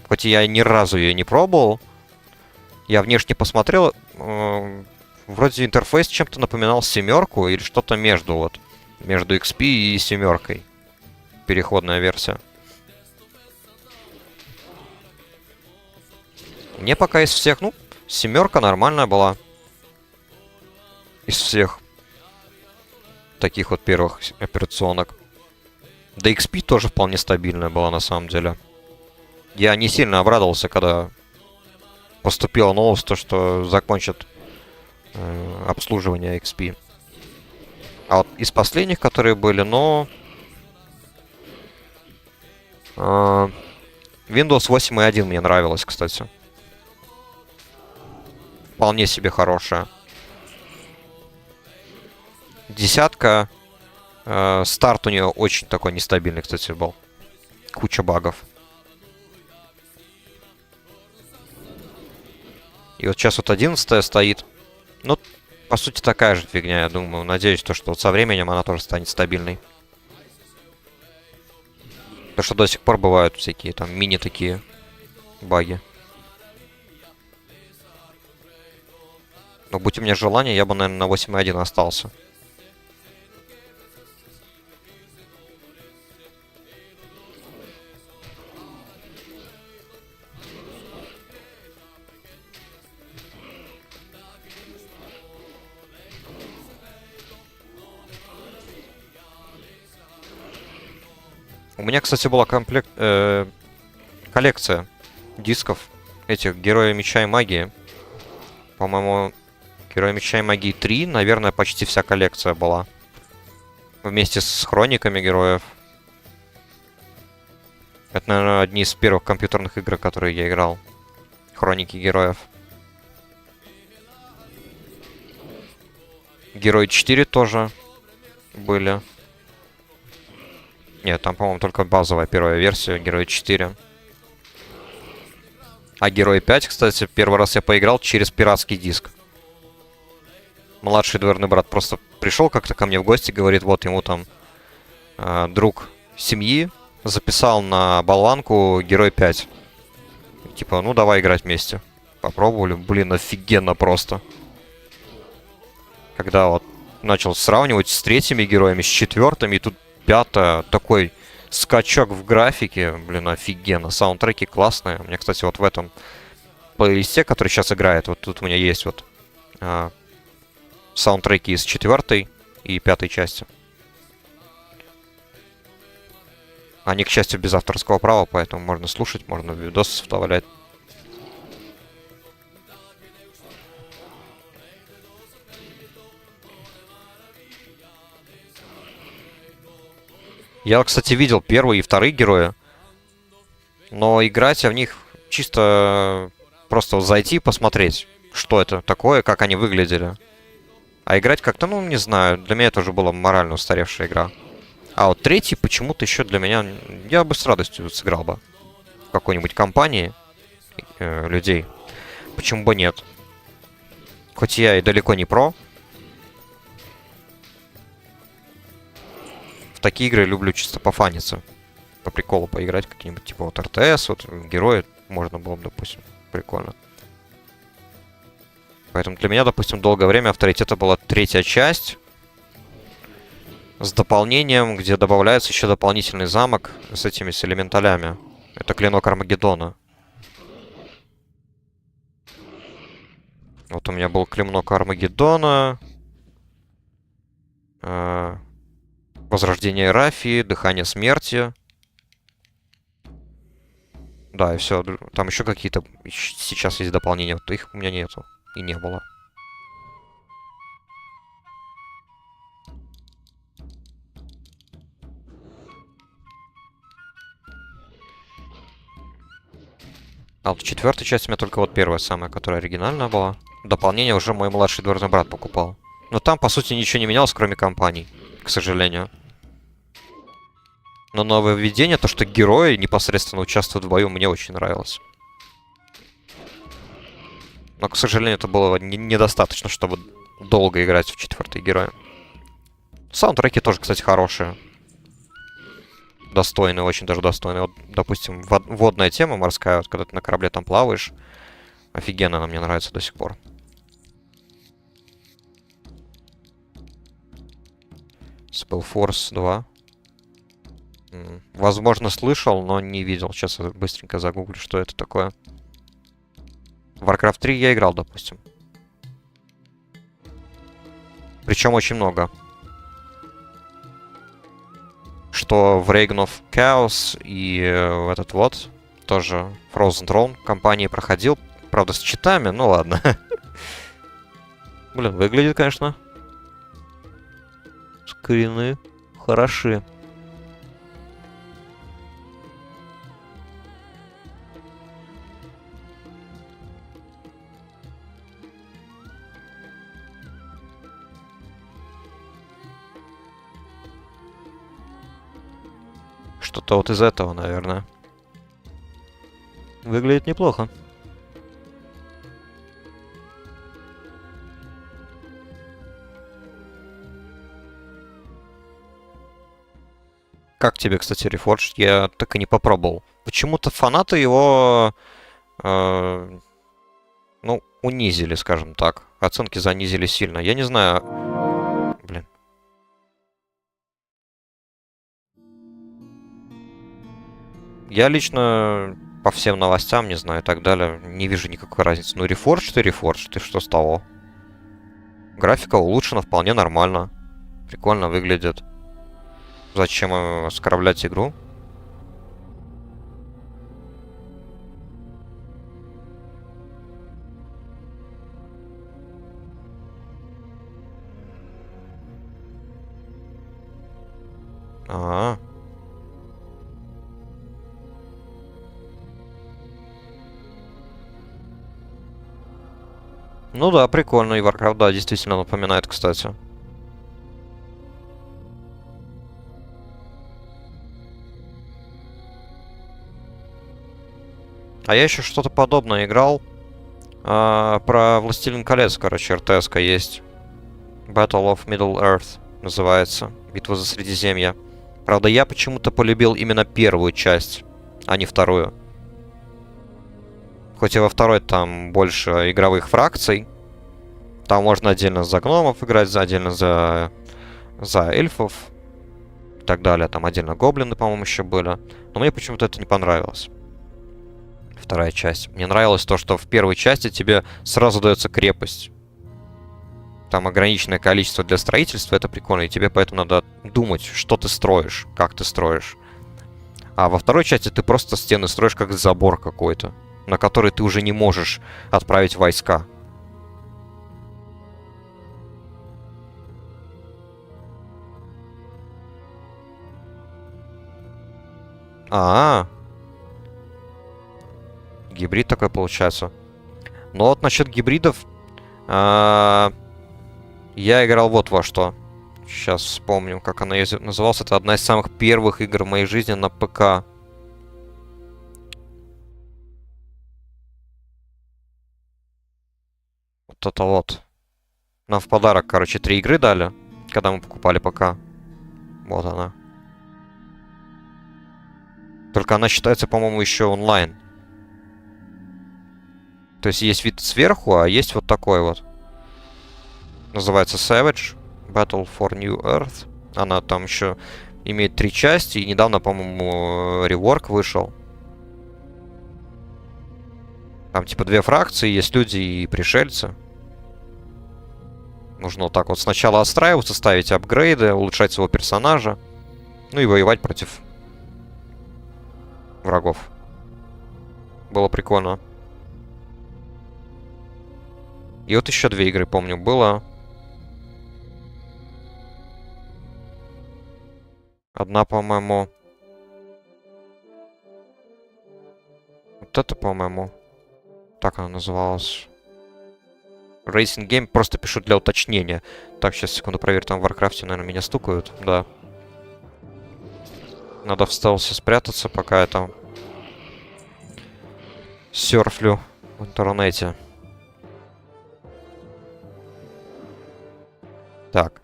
Хоть я ни разу ее не пробовал. Я внешне посмотрел. Вроде интерфейс чем-то напоминал семерку или что-то между вот. Между XP и семеркой. Переходная версия. Мне пока из всех, ну, семерка нормальная была. Из всех таких вот первых операционок. Да XP тоже вполне стабильная была на самом деле. Я не сильно обрадовался, когда поступила новость, то, что закончат обслуживание XP. А вот из последних, которые были, но... Windows 8.1 мне нравилось, кстати. Вполне себе хорошая. Десятка. Старт у нее очень такой нестабильный, кстати, был. Куча багов. И вот сейчас вот 11 стоит. Ну, по сути, такая же фигня, я думаю. Надеюсь, то, что вот со временем она тоже станет стабильной. Потому что до сих пор бывают всякие там мини такие баги. Но будь у меня желание, я бы, наверное, на 8.1 остался. У меня, кстати, была коллекция дисков этих Героя Меча и Магии. По-моему, Героя Меча и Магии 3, наверное, почти вся коллекция была. Вместе с хрониками героев. Это, наверное, одни из первых компьютерных игр, которые я играл. Хроники героев. Герои 4 тоже были. Нет, там, по-моему, только базовая первая версия, Герои 4. А Герои 5, кстати, первый раз я поиграл через пиратский диск. Младший двоюродный брат просто пришел как-то ко мне в гости, говорит, вот ему там друг семьи записал на болванку Герой 5. Типа, ну давай играть вместе. Попробовали, блин, офигенно просто. Когда вот начал сравнивать с третьими героями, с четвертыми, и тут пятая, такой скачок в графике, блин, офигенно. Саундтреки классные. У меня, кстати, вот в этом плейлисте, который сейчас играет, вот тут у меня есть вот саундтреки из 4 и 5 части. Они, к счастью, без авторского права, поэтому можно слушать, можно видосы вставлять. Я, кстати, видел первые и вторые герои, но играть в них чисто просто зайти и посмотреть, что это такое, как они выглядели. А играть как-то, ну, не знаю, для меня это уже была морально устаревшая игра. А вот третий почему-то еще для меня... Я бы с радостью сыграл бы в какой-нибудь компании людей. Почему бы нет? Хоть я и далеко не про. В такие игры люблю чисто пофаниться. По приколу поиграть какие-нибудь, типа вот РТС, вот герои можно было бы, допустим. Прикольно. Поэтому для меня, допустим, долгое время авторитета была третья часть. С дополнением, где добавляется еще дополнительный замок с этими с элементалями. Это клинок Армагеддона. Вот у меня был клинок Армагеддона. Возрождение Рафии, Дыхание Смерти. Да, и все. Там еще какие-то сейчас есть дополнения. Вот их у меня нету. И не было. А вот в 4 части у меня только вот первая самая, которая оригинальная была. Дополнение уже мой младший двоюродный брат покупал. Но там, по сути, ничего не менялось, кроме компаний, к сожалению. Но нововведение, то, что герои непосредственно участвуют в бою, мне очень нравилось. Но, к сожалению, это было недостаточно, чтобы долго играть в 4 героя. Саундтреки тоже, кстати, хорошие. Достойные, очень даже достойные. Вот, допустим, водная тема морская, вот, когда ты на корабле там плаваешь. Офигенно она мне нравится до сих пор. Spellforce 2. Возможно, слышал, но не видел. Сейчас я быстренько загуглю, что это такое. В Warcraft 3 я играл, допустим. Причем очень много. Что в Reign of Chaos и этот вот, тоже Frozen Throne компании проходил. Правда, с читами, ну ладно. Блин, выглядит, конечно. Скрины хороши. Что-то вот из этого, наверное. Выглядит неплохо. Как тебе, кстати, Reforged? Я так и не попробовал. Почему-то фанаты его, ну, унизили, скажем так. Оценки занизили сильно. Я не знаю... Блин. Я лично по всем новостям, не знаю, и так далее, не вижу никакой разницы. Ну, Reforged и Reforged, и что с того? Графика улучшена вполне нормально. Прикольно выглядит. Зачем оскорблять игру? А. Ну да, прикольно. И Warcraft, да, действительно напоминает, кстати. А я еще что-то подобное играл. Про Властелин колец, короче, РТС-ка есть. Battle of Middle-earth называется. Битва за Средиземье. Правда, я почему-то полюбил именно первую часть, а не вторую. Хоть и во второй там больше игровых фракций. Там можно отдельно за гномов играть, отдельно за эльфов и так далее. Там отдельно гоблины, по-моему, еще были. Но мне почему-то это не понравилось. Вторая часть. Мне нравилось то, что в первой части тебе сразу дается крепость. Там ограниченное количество для строительства, это прикольно, и тебе поэтому надо думать, что ты строишь, как ты строишь. А во второй части ты просто стены строишь как забор какой-то, на который ты уже не можешь отправить войска. А, гибрид такой получается. Но вот насчет гибридов... Я играл вот во что. Сейчас вспомню, как она называлась. Это одна из самых первых игр в моей жизни на ПК. Вот это вот. Нам в подарок, короче, 3 игры дали, когда мы покупали ПК. Вот она. Только она считается, по-моему, еще онлайн. То есть есть вид сверху, а есть вот такой вот. Называется Savage. Battle for New Earth. Она там еще имеет 3 части. И недавно, по-моему, реворк вышел. Там типа 2 фракции. Есть люди и пришельцы. Нужно вот так вот сначала отстраиваться, ставить апгрейды, улучшать своего персонажа. Ну и воевать против врагов. Было прикольно. И вот еще 2 игры, помню, было. Одна, по-моему... Вот это, по-моему... Так она называлась. Racing Game, просто пишу для уточнения. Так, сейчас, секунду, проверь, там в Warcraft, наверное, меня стукают. Да. Надо в стелсе спрятаться, пока я там серфлю в интернете. Так.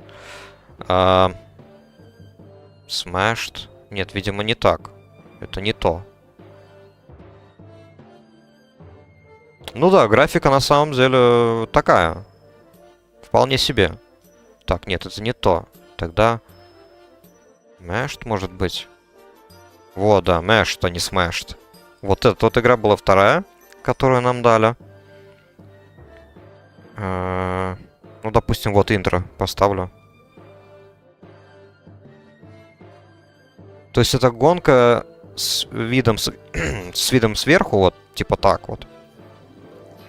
Smashed. Нет, видимо, не так. Это не то. Ну да, графика на самом деле такая. Вполне себе. Так, нет, это не то. Тогда... Mashed, может быть? Вот, да, Mashed, а не Smashed. Вот эта вот игра была вторая, которую нам дали. Ну, допустим, вот интро поставлю. То есть это гонка с видом, с видом сверху, вот, типа так вот.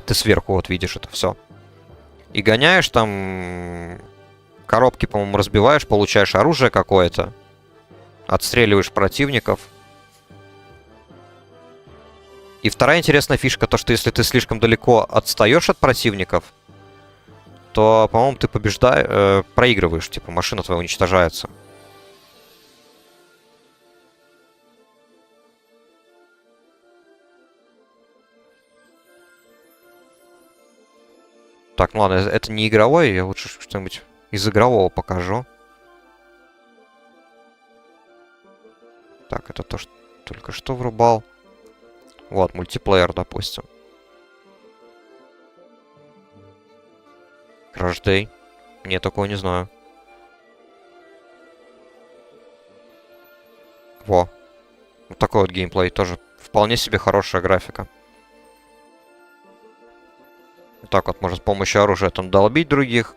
Ты сверху вот видишь это все. И гоняешь там... Коробки, по-моему, разбиваешь, получаешь оружие какое-то. Отстреливаешь противников. И вторая интересная фишка, то что если ты слишком далеко отстаешь от противников, то, по-моему, ты проигрываешь, типа машина твоя уничтожается. Так, ну ладно, это не игровой, я лучше что-нибудь из игрового покажу. Так, это то, что только что врубал. Вот, мультиплеер, допустим. Crash Day. Не, такого не знаю. Во. Вот такой вот геймплей. Тоже вполне себе хорошая графика. Вот так вот можно с помощью оружия там долбить других.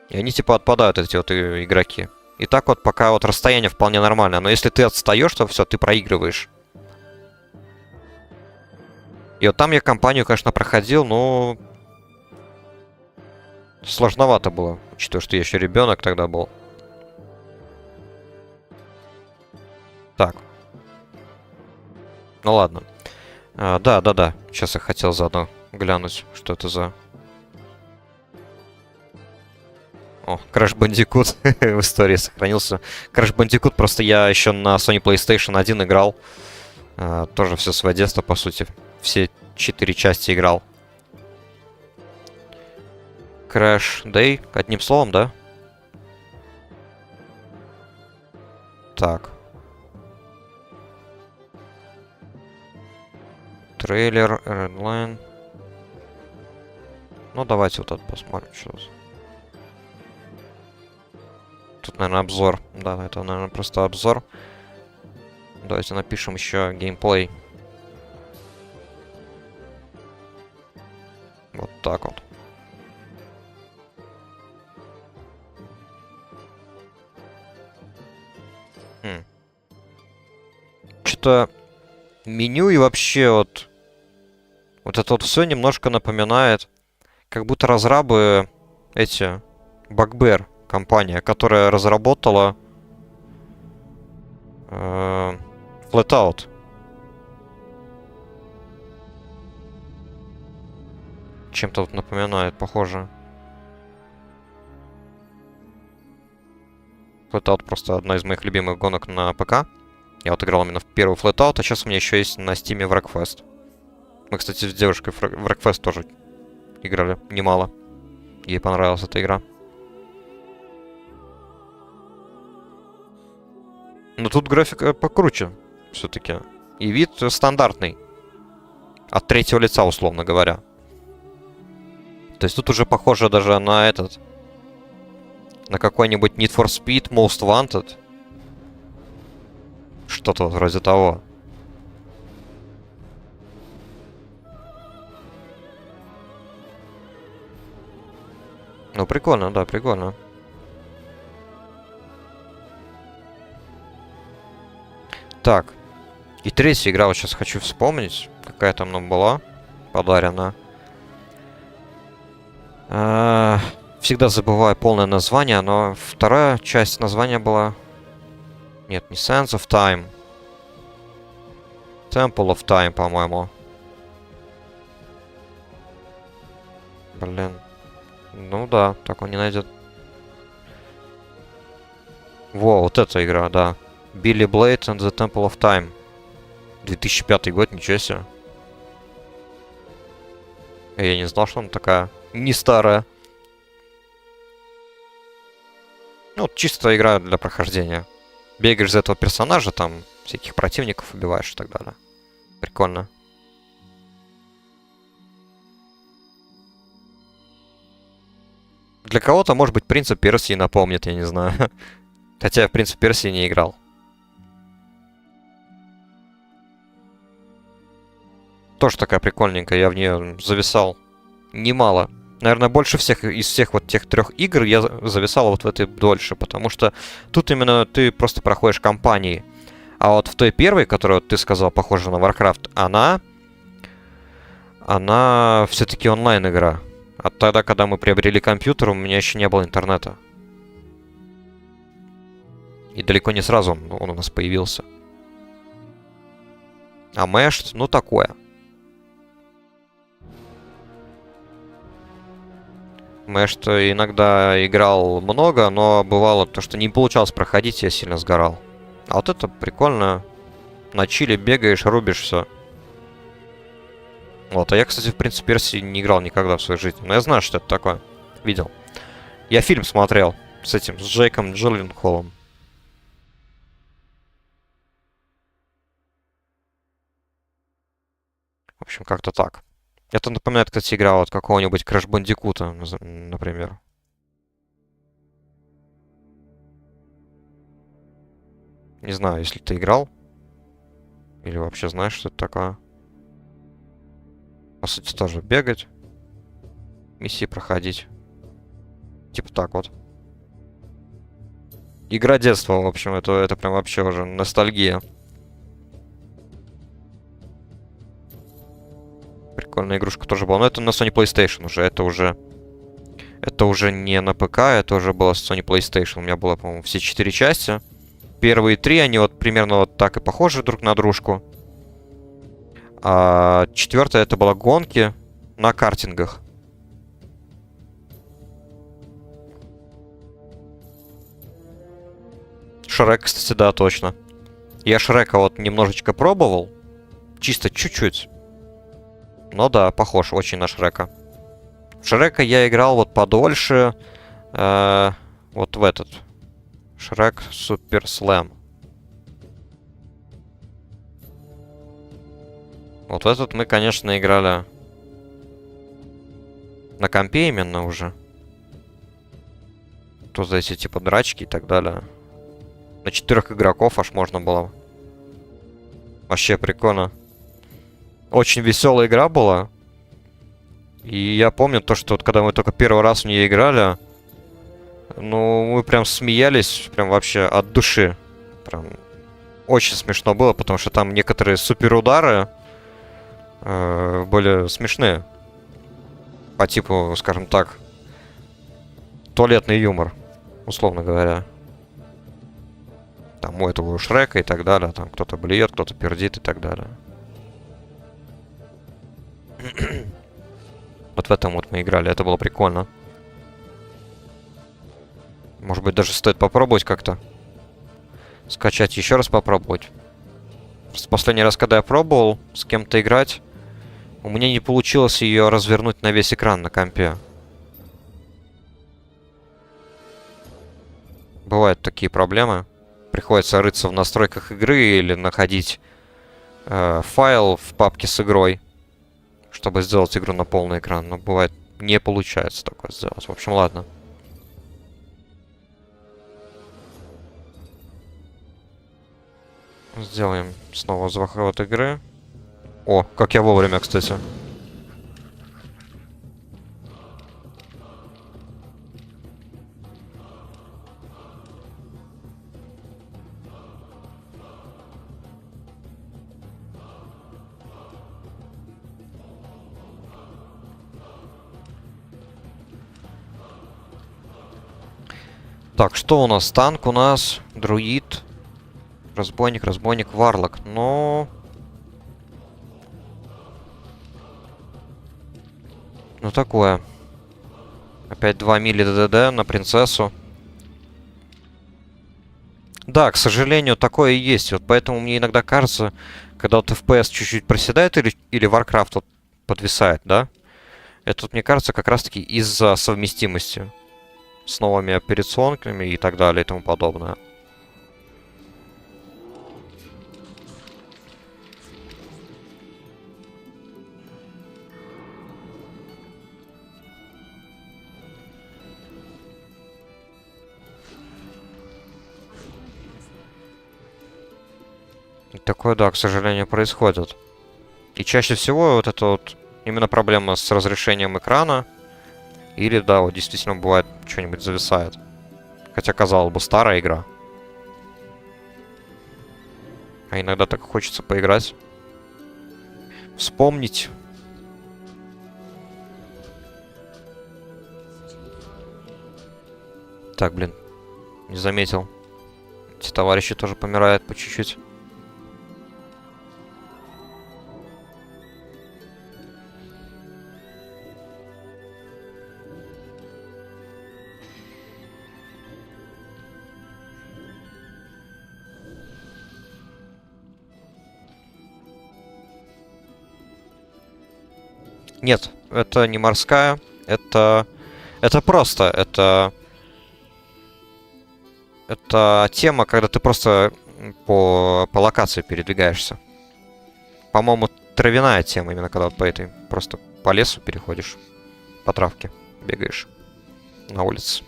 И они типа отпадают, эти вот игроки. И так вот пока вот расстояние вполне нормальное. Но если ты отстаешь, то все, ты проигрываешь. И вот там я кампанию, конечно, проходил, но... Сложновато было, учитывая, что я еще ребенок тогда был. Так. Ну ладно. Да. Сейчас я хотел заодно глянуть, что это за... О, Crash Bandicoot в истории сохранился. Crash Bandicoot просто я еще на Sony PlayStation 1 играл. Тоже все свое детство, по сути. Все 4 части играл. Crash Day, одним словом, да? Так. Трейлер, Redline. Ну, давайте вот это посмотрим, что за... Тут, наверное, обзор. Да, это, наверное, просто обзор. Давайте напишем еще геймплей. Вот так вот. Что-то меню и вообще вот... Вот это вот все немножко напоминает, как будто разрабы эти... Bugbear компания, которая разработала... Flatout. Чем-то вот напоминает, похоже. Flatout просто одна из моих любимых гонок на ПК. Я вот играл именно в первый Flatout, а сейчас у меня еще есть на Steam Wreckfest. Мы, кстати, с девушкой в Wreckfest тоже играли немало. Ей понравилась эта игра. Но тут графика покруче все-таки. И вид стандартный. От третьего лица, условно говоря. То есть тут уже похоже даже на этот... На какой-нибудь Need for Speed Most Wanted. Что-то вроде того. Ну, прикольно, да, прикольно. Так. И третья игра, вот сейчас хочу вспомнить, какая там нам была подарена. Всегда забываю полное название, но вторая часть названия была... Нет, не Sands of Time. Temple of Time, по-моему. Блин. Ну да, так он не найдет. Во, вот эта игра, да. Billy Blade and the Temple of Time. 2005 год, ничего себе. Я не знал, что она такая не старая. Ну, чисто игра для прохождения. Бегаешь за этого персонажа, там всяких противников убиваешь и так далее. Прикольно. Для кого-то, может быть, Принца Персии напомнит, я не знаю. Хотя я в Принца Персии не играл. Тоже такая прикольненькая, я в нее зависал немало. Наверное, больше всех из всех вот тех 3 игр я зависал вот в этой дольше, потому что тут именно ты просто проходишь кампании. А вот в той первой, которую ты сказал, похожа на Warcraft, она все-таки онлайн-игра. А тогда, когда мы приобрели компьютер, у меня еще не было интернета. И далеко не сразу он у нас появился. А Meshed, ну такое. Meshed иногда играл много, но бывало то, что не получалось проходить, я сильно сгорал. А вот это прикольно. На чиле бегаешь, рубишь все. Вот, а я, кстати, в Принце Персии не играл никогда в своей жизни. Но я знаю, что это такое. Видел. Я фильм смотрел с этим, с Джейком Джилленхолом. В общем, как-то так. Это напоминает, кстати, игра вот какого-нибудь Crash Бандикута, например. Не знаю, если ты играл. Или вообще знаешь, что это такое. По сути, тоже бегать. Миссии проходить. Типа так вот. Игра детства, в общем, это прям вообще уже ностальгия. Прикольная игрушка тоже была. Но это на Sony PlayStation уже. Это уже не на ПК, это уже было с Sony PlayStation. У меня было, по-моему, все 4 части. первые три, они вот примерно вот так и похожи друг на дружку. А четвертая это была гонки на картингах. Шрек, кстати, да, точно. Я Шрека вот немножечко пробовал. Чисто чуть-чуть. Но да, похож очень на Шрека. В Шрека я играл вот подольше. Вот в этот. Шрек Супер Слэм. Вот в этот мы, конечно, играли на компе именно уже. Тут за эти типа драчки и так далее. На 4 игроков аж можно было. Вообще прикольно. Очень веселая игра была. И я помню то, что вот когда мы только первый раз в нее играли, ну, мы прям смеялись, прям вообще от души. Прям очень смешно было, потому что там некоторые суперудары были смешные. По типу, скажем так, туалетный юмор, условно говоря. Там у этого Шрека и так далее. Там кто-то блюет, кто-то пердит и так далее. Вот в этом вот мы играли. Это было прикольно. Может быть, даже стоит попробовать как-то. Скачать, еще раз попробовать. Просто последний раз, когда я пробовал с кем-то играть, у меня не получилось ее развернуть на весь экран на компе. Бывают такие проблемы. Приходится рыться в настройках игры или находить файл в папке с игрой, чтобы сделать игру на полный экран. Но бывает, не получается такое сделать. В общем, ладно. Сделаем снова захват игры. О, как я вовремя, кстати. Так, что у нас? Танк у нас, друид, разбойник, варлок. Но... Ну, такое. Опять 2 мили ДД на принцессу. Да, к сожалению, такое и есть. Вот поэтому мне иногда кажется, когда вот FPS чуть-чуть проседает или Warcraft вот подвисает, да? Это вот, мне кажется, как раз-таки из-за совместимости с новыми операционками и так далее и тому подобное. И такое, да, к сожалению, происходит. И чаще всего вот это вот именно проблема с разрешением экрана. Или, да, вот действительно бывает, что-нибудь зависает. Хотя, казалось бы, старая игра. А иногда так хочется поиграть. Вспомнить. Так, блин. Не заметил. Эти товарищи тоже помирают по чуть-чуть. Нет, это не морская. Это просто. Это тема, когда ты просто по локации передвигаешься. По-моему, травяная тема, именно когда вот по этой просто по лесу переходишь, по травке бегаешь на улице.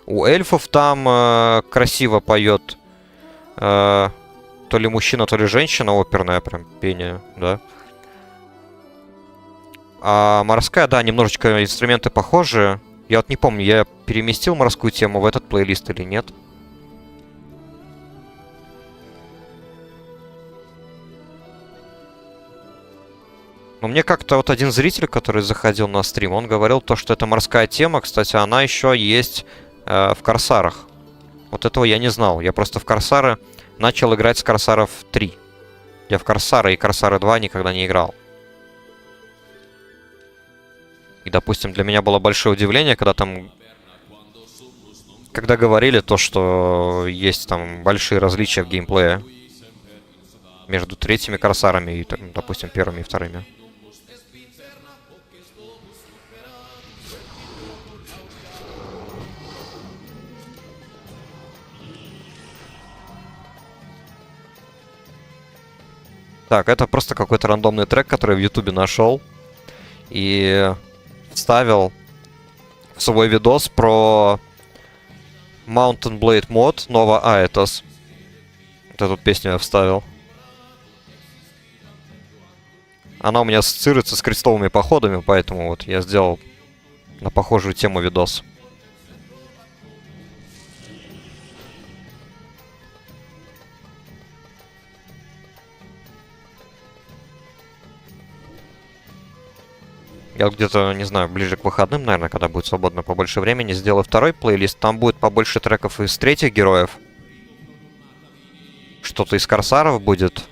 У эльфов там красиво поет то ли мужчина, то ли женщина, оперное прям пение, да. А морская, да, немножечко инструменты похожи. Я вот не помню, я переместил морскую тему в этот плейлист или нет. Но мне как-то вот один зритель, который заходил на стрим, он говорил то, что это морская тема. Кстати, она еще есть в Корсарах. Вот этого я не знал. Я просто в Корсары начал играть с Корсаров 3. Я в Корсары и Корсары 2 никогда не играл. И, допустим, для меня было большое удивление, когда там... Когда говорили то, что есть там большие различия в геймплее между третьими Корсарами и, допустим, первыми и вторыми. Так, это просто какой-то рандомный трек, который в Ютубе нашел. И вставил в свой видос про Mountain Blade Mod Nova Aetos. Вот эту песню я вставил. Она у меня ассоциируется с крестовыми походами, поэтому вот я сделал на похожую тему видос. Я где-то, не знаю, ближе к выходным, наверное, когда будет свободно побольше времени, сделаю второй плейлист. Там будет побольше треков из третьих героев. Что-то из Корсаров будет.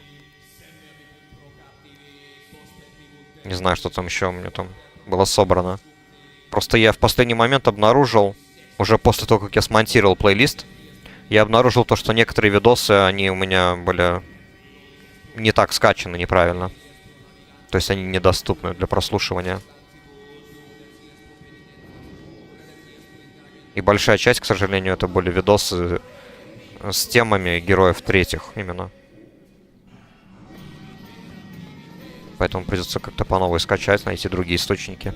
Не знаю, что там еще у меня там было собрано. Просто я в последний момент обнаружил, уже после того, как я смонтировал плейлист, я обнаружил то, что некоторые видосы, они у меня были не так скачаны неправильно. То есть они недоступны для прослушивания. И большая часть, к сожалению, это были видосы с темами героев третьих именно. Поэтому придется как-то по новой скачать, найти другие источники.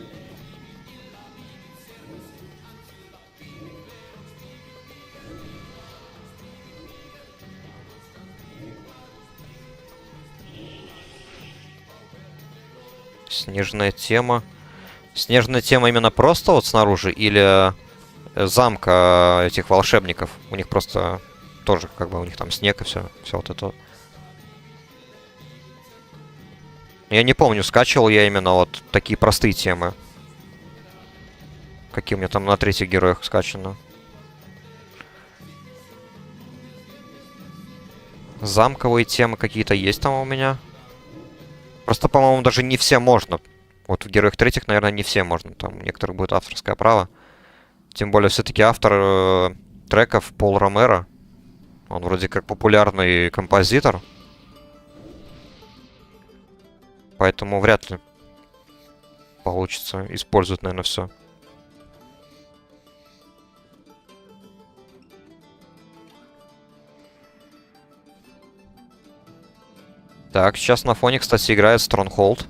Снежная тема. Снежная тема именно просто вот снаружи или замка этих волшебников? У них просто тоже как бы у них там снег и все вот это. Я не помню, скачивал я именно вот такие простые темы. Какие у меня там на третьих героях скачано. Замковые темы какие-то есть там у меня. Просто, по-моему, даже не все можно. Вот в героях третьих, наверное, не все можно. Там у некоторых будет авторское право. Тем более, все-таки автор треков Пол Ромеро. Он вроде как популярный композитор. Поэтому вряд ли получится использовать, наверное, все. Так, сейчас на фоне, кстати, играет Stronghold.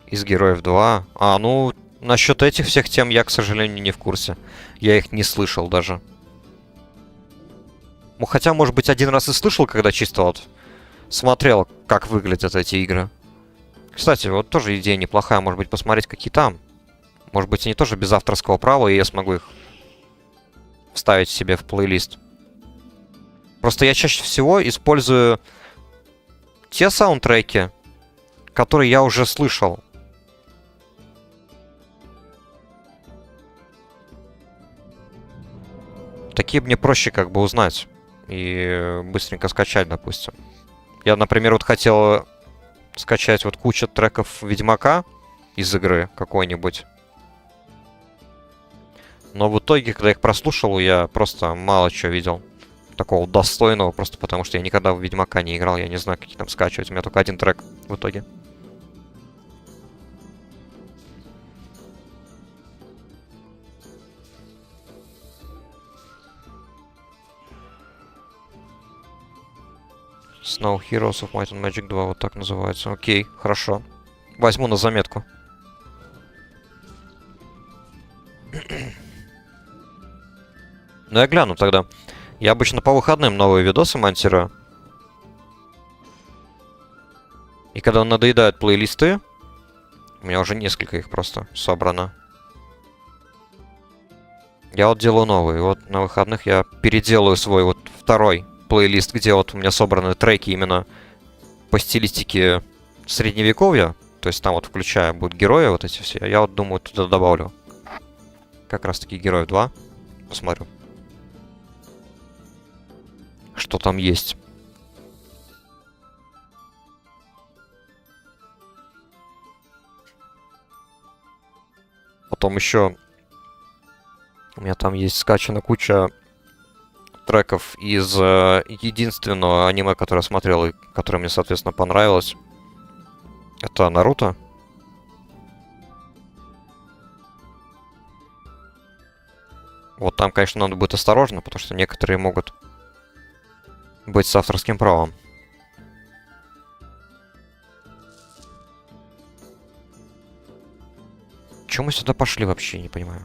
Из Героев 2. Ну, насчет этих всех тем я, к сожалению, не в курсе. Я их не слышал даже. Ну, хотя, может быть, один раз и слышал, когда чисто вот смотрел, как выглядят эти игры. Кстати, вот тоже идея неплохая, может быть, посмотреть, какие там. Может быть, они тоже без авторского права, и я смогу их вставить себе в плейлист. Просто я чаще всего использую те саундтреки, которые я уже слышал. Такие мне проще как бы узнать и быстренько скачать, допустим. Я, например, вот хотел скачать вот кучу треков Ведьмака из игры какой-нибудь. Но в итоге, когда их прослушал, я просто мало чего видел такого достойного, просто потому что я никогда в Ведьмака не играл, я не знаю, какие там скачивать. У меня только один трек в итоге. Snow Heroes of Might and Magic 2, вот так называется. Окей, хорошо. Возьму на заметку. Ну, я гляну тогда. Я обычно по выходным новые видосы монтирую. И когда надоедают плейлисты, у меня уже несколько их просто собрано. Я вот делаю новый. Вот на выходных я переделаю свой вот второй плейлист, где вот у меня собраны треки именно по стилистике средневековья. То есть там вот включая будут герои вот эти все. Я вот думаю туда добавлю. Как раз таки героев 2. Посмотрю. Что там есть. Потом еще у меня там есть скачана куча треков из единственного аниме, которое я смотрел и которое мне, соответственно, понравилось. Это Наруто. Вот там, конечно, надо быть осторожно, потому что некоторые могут быть с авторским правом. Чему мы сюда пошли вообще, не понимаю.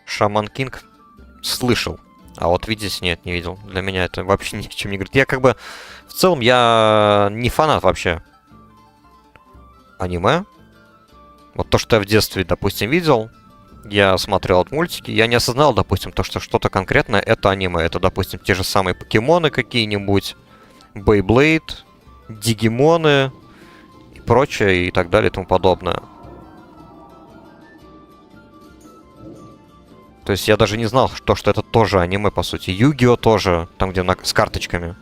Шаман Кинг слышал, а вот видеть нет, не видел. Для меня это вообще ни о чем не говорит. Я как бы... В целом, я не фанат вообще аниме. Вот то, что я в детстве, допустим, видел, я смотрел от мультики, я не осознал, допустим, то, что что-то конкретное это аниме. Это, допустим, те же самые покемоны какие-нибудь, Beyblade, Дигимоны и прочее, и так далее, и тому подобное. То есть я даже не знал, что это тоже аниме, по сути. Yu-Gi-Oh! Тоже, там, где с карточками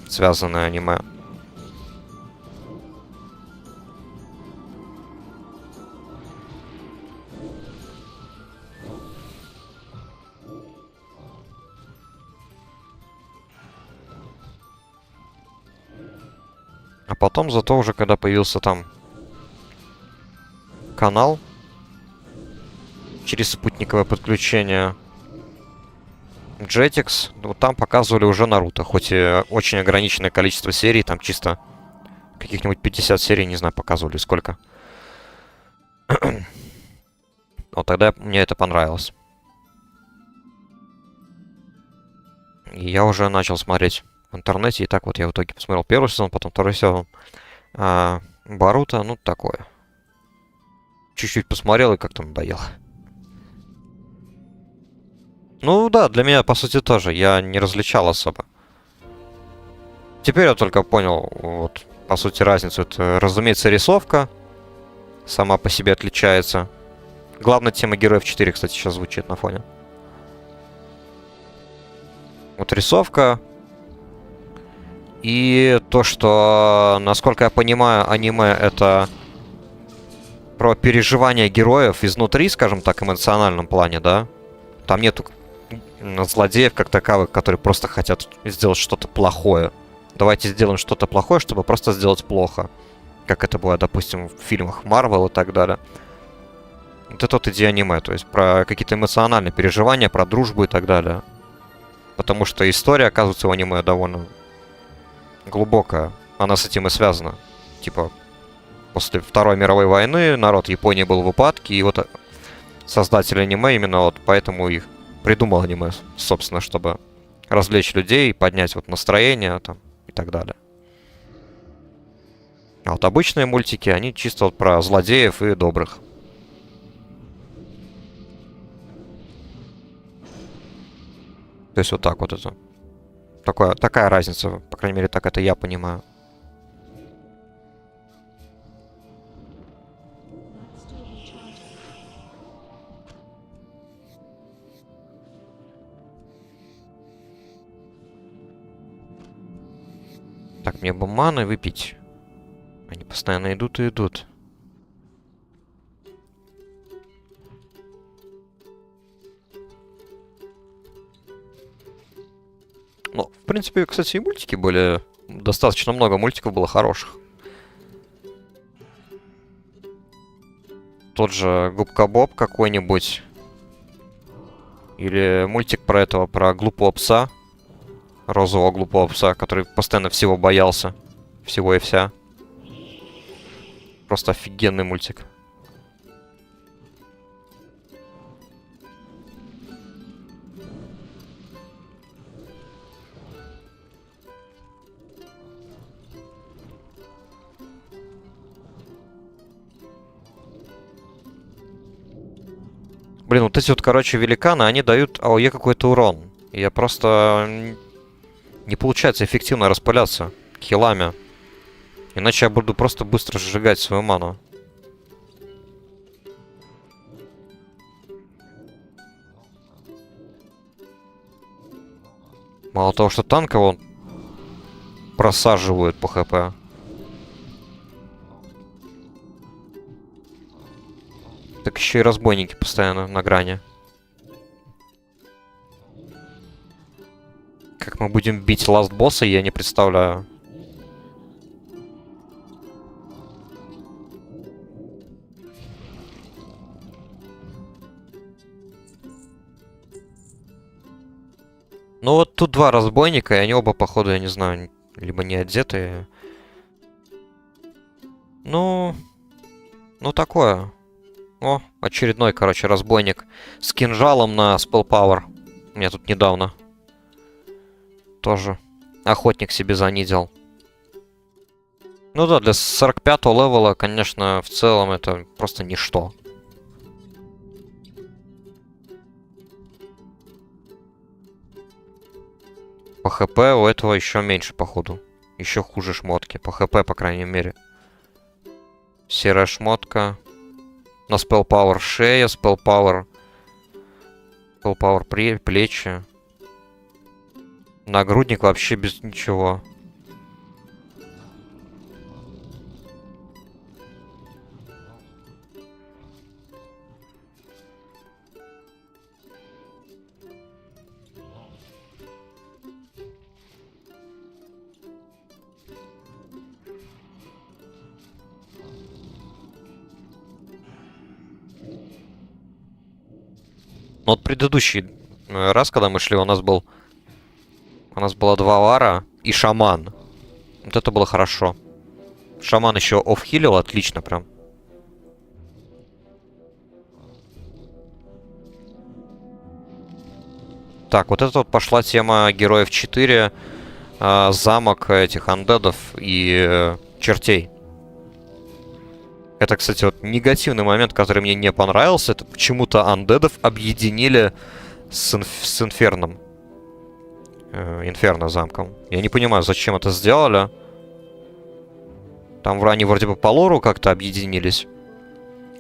связанное аниме. А потом, зато уже, когда появился там канал через спутниковое подключение Jetix, вот там показывали уже Наруто, хоть и очень ограниченное количество серий, там чисто каких-нибудь 50 серий, не знаю, показывали сколько. Вот тогда мне это понравилось. И я уже начал смотреть в интернете, и так вот я в итоге посмотрел первый сезон, потом второй сезон. А Боруто, ну, такое. Чуть-чуть посмотрел и как-то надоело. Ну да, для меня, по сути, тоже. Я не различал особо. Теперь я только понял, вот, по сути, разницу. Это, разумеется, рисовка сама по себе отличается. Главная тема Героев 4, кстати, сейчас звучит на фоне. Вот рисовка. И то, что, насколько я понимаю, аниме это про переживания героев изнутри, скажем так, в эмоциональном плане, да? Там нету злодеев как таковых, которые просто хотят сделать что-то плохое. Давайте сделаем что-то плохое, чтобы просто сделать плохо. Как это было, допустим, в фильмах Marvel и так далее. Вот это вот идея аниме, то есть про какие-то эмоциональные переживания, про дружбу и так далее. Потому что история, оказывается, в аниме довольно глубокая. Она с этим и связана. Типа, после Второй мировой войны народ Японии был в упадке, и вот создатель аниме именно вот поэтому их придумал аниме, собственно, чтобы развлечь людей, поднять вот настроение там и так далее. А вот обычные мультики, они чисто вот про злодеев и добрых. То есть вот так вот это. Такая разница, по крайней мере, так это я понимаю. Так, мне бы маны выпить. Они постоянно идут и идут. Ну, в принципе, кстати, и мультики были... Достаточно много мультиков было хороших. Тот же Губка Боб какой-нибудь. Или мультик про этого, про глупого пса. Розового глупого пса, который постоянно всего боялся. Всего и вся. Просто офигенный мультик. Блин, вот эти вот, короче, великаны, они дают АОЕ какой-то урон. И я просто... Не получается эффективно распыляться хилами. Иначе я буду просто быстро сжигать свою ману. Мало того, что танк его просаживают по ХП. Так еще и разбойники постоянно на грани. Как мы будем бить ласт босса, я не представляю. Ну вот тут два разбойника, и они оба, походу, я не знаю, либо не одетые. Ну такое. О, очередной, короче, разбойник с кинжалом на Spell Power. У меня тут недавно. Тоже охотник себе занидел. Ну да, для 45-го левела, конечно, в целом это просто ничто. По ХП у этого еще меньше, походу. Еще хуже шмотки. По ХП, по крайней мере. Серая шмотка. На Spell Power шея, Spell Power плечи. Нагрудник вообще без ничего. Ну, вот предыдущий раз, когда мы шли, у нас было два вара и шаман. Вот это было хорошо. Шаман еще оффхилил, отлично прям. Так, вот это вот пошла тема героев 4, замок этих андедов и чертей. Это, кстати, вот негативный момент, который мне не понравился. Это почему-то андедов объединили с Инферном. Инферно замком. Я не понимаю, зачем это сделали. Там они вроде бы по лору как-то объединились.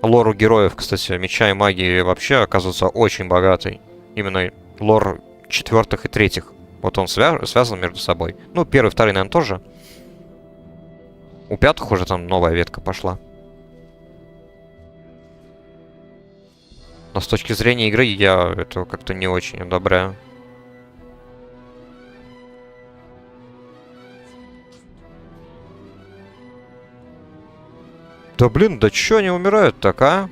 Лор у героев, кстати, меча и магии вообще оказывается очень богатый. Именно лор четвертых и третьих. Вот он связан между собой. Ну, первый, второй, наверное, тоже. У пятых уже там новая ветка пошла. Но с точки зрения игры я это как-то не очень одобряю. Да блин, да чё они умирают так, а?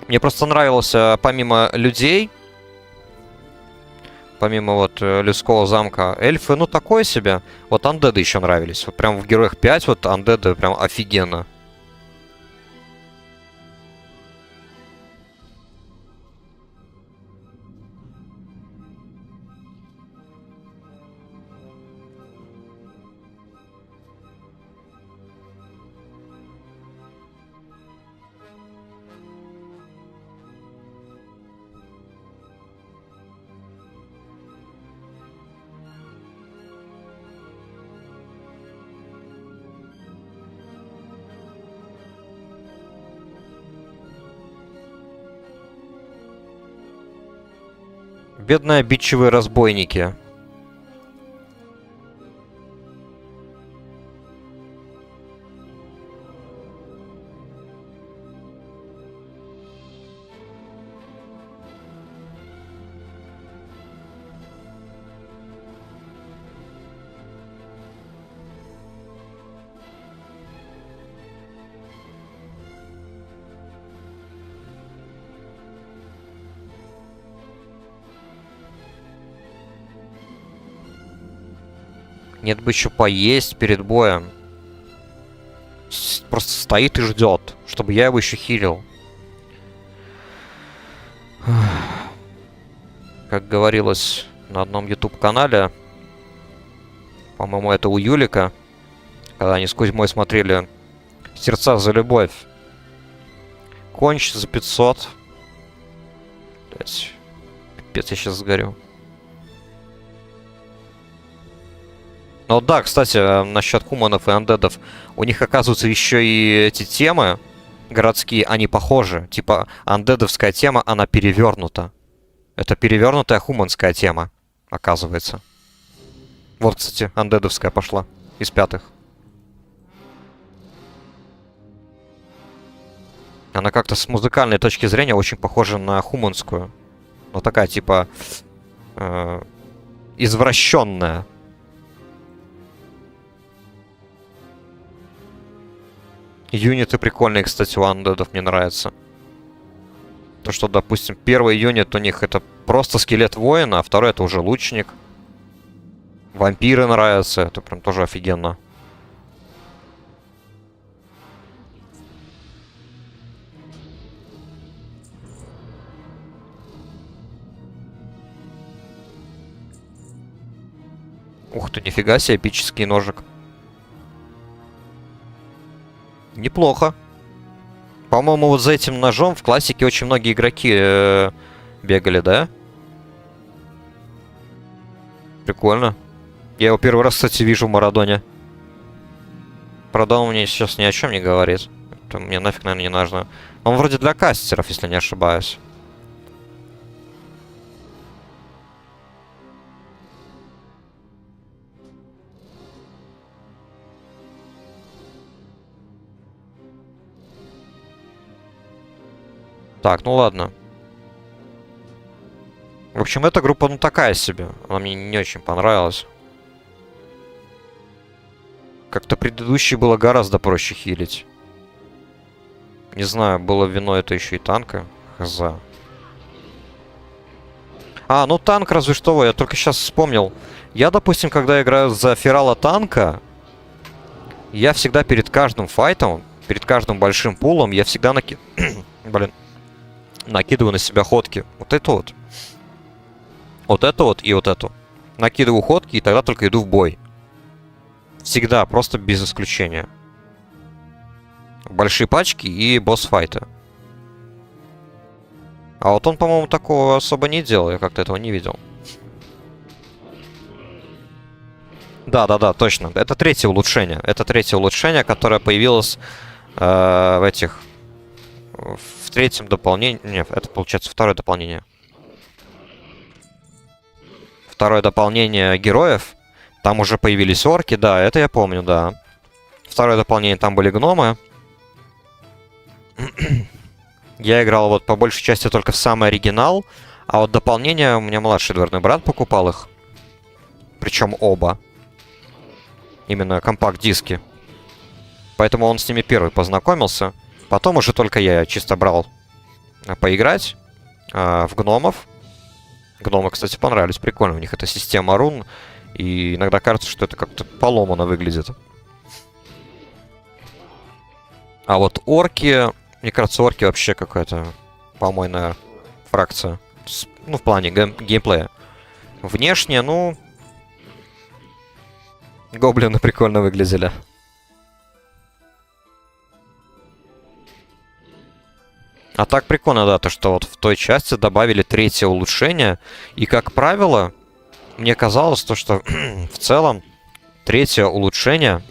Мне просто нравилось, помимо людей, помимо вот людского замка, эльфы, ну такое себе. Вот андеды еще нравились. Вот прям в Героях 5 вот андеды прям офигенно. Бедные обидчивые разбойники. Нет бы еще поесть перед боем. Просто стоит и ждет, чтобы я его еще хилил. Как говорилось на одном YouTube-канале. По-моему, это у Юлика. Когда они с Кузьмой смотрели «Сердца за любовь». Конч за 500. Блять. Пипец, я сейчас сгорю. Ну да, кстати, насчет хуманов и андедов. У них, оказывается, еще и эти темы городские, они похожи. Типа, андедовская тема, она перевернута. Это перевернутая хуманская тема, оказывается. Вот, кстати, андедовская пошла из 5-х. Она как-то с музыкальной точки зрения очень похожа на хуманскую. Ну, такая, типа, извращенная. Юниты прикольные, кстати, у андедов мне нравятся. То, что, допустим, первый юнит у них это просто скелет воина, а второй это уже лучник. Вампиры нравятся, это прям тоже офигенно. Ух ты, нифига себе, эпический ножик. Неплохо. По-моему, вот за этим ножом в классике очень многие игроки бегали, да? Прикольно. Я его первый раз, кстати, вижу в Марадоне. Правда, он мне сейчас ни о чем не говорит. Это мне нафиг, наверное, не нужно. Он вроде для кастеров, если не ошибаюсь. Так, ну ладно. В общем, эта группа, ну, такая себе. Она мне не очень понравилась. Как-то предыдущий было гораздо проще хилить. Не знаю, было вино это еще и танка. Хз. А, ну танк разве что, я только сейчас вспомнил. Я, допустим, когда играю за Ферала танка, я всегда перед каждым файтом, перед каждым большим пулом, я всегда Блин. Накидываю на себя ходки. Вот это вот. Вот это вот и вот эту. Накидываю ходки и тогда только иду в бой. Всегда, просто без исключения. Большие пачки и босс-файты. А вот он, по-моему, такого особо не делал. Я как-то этого не видел. Да, точно. Это третье улучшение. Это третье улучшение, которое появилось в этих... В третьем дополнении... Нет, это получается второе дополнение. Второе дополнение героев. Там уже появились орки, да, это я помню, да. Второе дополнение, там были гномы. Я играл вот по большей части только в самый оригинал. А вот дополнение у меня младший двоюродный брат покупал их. Причем оба. Именно компакт-диски. Поэтому он с ними первый познакомился. Потом уже только я чисто брал поиграть в гномов. Гномы, кстати, понравились. Прикольно. У них эта система рун. И иногда кажется, что это как-то поломано выглядит. А вот орки... Мне кажется, орки вообще какая-то помойная фракция. Ну, в плане геймплея. Внешне, ну... Гоблины прикольно выглядели. А так прикольно, да, то, что вот в той части добавили третье улучшение. И, как правило, мне казалось, то, что в целом третье улучшение,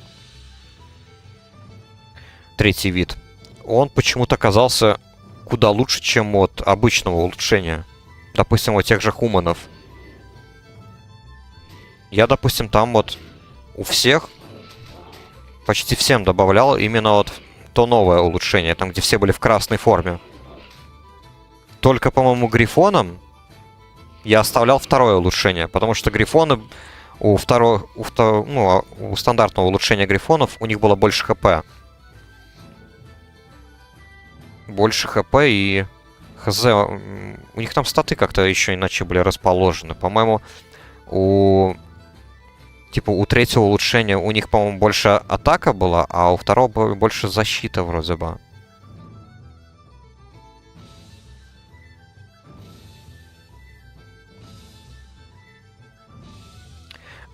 третий вид, он почему-то казался куда лучше, чем от обычного улучшения. Допустим, у тех же хуманов. Я, допустим, там вот у всех, почти всем добавлял именно вот то новое улучшение, там, где все были в красной форме. Только, по-моему, грифонам я оставлял второе улучшение, потому что грифоны у стандартного улучшения грифонов у них было больше хп. Больше хп и... Хз, у них там статы как-то еще иначе были расположены. По-моему, у третьего улучшения у них, по-моему, больше атака была, а у второго больше защита вроде бы.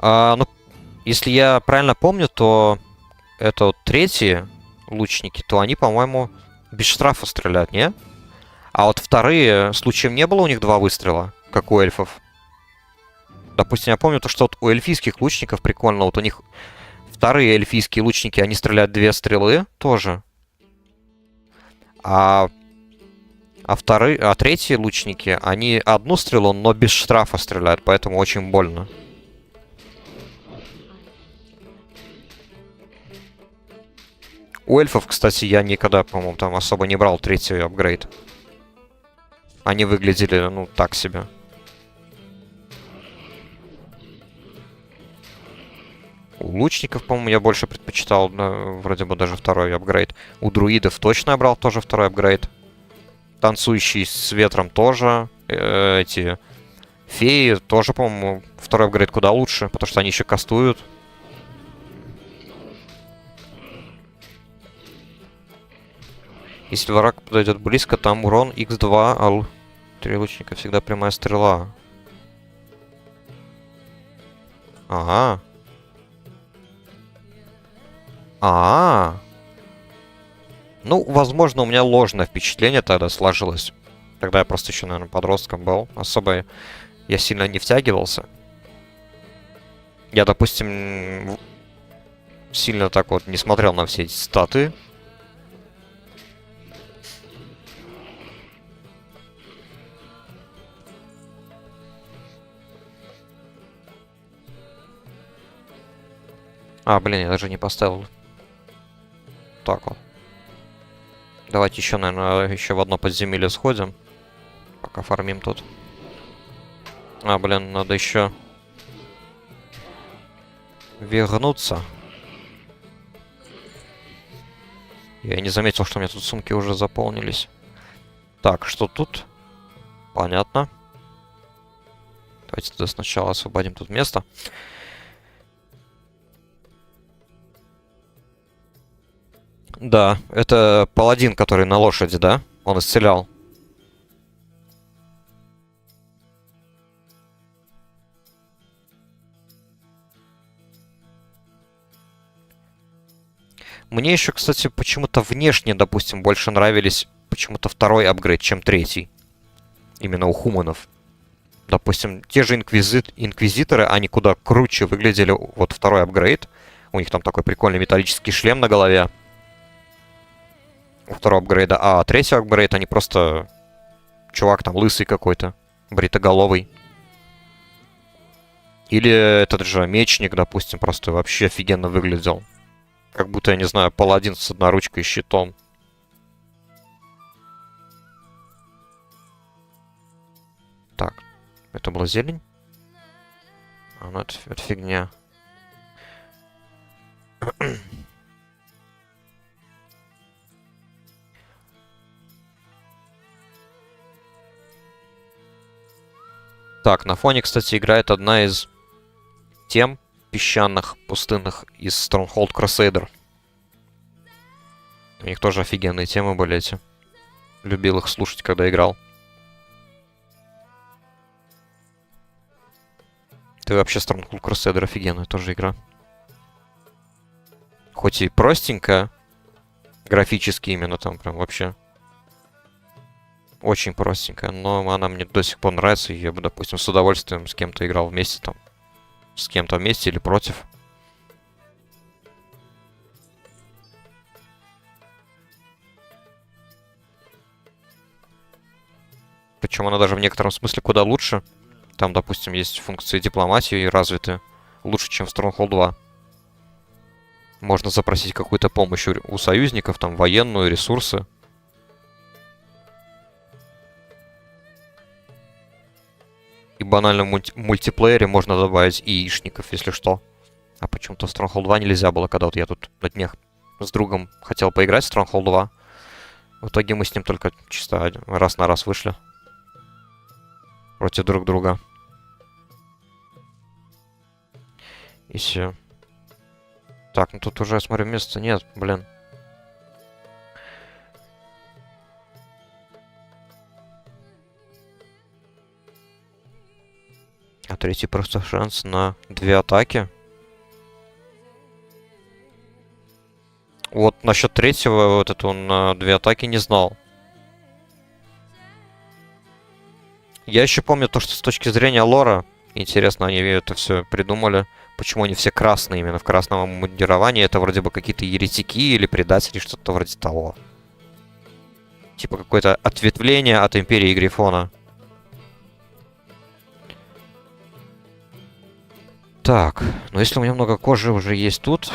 Ну, если я правильно помню, то это вот третьи лучники, то они, по-моему, без штрафа стреляют, не? А вот вторые, случаем не было у них два выстрела, как у эльфов? Допустим, я помню то, что вот у эльфийских лучников прикольно, вот у них вторые эльфийские лучники, они стреляют две стрелы тоже. А, а третьи лучники, они одну стрелу, но без штрафа стреляют, поэтому очень больно. У эльфов, кстати, я никогда, по-моему, там особо не брал третий апгрейд. Они выглядели, ну, так себе. У лучников, по-моему, я больше предпочитал, вроде бы даже второй апгрейд. У друидов точно я брал тоже второй апгрейд. Танцующий с ветром тоже. Эти феи тоже, по-моему, второй апгрейд куда лучше, потому что они еще кастуют. Если враг подойдет близко, там урон x2, а у 3 лучника всегда прямая стрела. Ага. А, ну, возможно, у меня ложное впечатление тогда сложилось. Тогда я просто еще, наверное, подростком был. Особо я сильно не втягивался. Я, допустим, сильно так вот не смотрел на все эти статы. А, блин, я даже не поставил. Так вот. Давайте еще, наверное, еще в одно подземелье сходим. Пока фармим тут. А, блин, надо еще вернуться. Я не заметил, что у меня тут сумки уже заполнились. Так, что тут? Понятно. Давайте тогда сначала освободим тут место. Да, это паладин, который на лошади, да? Он исцелял. Мне еще, кстати, почему-то внешне, допустим, больше нравились почему-то второй апгрейд, чем третий. Именно у хуманов. Допустим, те же инквизиторы, они куда круче выглядели. Вот второй апгрейд. У них там такой прикольный металлический шлем на голове. У второго апгрейда. А третий апгрейд, они просто... Чувак там лысый какой-то. Бритоголовый. Или этот же мечник, допустим, просто вообще офигенно выглядел. Как будто, я не знаю, паладин с одноручкой и щитом. Так, это была зелень? А, ну это фигня. Так, на фоне, кстати, играет одна из тем песчаных, пустынных из Stronghold Crusader. У них тоже офигенные темы были эти. Любил их слушать, когда играл. Ты вообще Stronghold Crusader офигенная тоже игра. Хоть и простенькая, графически именно там прям вообще очень простенькая, но она мне до сих пор нравится, и я бы, допустим, с удовольствием с кем-то играл вместе там. С кем-то вместе или против. Причем она даже в некотором смысле куда лучше. Там, допустим, есть функции дипломатии развиты лучше, чем в Stronghold 2. Можно запросить какую-то помощь у союзников, там, военную, ресурсы. И банально в мультиплеере можно добавить яичников, если что. А почему-то в Stronghold 2 нельзя было, когда вот я тут на днях с другом хотел поиграть в Stronghold 2. В итоге мы с ним только чисто раз на раз вышли. Против друг друга. И все. Так, ну тут уже, я смотрю, места нет, блин. А Третий просто шанс на 2 атаки. Вот насчет третьего, вот это он на 2 атаки не знал. Я еще помню то, что с точки зрения лора, интересно, они это все придумали. Почему они все красные именно в красном мундировании? Это вроде бы какие-то еретики или предатели, что-то вроде того. Типа какое-то ответвление от Империи Грифона. Так, ну если у меня много кожи уже есть тут,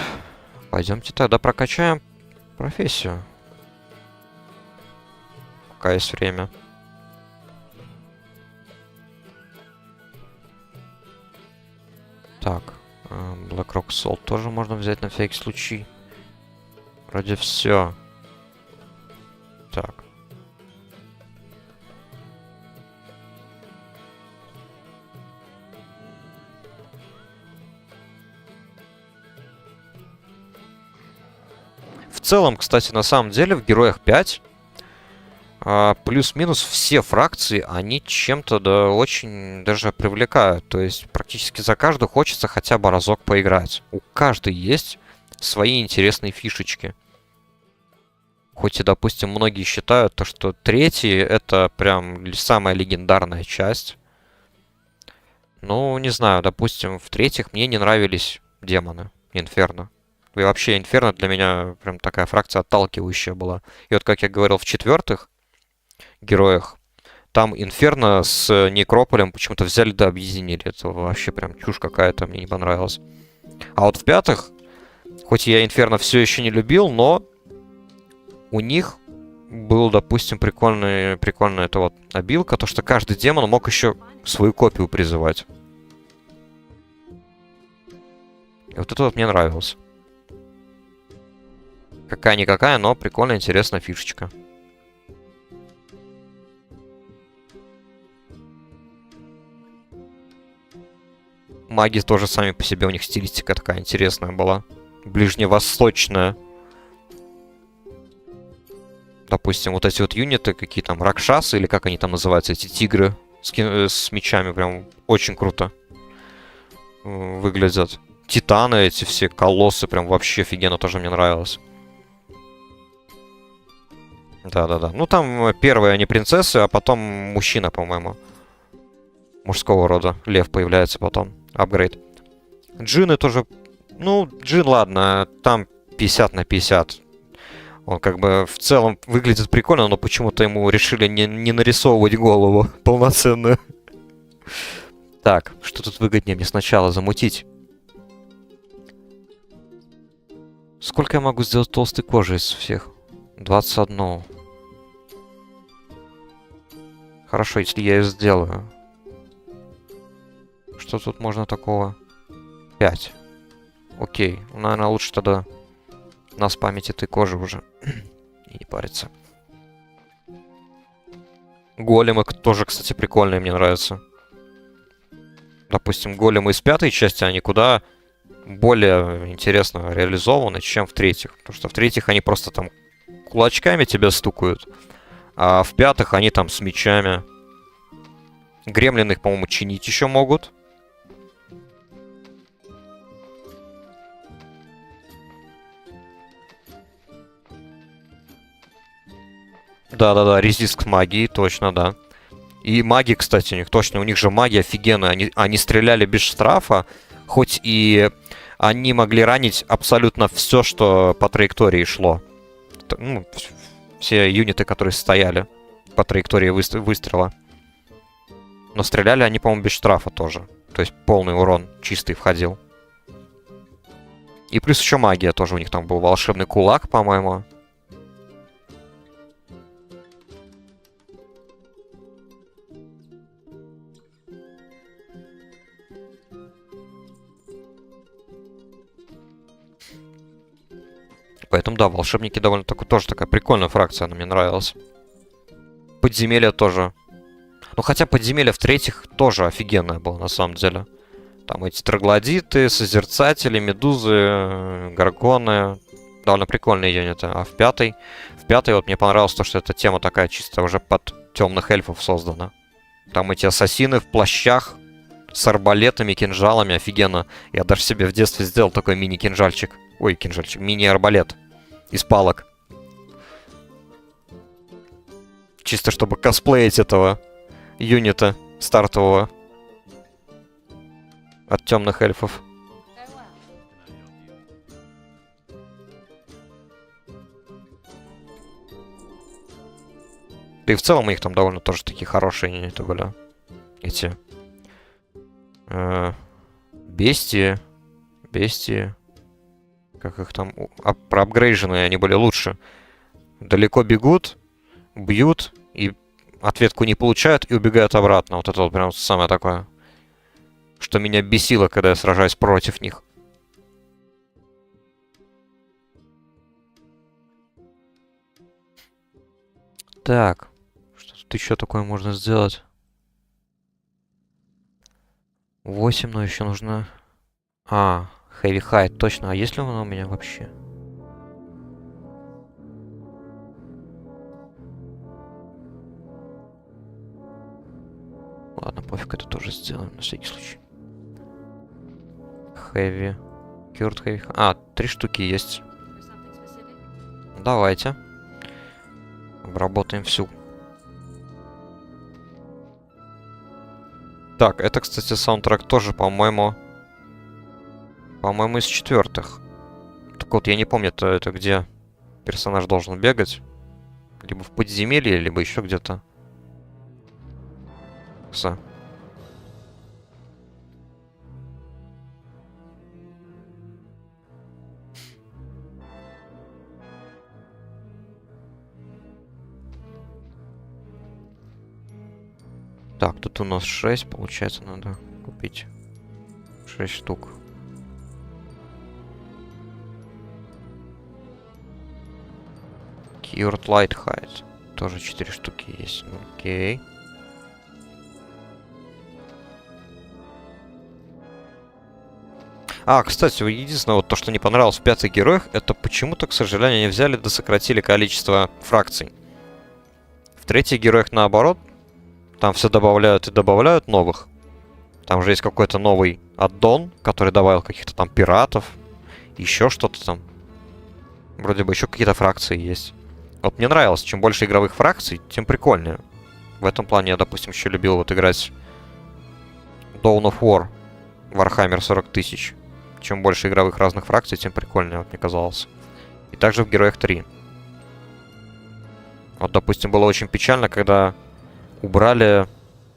пойдемте тогда прокачаем профессию. Пока есть время. Так, Blackrock Salt тоже можно взять на всякий случай. Вроде все. Так. В целом, кстати, на самом деле в Героях 5 плюс-минус все фракции, они чем-то да очень даже привлекают. То есть практически за каждую хочется хотя бы разок поиграть. У каждой есть свои интересные фишечки. Хоть и, допустим, многие считают, то, что третий это прям самая легендарная часть. Ну, не знаю, допустим, в-третьих мне не нравились демоны Инферно. И вообще Инферно для меня прям такая фракция отталкивающая была. И вот, как я говорил, в четвертых героях, там Инферно с Некрополем почему-то взяли да объединили. Это вообще прям чушь какая-то, мне не понравилось. А вот в пятых, хоть я Инферно все еще не любил, но у них был, допустим, прикольная эта вот обилка, то что каждый демон мог еще свою копию призывать. И вот это вот мне нравилось. Какая-никакая, но прикольная, интересная фишечка. Маги тоже сами по себе, у них стилистика такая интересная была. Ближневосточная. Допустим, вот эти вот юниты, какие там, ракшасы, или как они там называются, эти тигры с мечами, прям очень круто выглядят. Титаны эти все, колоссы, прям вообще офигенно, тоже мне нравилось. Да-да-да. Ну, там первые они принцессы, а потом мужчина, по-моему. Мужского рода. Лев появляется потом. Апгрейд. Джины тоже... Ну, Джин, ладно, там 50 на 50. Он как бы в целом выглядит прикольно, но почему-то ему решили не нарисовывать голову полноценную. Так, что тут выгоднее мне сначала замутить? Сколько я могу сделать толстой кожи из всех? 21. Хорошо, если я ее сделаю. Что тут можно такого? 5. Окей. Наверное, лучше тогда наспамить этой кожи уже. И не париться. Големы тоже, кстати, прикольные, мне нравятся. Допустим, големы из пятой части, они куда более интересно реализованы, чем в третьих. Потому что в третьих они просто там кулачками тебя стукают. А в пятых они там с мечами. Гремлины их, по-моему, чинить еще могут. Да-да-да, резист к магии, точно, да. И маги, кстати, у них точно, у них же магия офигенная. Они стреляли без штрафа, хоть и они могли ранить абсолютно все, что по траектории шло. Ну, все юниты, которые стояли по траектории выстрела. Но стреляли они, по-моему, без штрафа тоже. То есть полный урон чистый входил. И плюс еще магия тоже у них там был. Волшебный кулак, по-моему. Поэтому, да, волшебники довольно тоже такая прикольная фракция, она мне нравилась. Подземелье тоже. Ну, хотя подземелье в-третьих тоже офигенное было, на самом деле. Там эти троглодиты, созерцатели, медузы, гаргоны. Довольно прикольные юниты. А в пятой вот мне понравилось то, что эта тема такая чисто уже под темных эльфов создана. Там эти ассасины в плащах. С арбалетами, кинжалами, офигенно. Я даже себе в детстве сделал такой мини-кинжальчик. Ой, кинжальчик, мини-арбалет. Из палок. Чисто чтобы косплеить этого юнита стартового. От темных эльфов. Да и в целом у них там довольно тоже такие хорошие юниты были. Эти... Бестии. Бестии. Как их там... проапгрейженные они были лучше. Далеко бегут, бьют, и ответку не получают, и убегают обратно. Вот это вот прям самое такое, что меня бесило, когда я сражаюсь против них. Так. Что тут еще такое можно сделать? 8, но еще нужно... Heavy Hide, точно. А есть ли он у меня вообще? Ладно, пофиг, это тоже сделаем на всякий случай. Heavy. Cured Heavy... 3 штуки есть. Давайте. Обработаем всю. Так, это, кстати, саундтрек тоже, по-моему... По-моему, из 4-х. Так вот, я не помню, это где персонаж должен бегать. Либо в подземелье, либо еще где-то. Так, тут у нас 6, получается, надо купить 6 штук. Cured Light Hide. Тоже 4 штуки есть. Окей. Кстати, единственное, вот то, что не понравилось в 5-х героях, это почему-то, к сожалению, они взяли да сократили количество фракций. В 3-х героях наоборот. Там все добавляют и добавляют новых. Там же есть какой-то новый аддон, который добавил каких-то там пиратов. Еще что-то там. Вроде бы еще какие-то фракции есть. Вот мне нравилось, чем больше игровых фракций, тем прикольнее. В этом плане я, допустим, еще любил вот играть Dawn of War, Warhammer 40 тысяч. Чем больше игровых разных фракций, тем прикольнее, вот мне казалось. И также в Героях 3. Вот, допустим, было очень печально, когда убрали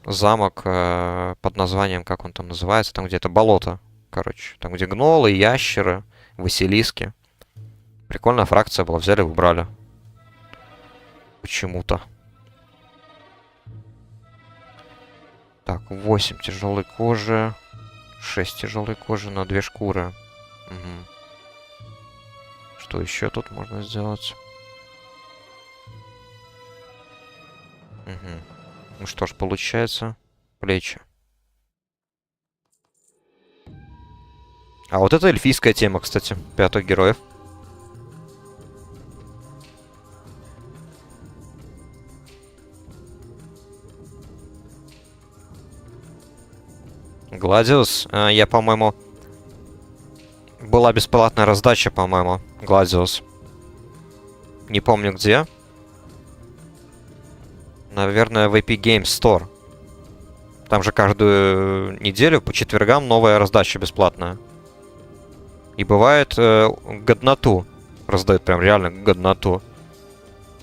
замок под названием, как он там называется, там где-то болото, короче. Там где гнолы, ящеры, василиски. Прикольная фракция была, взяли и убрали. Почему-то. Так, 8 тяжелой кожи. 6 тяжелой кожи на 2 шкуры. Угу. Что еще тут можно сделать? Угу. Ну что ж, получается, плечи. А вот это эльфийская тема, кстати, 5-х героев. Гладиус, я, по-моему... Была бесплатная раздача, по-моему, Гладиус. Не помню где. Наверное, в Epic Games Store. Там же каждую неделю по четвергам новая раздача бесплатная. И бывает годноту. Раздают прям реально годноту.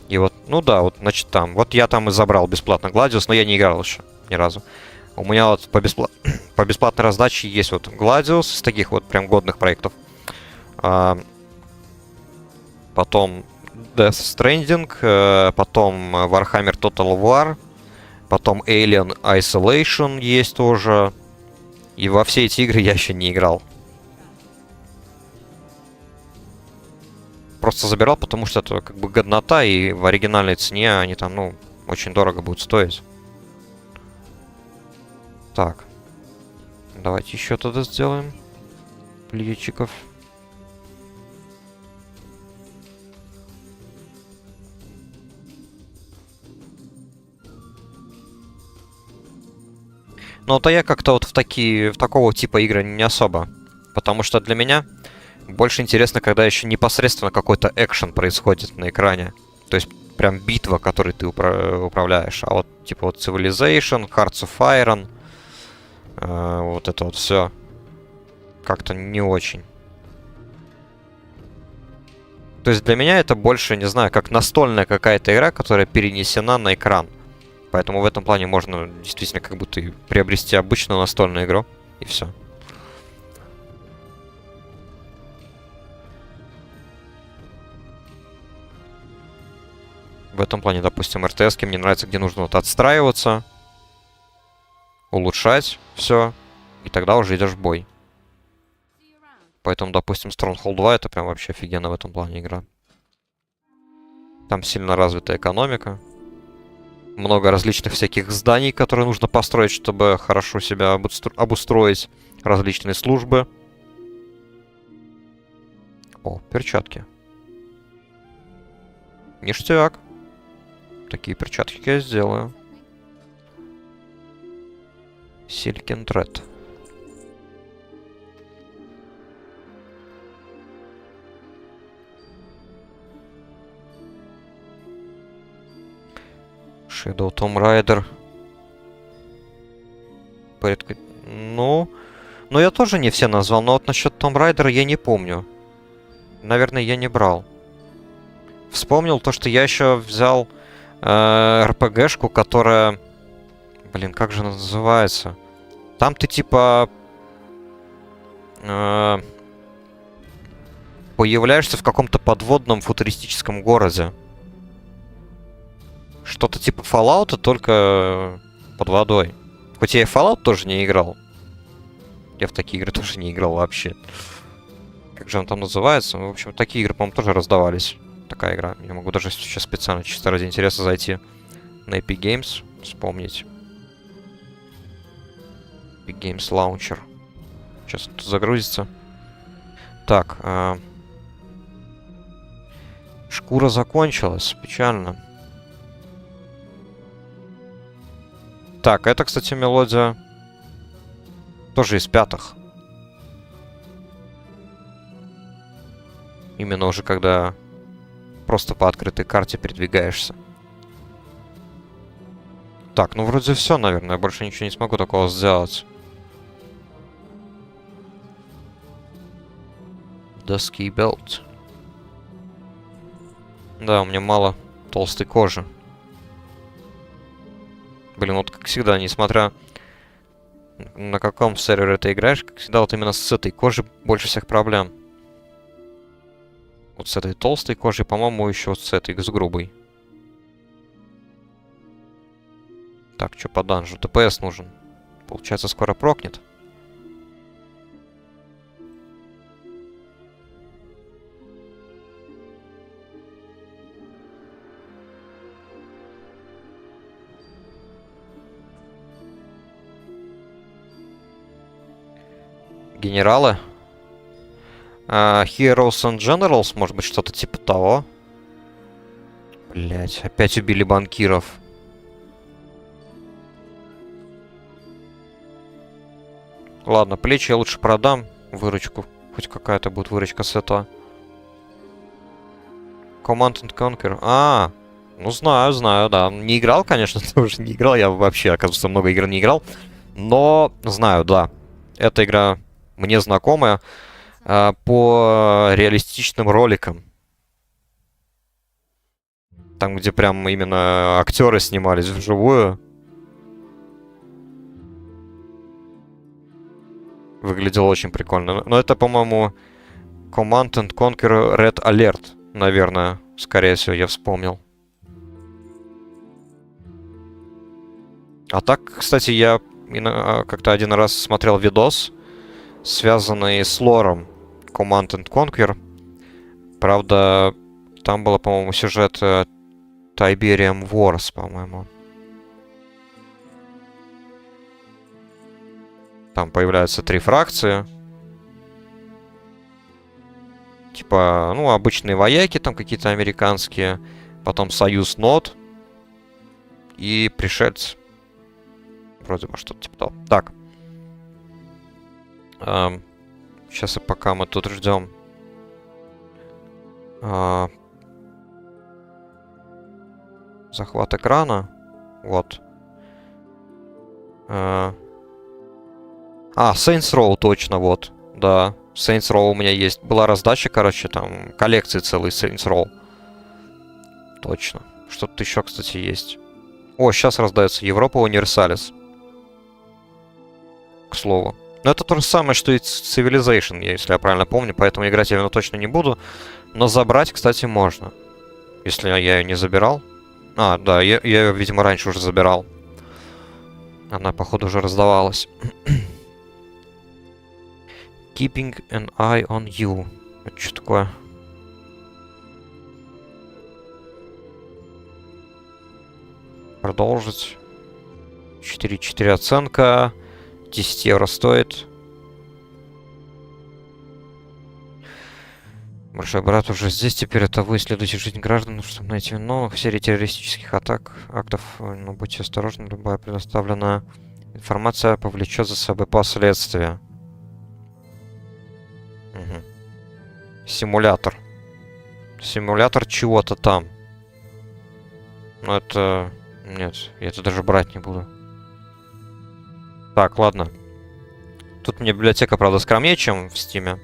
И вот, ну да, вот, значит, там. Вот я там и забрал бесплатно Гладиус, но я не играл еще ни разу. У меня вот по бесплатной раздаче есть вот Гладиус из таких вот прям годных проектов. Потом Death Stranding, потом Warhammer Total War, потом Alien Isolation есть тоже. И во все эти игры я еще не играл. Просто забирал, потому что это как бы годнота, и в оригинальной цене они там, ну, очень дорого будут стоить. Так. Давайте еще тогда сделаем плечиков. Но вот я как-то вот в такого типа игры не особо. Потому что для меня больше интересно, когда еще непосредственно какой-то экшен происходит на экране. То есть прям битва, которой ты управляешь. А вот типа вот Civilization, Hearts of Iron, вот это вот все как-то не очень. То есть для меня это больше, не знаю, как настольная какая-то игра, которая перенесена на экран. Поэтому в этом плане можно действительно как будто и приобрести обычную настольную игру, и все. В этом плане, допустим, РТС мне нравится, где нужно вот отстраиваться, улучшать все, и тогда уже идешь в бой. Поэтому, допустим, Stronghold 2 это прям вообще офигенно в этом плане игра. Там сильно развитая экономика. Много различных всяких зданий, которые нужно построить, чтобы хорошо себя обустроить. Различные службы. О, перчатки. Ништяк. Такие перчатки я сделаю. Silken Thread. Shadow Tomb Raider. Ну, я тоже не все назвал, но вот насчет Tomb Raider я не помню. Наверное, я не брал. Вспомнил то, что я еще взял РПГшку, которая... Блин, как же она называется? Там ты типа... появляешься в каком-то подводном футуристическом городе. Что-то типа Fallout, только под водой. Хоть я и Fallout тоже не играл. Я в такие игры тоже не играл вообще. Как же он там называется? В общем, такие игры, по-моему, тоже раздавались. Такая игра. Я могу даже сейчас специально, чисто ради интереса, зайти на Epic Games, вспомнить. Epic Games Launcher. Сейчас он тут загрузится. Так. Шкура закончилась. Печально. Так, это, кстати, мелодия тоже из пятых. Именно уже когда просто по открытой карте передвигаешься. Так, ну вроде все, наверное. Я больше ничего не смогу такого сделать. Dusky Belt. Да, у меня мало толстой кожи. Блин, вот как всегда, несмотря на каком сервере ты играешь, как всегда, вот именно с этой кожей больше всех проблем. Вот с этой толстой кожей, по-моему, еще вот с этой, с грубой. Так, что по данжу? ДПС нужен. Получается, скоро прокнет. Генералы. Heroes and Generals, может быть, что-то типа того. Блять, опять убили банкиров. Ладно, плечи я лучше продам. Выручку. Хоть какая-то будет выручка с этого. Command and Conquer. Ну знаю, да. Не играл, конечно, тоже не играл. Я вообще, оказывается, много игр не играл. Но знаю, да. Эта игра мне знакомая. По реалистичным роликам. Там, где прям именно актеры снимались вживую. Выглядело очень прикольно. Но это, по-моему, Command and Conquer Red Alert. Наверное, скорее всего, я вспомнил. А так, кстати, я как-то один раз смотрел видос, связанный с лором Command and Conquer. Правда, там было, по-моему, сюжет Tiberium Wars, по-моему. Там появляются 3 фракции. Типа, ну, обычные вояки, там какие-то американские. Потом Союз Нот. И пришельцы. Вроде бы что-то типа того. Так. Сейчас и пока мы тут ждем. Захват экрана. Вот. Saints Row, точно, вот. Да, Saints Row у меня есть. Была раздача, короче, там, коллекции целой Saints Row. Точно. Что-то еще, кстати, есть. О, сейчас раздается Европа Универсалис. К слову. Но это то же самое, что и Civilization, если я правильно помню, поэтому играть я точно не буду. Но забрать, кстати, можно. Если я ее не забирал. Да, я ее, видимо, раньше уже забирал. Она, походу, уже раздавалась. Keeping an eye on you. Это что такое? Продолжить. 4,4 оценка. 10 евро стоит. Большой брат уже здесь. Теперь это вы исследуете жизнь граждан, чтобы найти виновных в серии террористических актов. Но будьте осторожны, любая предоставленная информация повлечет за собой последствия. Угу. Симулятор. Симулятор чего-то там. Но это... Нет, я это даже брать не буду. Так, ладно. Тут мне библиотека, правда, скромнее, чем в Steam.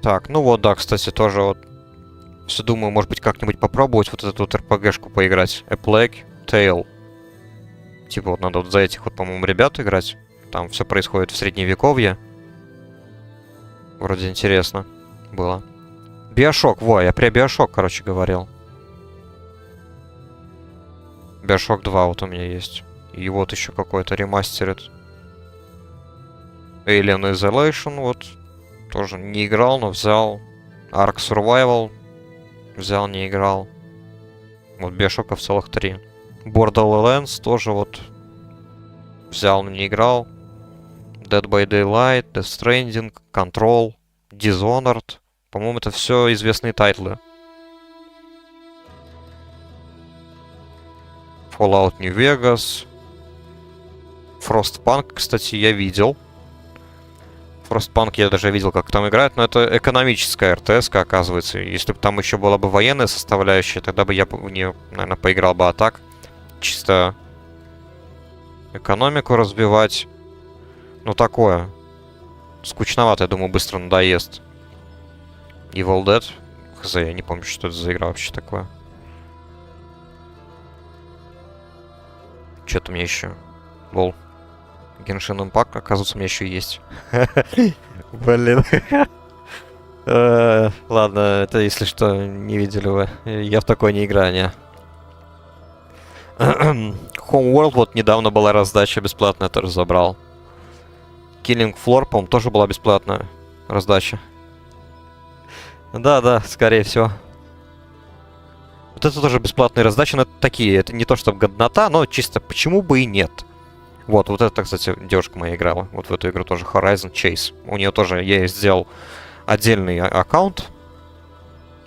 Так, ну вот, да, кстати, тоже вот... Все думаю, может быть, как-нибудь попробовать вот эту вот RPG-шку поиграть. A Plague Tale. Типа вот надо вот за этих вот, по-моему, ребят играть. Там все происходит в Средневековье. Вроде интересно было. Биошок, я про Биошок, короче, говорил. Биошок 2 вот у меня есть. И вот еще какой-то ремастерит. Alien Isolation, вот. Тоже не играл, но взял. Ark Survival. Взял, не играл. Вот Биошоков целых 3. Borderlands тоже вот. Взял, но не играл. Dead by Daylight, Death Stranding, Control, Dishonored. По-моему, это все известные тайтлы. Fallout New Vegas. Frostpunk, кстати, я видел. Frostpunk я даже видел, как там играют, но это экономическая РТС, оказывается. Если бы там еще была бы военная составляющая, тогда бы я в нее, наверное, поиграл бы. А так, чисто экономику разбивать. Ну, такое. Скучновато, я думаю, быстро надоест. Evil Dead. Хз, я не помню, что это за игра вообще такое. Что-то у меня еще был. Genshin Impact, оказывается, у меня еще есть. Блин. Ладно, это, если что, не видели вы. Я в такой не играю, не. Homeworld, вот недавно была раздача бесплатная, тоже забрал. Killing Floor, по-моему, тоже была бесплатная раздача. Да, скорее всего. Вот это тоже бесплатные раздачи, но это такие, это не то чтобы годнота, но чисто почему бы и нет. Вот это, кстати, девушка моя играла. Вот в эту игру тоже Horizon Chase. У нее тоже, я ей сделал отдельный аккаунт.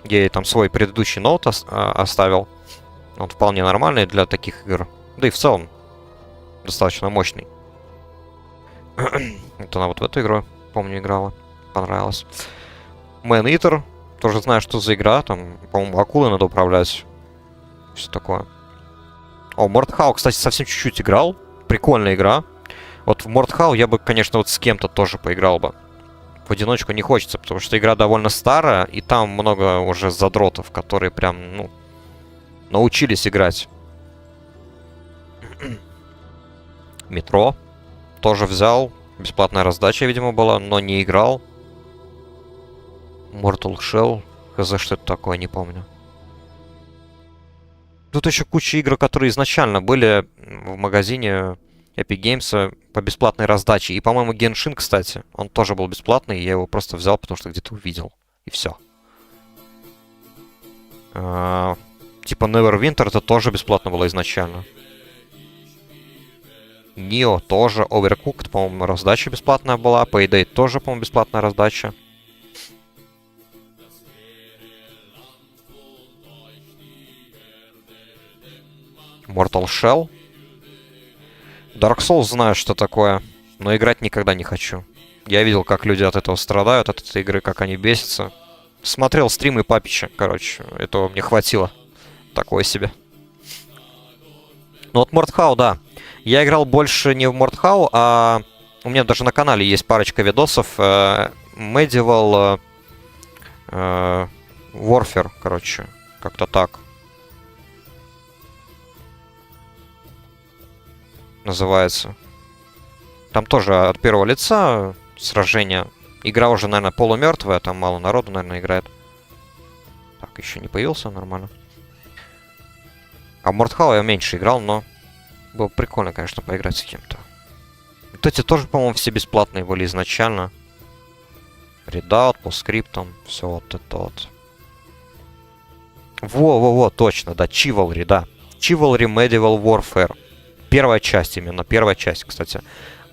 Я ей там свой предыдущий ноут оставил. Он вполне нормальный для таких игр. Да и в целом достаточно мощный. Это она вот в эту игру, помню, играла. Понравилось. Man Eater. Тоже знаю, что за игра. Там, по-моему, акулы надо управлять. Все такое. О, Mordhau, кстати, совсем чуть-чуть играл. Прикольная игра. Вот в Mordhau я бы, конечно, вот с кем-то тоже поиграл бы. В одиночку не хочется, потому что игра довольно старая, и там много уже задротов, которые прям, ну, научились играть. Метро. Тоже взял. Бесплатная раздача, видимо, была, но не играл. Mortal Shell. Хз, что это такое, не помню. Тут еще куча игр, которые изначально были в магазине Epic Games по бесплатной раздаче. И, по-моему, Genshin, кстати, он тоже был бесплатный. Я его просто взял, потому что где-то увидел. И все. Типа Neverwinter это тоже бесплатно было изначально. Nioh тоже. Overcooked, по-моему, раздача бесплатная была. Payday тоже, по-моему, бесплатная раздача. Mortal Shell. Dark Souls знаю, что такое, но играть никогда не хочу. Я видел, как люди от этого страдают, от этой игры, как они бесятся. Смотрел стримы Папича, короче, этого мне хватило. Такое себе. Ну вот Мортхау, да. Я играл больше не в Мортхау, а у меня даже на канале есть парочка видосов. Medieval Warfare, короче, как-то так называется. Там тоже от первого лица сражение. Игра уже, наверное, полумертвая, там мало народу, наверное, играет. Так, еще не появился, нормально. А в Мортхау я меньше играл, но было прикольно, конечно, поиграть с кем-то. Вот эти тоже, по-моему, все бесплатные были изначально. Redoubt, по скриптам, все вот это вот. Во-во-во, точно, да, Chivalry, да. Chivalry Medieval Warfare. Первая часть именно, первая часть, кстати.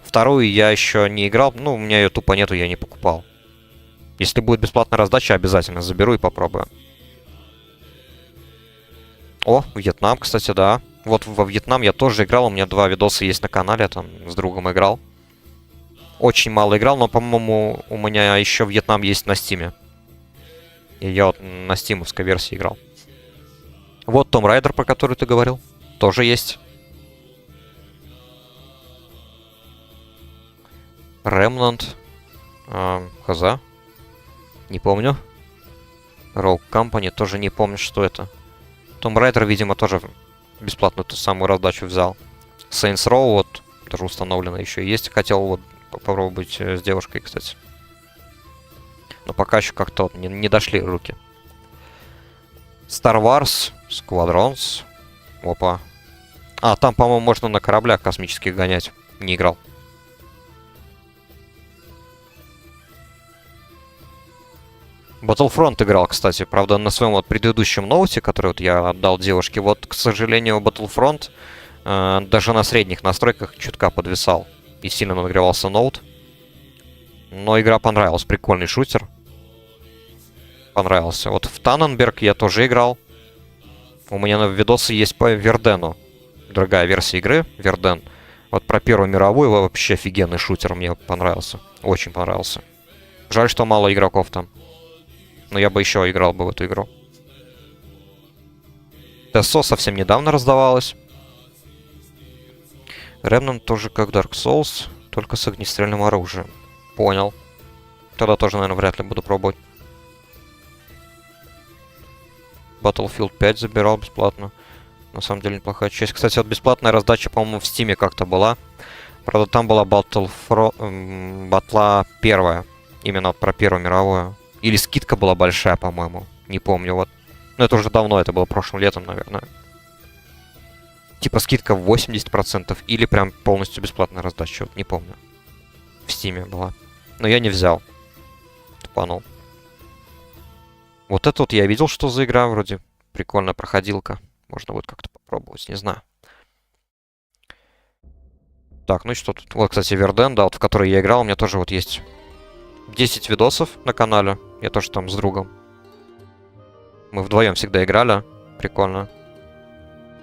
Вторую я еще не играл, ну, у меня ее тупо нету, я не покупал. Если будет бесплатная раздача, обязательно заберу и попробую. О, Вьетнам, кстати, да. Вот во Вьетнам я тоже играл, у меня 2 видоса есть на канале, там с другом играл. Очень мало играл, но, по-моему, у меня еще Вьетнам есть на Стиме. И я вот на стимовской версии играл. Вот Том Райдер, про который ты говорил, тоже есть. Remnant. Хаза. Не помню. Rogue Company, тоже не помню, что это. Том Райдер, видимо, тоже бесплатную ту самую раздачу взял. Saints Row, вот, тоже установлено еще есть. Хотел вот попробовать с девушкой, кстати. Но пока еще как-то вот не дошли руки. Star Wars, Squadrons. Опа. А, там, по-моему, можно на кораблях космических гонять. Не играл. Battlefront играл, кстати. Правда, на своем вот предыдущем ноуте, который вот я отдал девушке. Вот, к сожалению, Battlefront даже на средних настройках чутка подвисал. И сильно нагревался ноут. Но игра понравилась. Прикольный шутер. Понравился. Вот в Танненберг я тоже играл. У меня на видосы есть по Вердену. Другая версия игры, Верден. Вот про Первую мировую вообще офигенный шутер. Мне понравился. Очень понравился. Жаль, что мало игроков там. Но я бы еще играл бы в эту игру. ТСО совсем недавно раздавалось. Remnant тоже как Dark Souls, только с огнестрельным оружием. Понял. Тогда тоже, наверное, вряд ли буду пробовать. Battlefield 5 забирал бесплатно. На самом деле неплохая часть. Кстати, вот бесплатная раздача, по-моему, в Стиме как-то была. Правда, там была батла первая. Именно про Первую мировую. Или скидка была большая, по-моему. Не помню, вот. Но это уже давно, это было прошлым летом, наверное. Типа скидка в 80% или прям полностью бесплатная раздача, вот не помню. В Стиме была. Но я не взял. Тупанул. Вот это вот я видел, что за игра, вроде прикольная проходилка. Можно будет как-то попробовать, не знаю. Так, ну и что тут? Вот, кстати, Верден, да, вот в который я играл, у меня тоже вот есть 10 видосов на канале. Я тоже там с другом. Мы вдвоем всегда играли. Прикольно.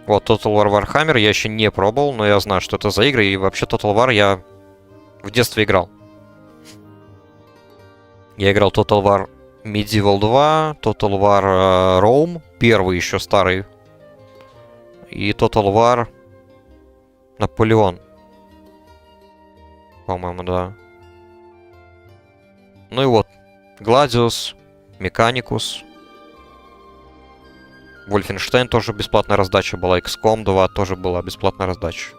Вот Total War Warhammer я еще не пробовал, но я знаю, что это за игры. И вообще Total War я в детстве играл. Я играл Total War Medieval 2, Total War Rome, первый еще старый. И Total War Наполеон. По-моему, да. Ну и вот. Gladius, Mechanicus. Wolfenstein тоже бесплатная раздача была. XCOM 2 тоже была бесплатная раздача.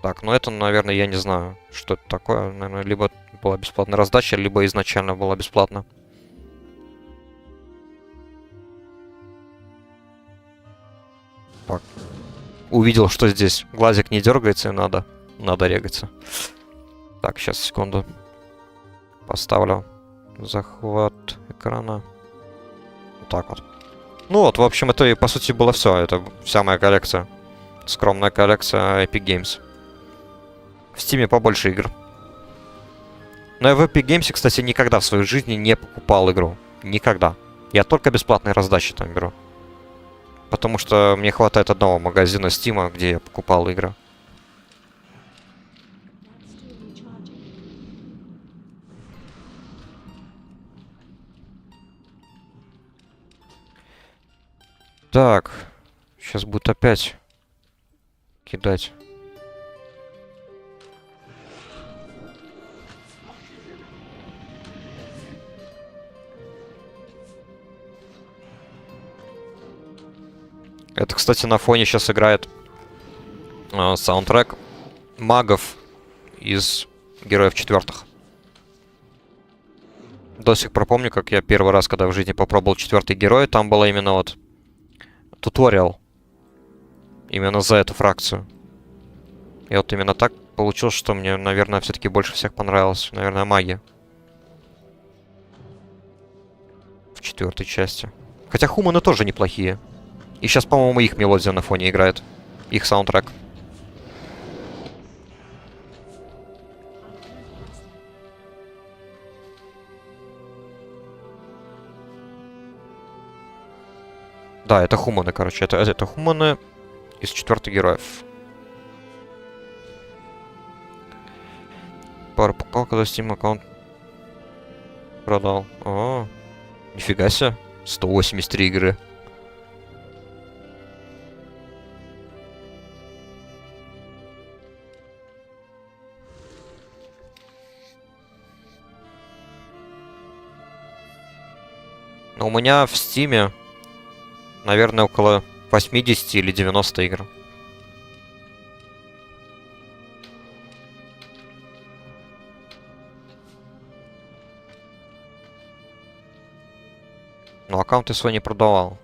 Так, ну это, наверное, я не знаю, что это такое. Наверное, либо была бесплатная раздача, либо изначально была бесплатна. Так. Увидел, что здесь глазик не дергается, и надо регаться. Так, сейчас, секунду. Поставлю захват экрана. Вот так вот. Ну вот, в общем, это и по сути было все. Это вся моя коллекция. Скромная коллекция Epic Games. В Steam побольше игр. Но я в Epic Games, кстати, никогда в своей жизни не покупал игру. Никогда. Я только бесплатные раздачи там беру. Потому что мне хватает одного магазина Стима, где я покупал игры. Так. Сейчас будет опять кидать. Это, кстати, на фоне сейчас играет саундтрек магов из Героев Четвертых. До сих пор помню, как я первый раз, когда в жизни попробовал четвертый герой, там было именно вот туториал. Именно за эту фракцию. И вот именно так получилось, что мне, наверное, все-таки больше всех понравилось. Наверное, маги. В четвертой части. Хотя хуманы тоже неплохие. И сейчас, по-моему, их мелодия на фоне играет. Их саундтрек. Да, это хуманы, короче. Это хуманы из четвертых героев. Пару покупал, когда Steam аккаунт продал. О, нифига себе. 183 игры. Но у меня в Стиме, наверное, около 80 или 90 игр. Но аккаунт я свой не продавал.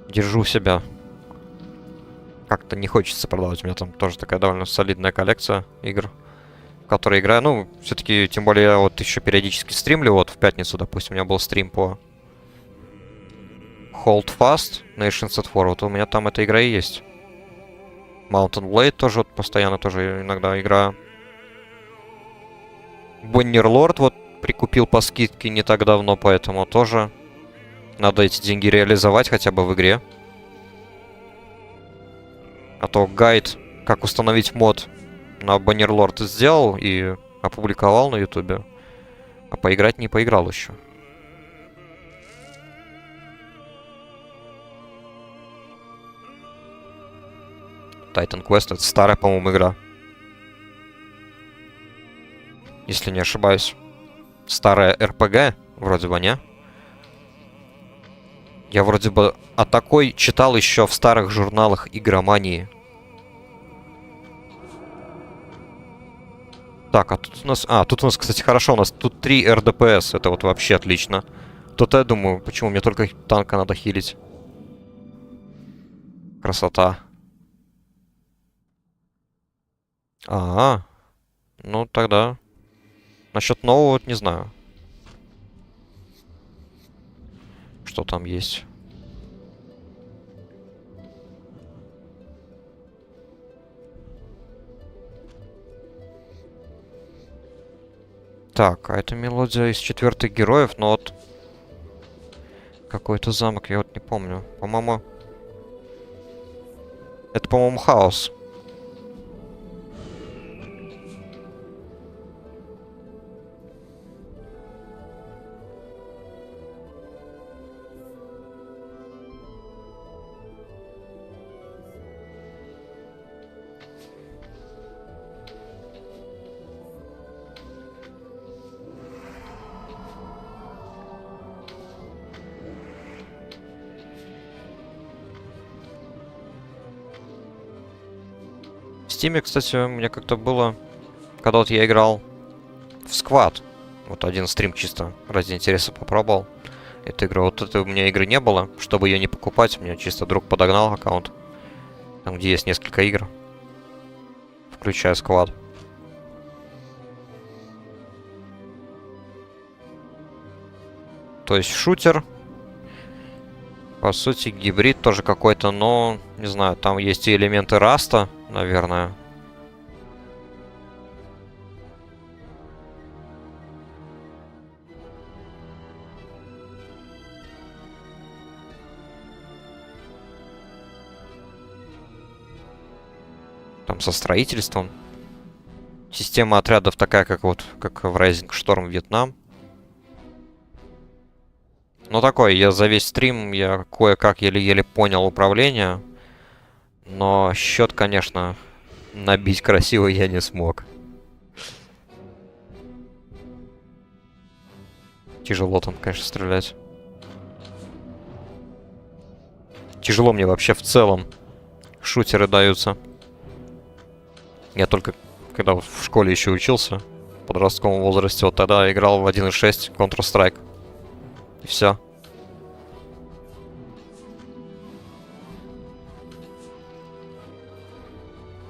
Держу себя. Как-то не хочется продавать. У меня там тоже такая довольно солидная коллекция игр, в которые играю. Ну, все-таки, тем более, я вот еще периодически стримлю. Вот в пятницу, допустим, у меня был стрим по Hold Fast Nations at War. Вот у меня там эта игра и есть. Mountain Blade тоже вот постоянно тоже иногда играю. Bannerlord вот прикупил по скидке не так давно, поэтому тоже надо эти деньги реализовать хотя бы в игре. А то гайд, как установить мод на Bannerlord сделал и опубликовал на ютубе. А поиграть не поиграл еще. Titan Quest — это старая, по-моему, игра. Если не ошибаюсь. Старая РПГ, вроде бы, не? Я вроде бы о такой читал еще в старых журналах игромании. Так, а тут у нас... А, тут у нас, кстати, хорошо. У нас тут 3 РДПС. Это вот вообще отлично. Тут-то я думаю, почему мне только танка надо хилить. Красота. Ага. Ну, тогда... Насчет нового вот не знаю. Что там есть. Так, а это мелодия из четвертых героев, но вот... Какой-то замок, я вот не помню. По-моему... Это, по-моему, Хаос. В Стиме, кстати, у меня как-то было, когда вот я играл в Squad. Вот один стрим чисто ради интереса попробовал эту игру. Вот этой у меня игры не было. Чтобы ее не покупать, мне чисто друг подогнал аккаунт. Там, где есть несколько игр. Включая Squad. То есть шутер. По сути, гибрид тоже какой-то, но, не знаю, там есть и элементы раста, наверное. Там со строительством. Система отрядов такая, как вот, как в Rising Storm Вьетнам. Ну такой, я за весь стрим, я кое-как еле-еле понял управление. Но счет, конечно, набить красиво я не смог. Тяжело там, конечно, стрелять. Тяжело мне вообще в целом шутеры даются. Я только, когда в школе еще учился, в подростковом возрасте, вот тогда играл в 1.6 Counter-Strike. И все.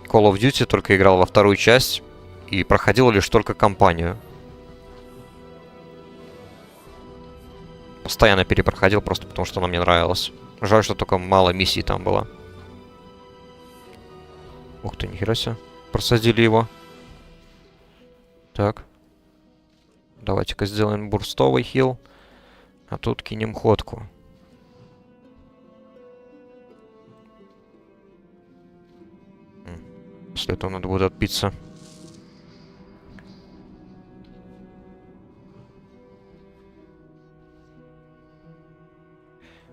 Call of Duty только играл во вторую часть и проходил лишь только кампанию. Постоянно перепроходил просто потому, что она мне нравилась. Жаль, что только мало миссий там было. Ух ты, нихера себе. Просадили его. Так. Давайте-ка сделаем бурстовый хил. А тут кинем ходку. После этого надо будет отбиться.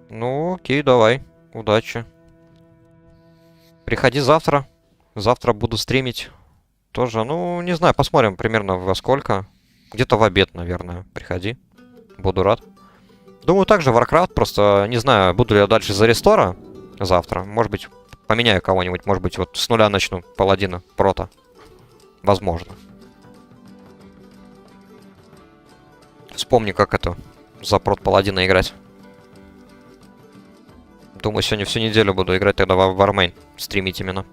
Ну, окей, давай. Удачи. Приходи завтра. Завтра буду стримить. Тоже, ну, не знаю, посмотрим примерно во сколько. Где-то в обед, наверное. Приходи. Буду рад. Думаю, также Warcraft. Просто не знаю, буду ли я дальше за рестора завтра. Может быть, поменяю кого-нибудь. Может быть, вот с нуля начну паладина, прота. Возможно. Вспомни, как это за прот паладина играть. Думаю, сегодня всю неделю буду играть тогда в Warmane. Стримить именно.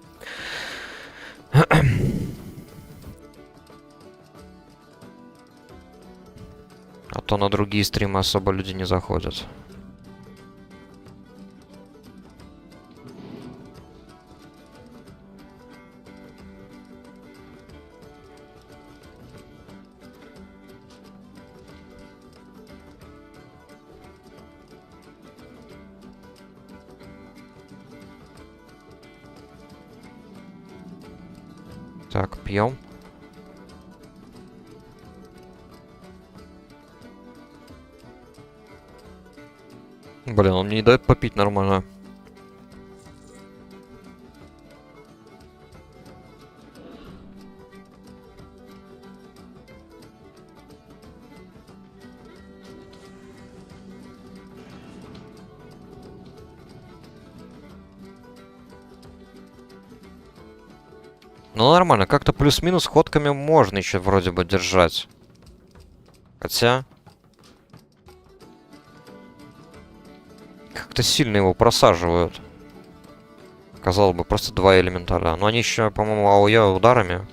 А то на другие стримы особо люди не заходят. Так, пьем. Блин, он мне не дает попить нормально. Ну нормально, как-то плюс-минус ходками можно еще вроде бы держать. Хотя... Как-то сильно его просаживают. Казалось бы, просто два элементаля. Но они еще, по-моему, АОЕ ударами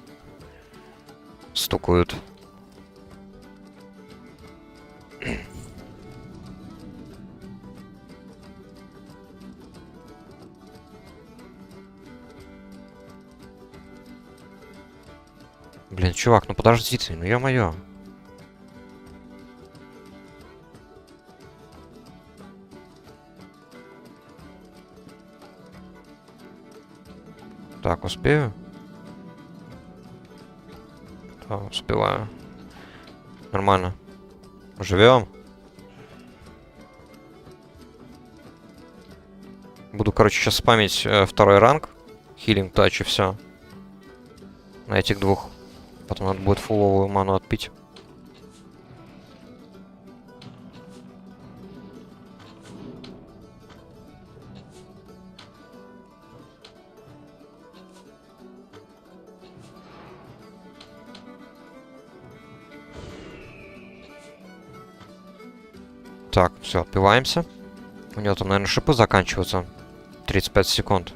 стукают. Блин, чувак, ну подожди ты, ну ё-моё. Так, успею? Да, успеваю. Нормально. Живем. Буду, короче, сейчас спамить второй ранг. Хилинг, тач и все. На этих двух. Потом надо будет фуловую ману отпить. Так, все, отпиваемся. У него там, наверное, шипы заканчиваются. 35 секунд.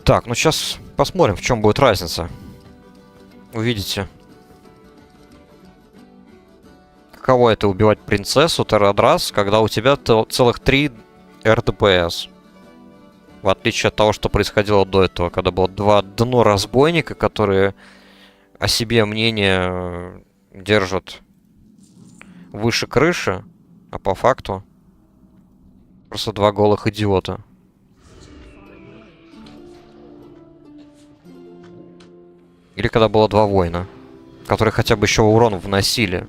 Так, ну сейчас посмотрим, в чем будет разница. Увидите. Каково это убивать принцессу Терадрас, когда у тебя целых 3 РДПС. В отличие от того, что происходило до этого, когда было два дно-разбойника, которые о себе мнение держат выше крыши, а по факту просто два голых идиота. Или когда было два воина, которые хотя бы еще урон вносили.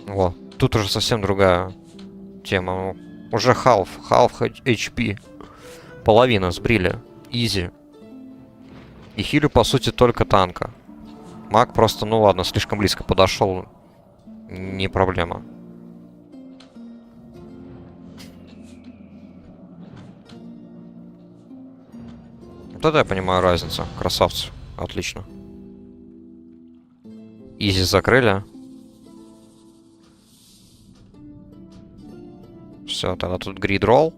О, тут уже совсем другая тема. Уже half HP. Половина сбрили. Изи. И хилю, по сути, только танка. Маг просто, ну ладно, слишком близко подошел. Не проблема. Вот это я понимаю разницу. Красавцы. Отлично. Изи закрыли. Все, тогда тут гридролл.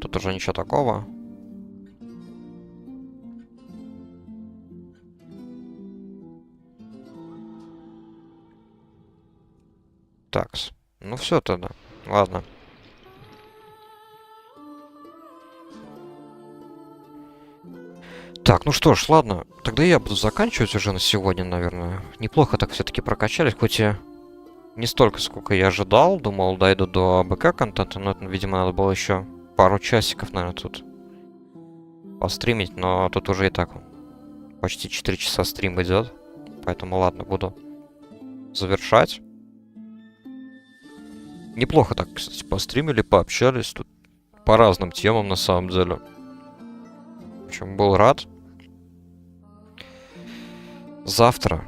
Тут уже ничего такого. Такс. Ну все тогда. Ладно. Так, ну что ж, ладно. Тогда я буду заканчивать уже на сегодня, наверное. Неплохо так все-таки прокачались, хоть и не столько, сколько я ожидал. Думал, дойду до АБК контента, но это, видимо, надо было еще пару часиков, наверное, тут постримить. Но тут уже и так почти 4 часа стрим идет. Поэтому ладно, буду завершать. Неплохо так, кстати, постримили, пообщались. Тут по разным темам, на самом деле. В общем, был рад. Завтра,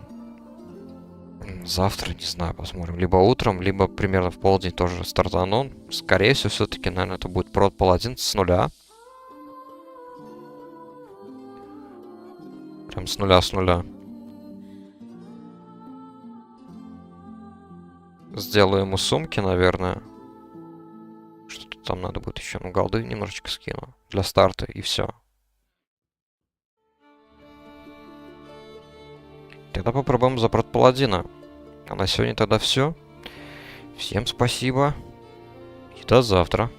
не знаю, посмотрим. Либо утром, либо примерно в полдень тоже стартану. Скорее всего, все-таки, наверное, это будет прод паладин с нуля. Прям с нуля. Сделаю ему сумки, наверное. Что-то там надо будет еще. Ну, голды немножечко скину. Для старта, и все. Тогда попробуем за прод паладина. А на сегодня тогда все. Всем спасибо. И до завтра.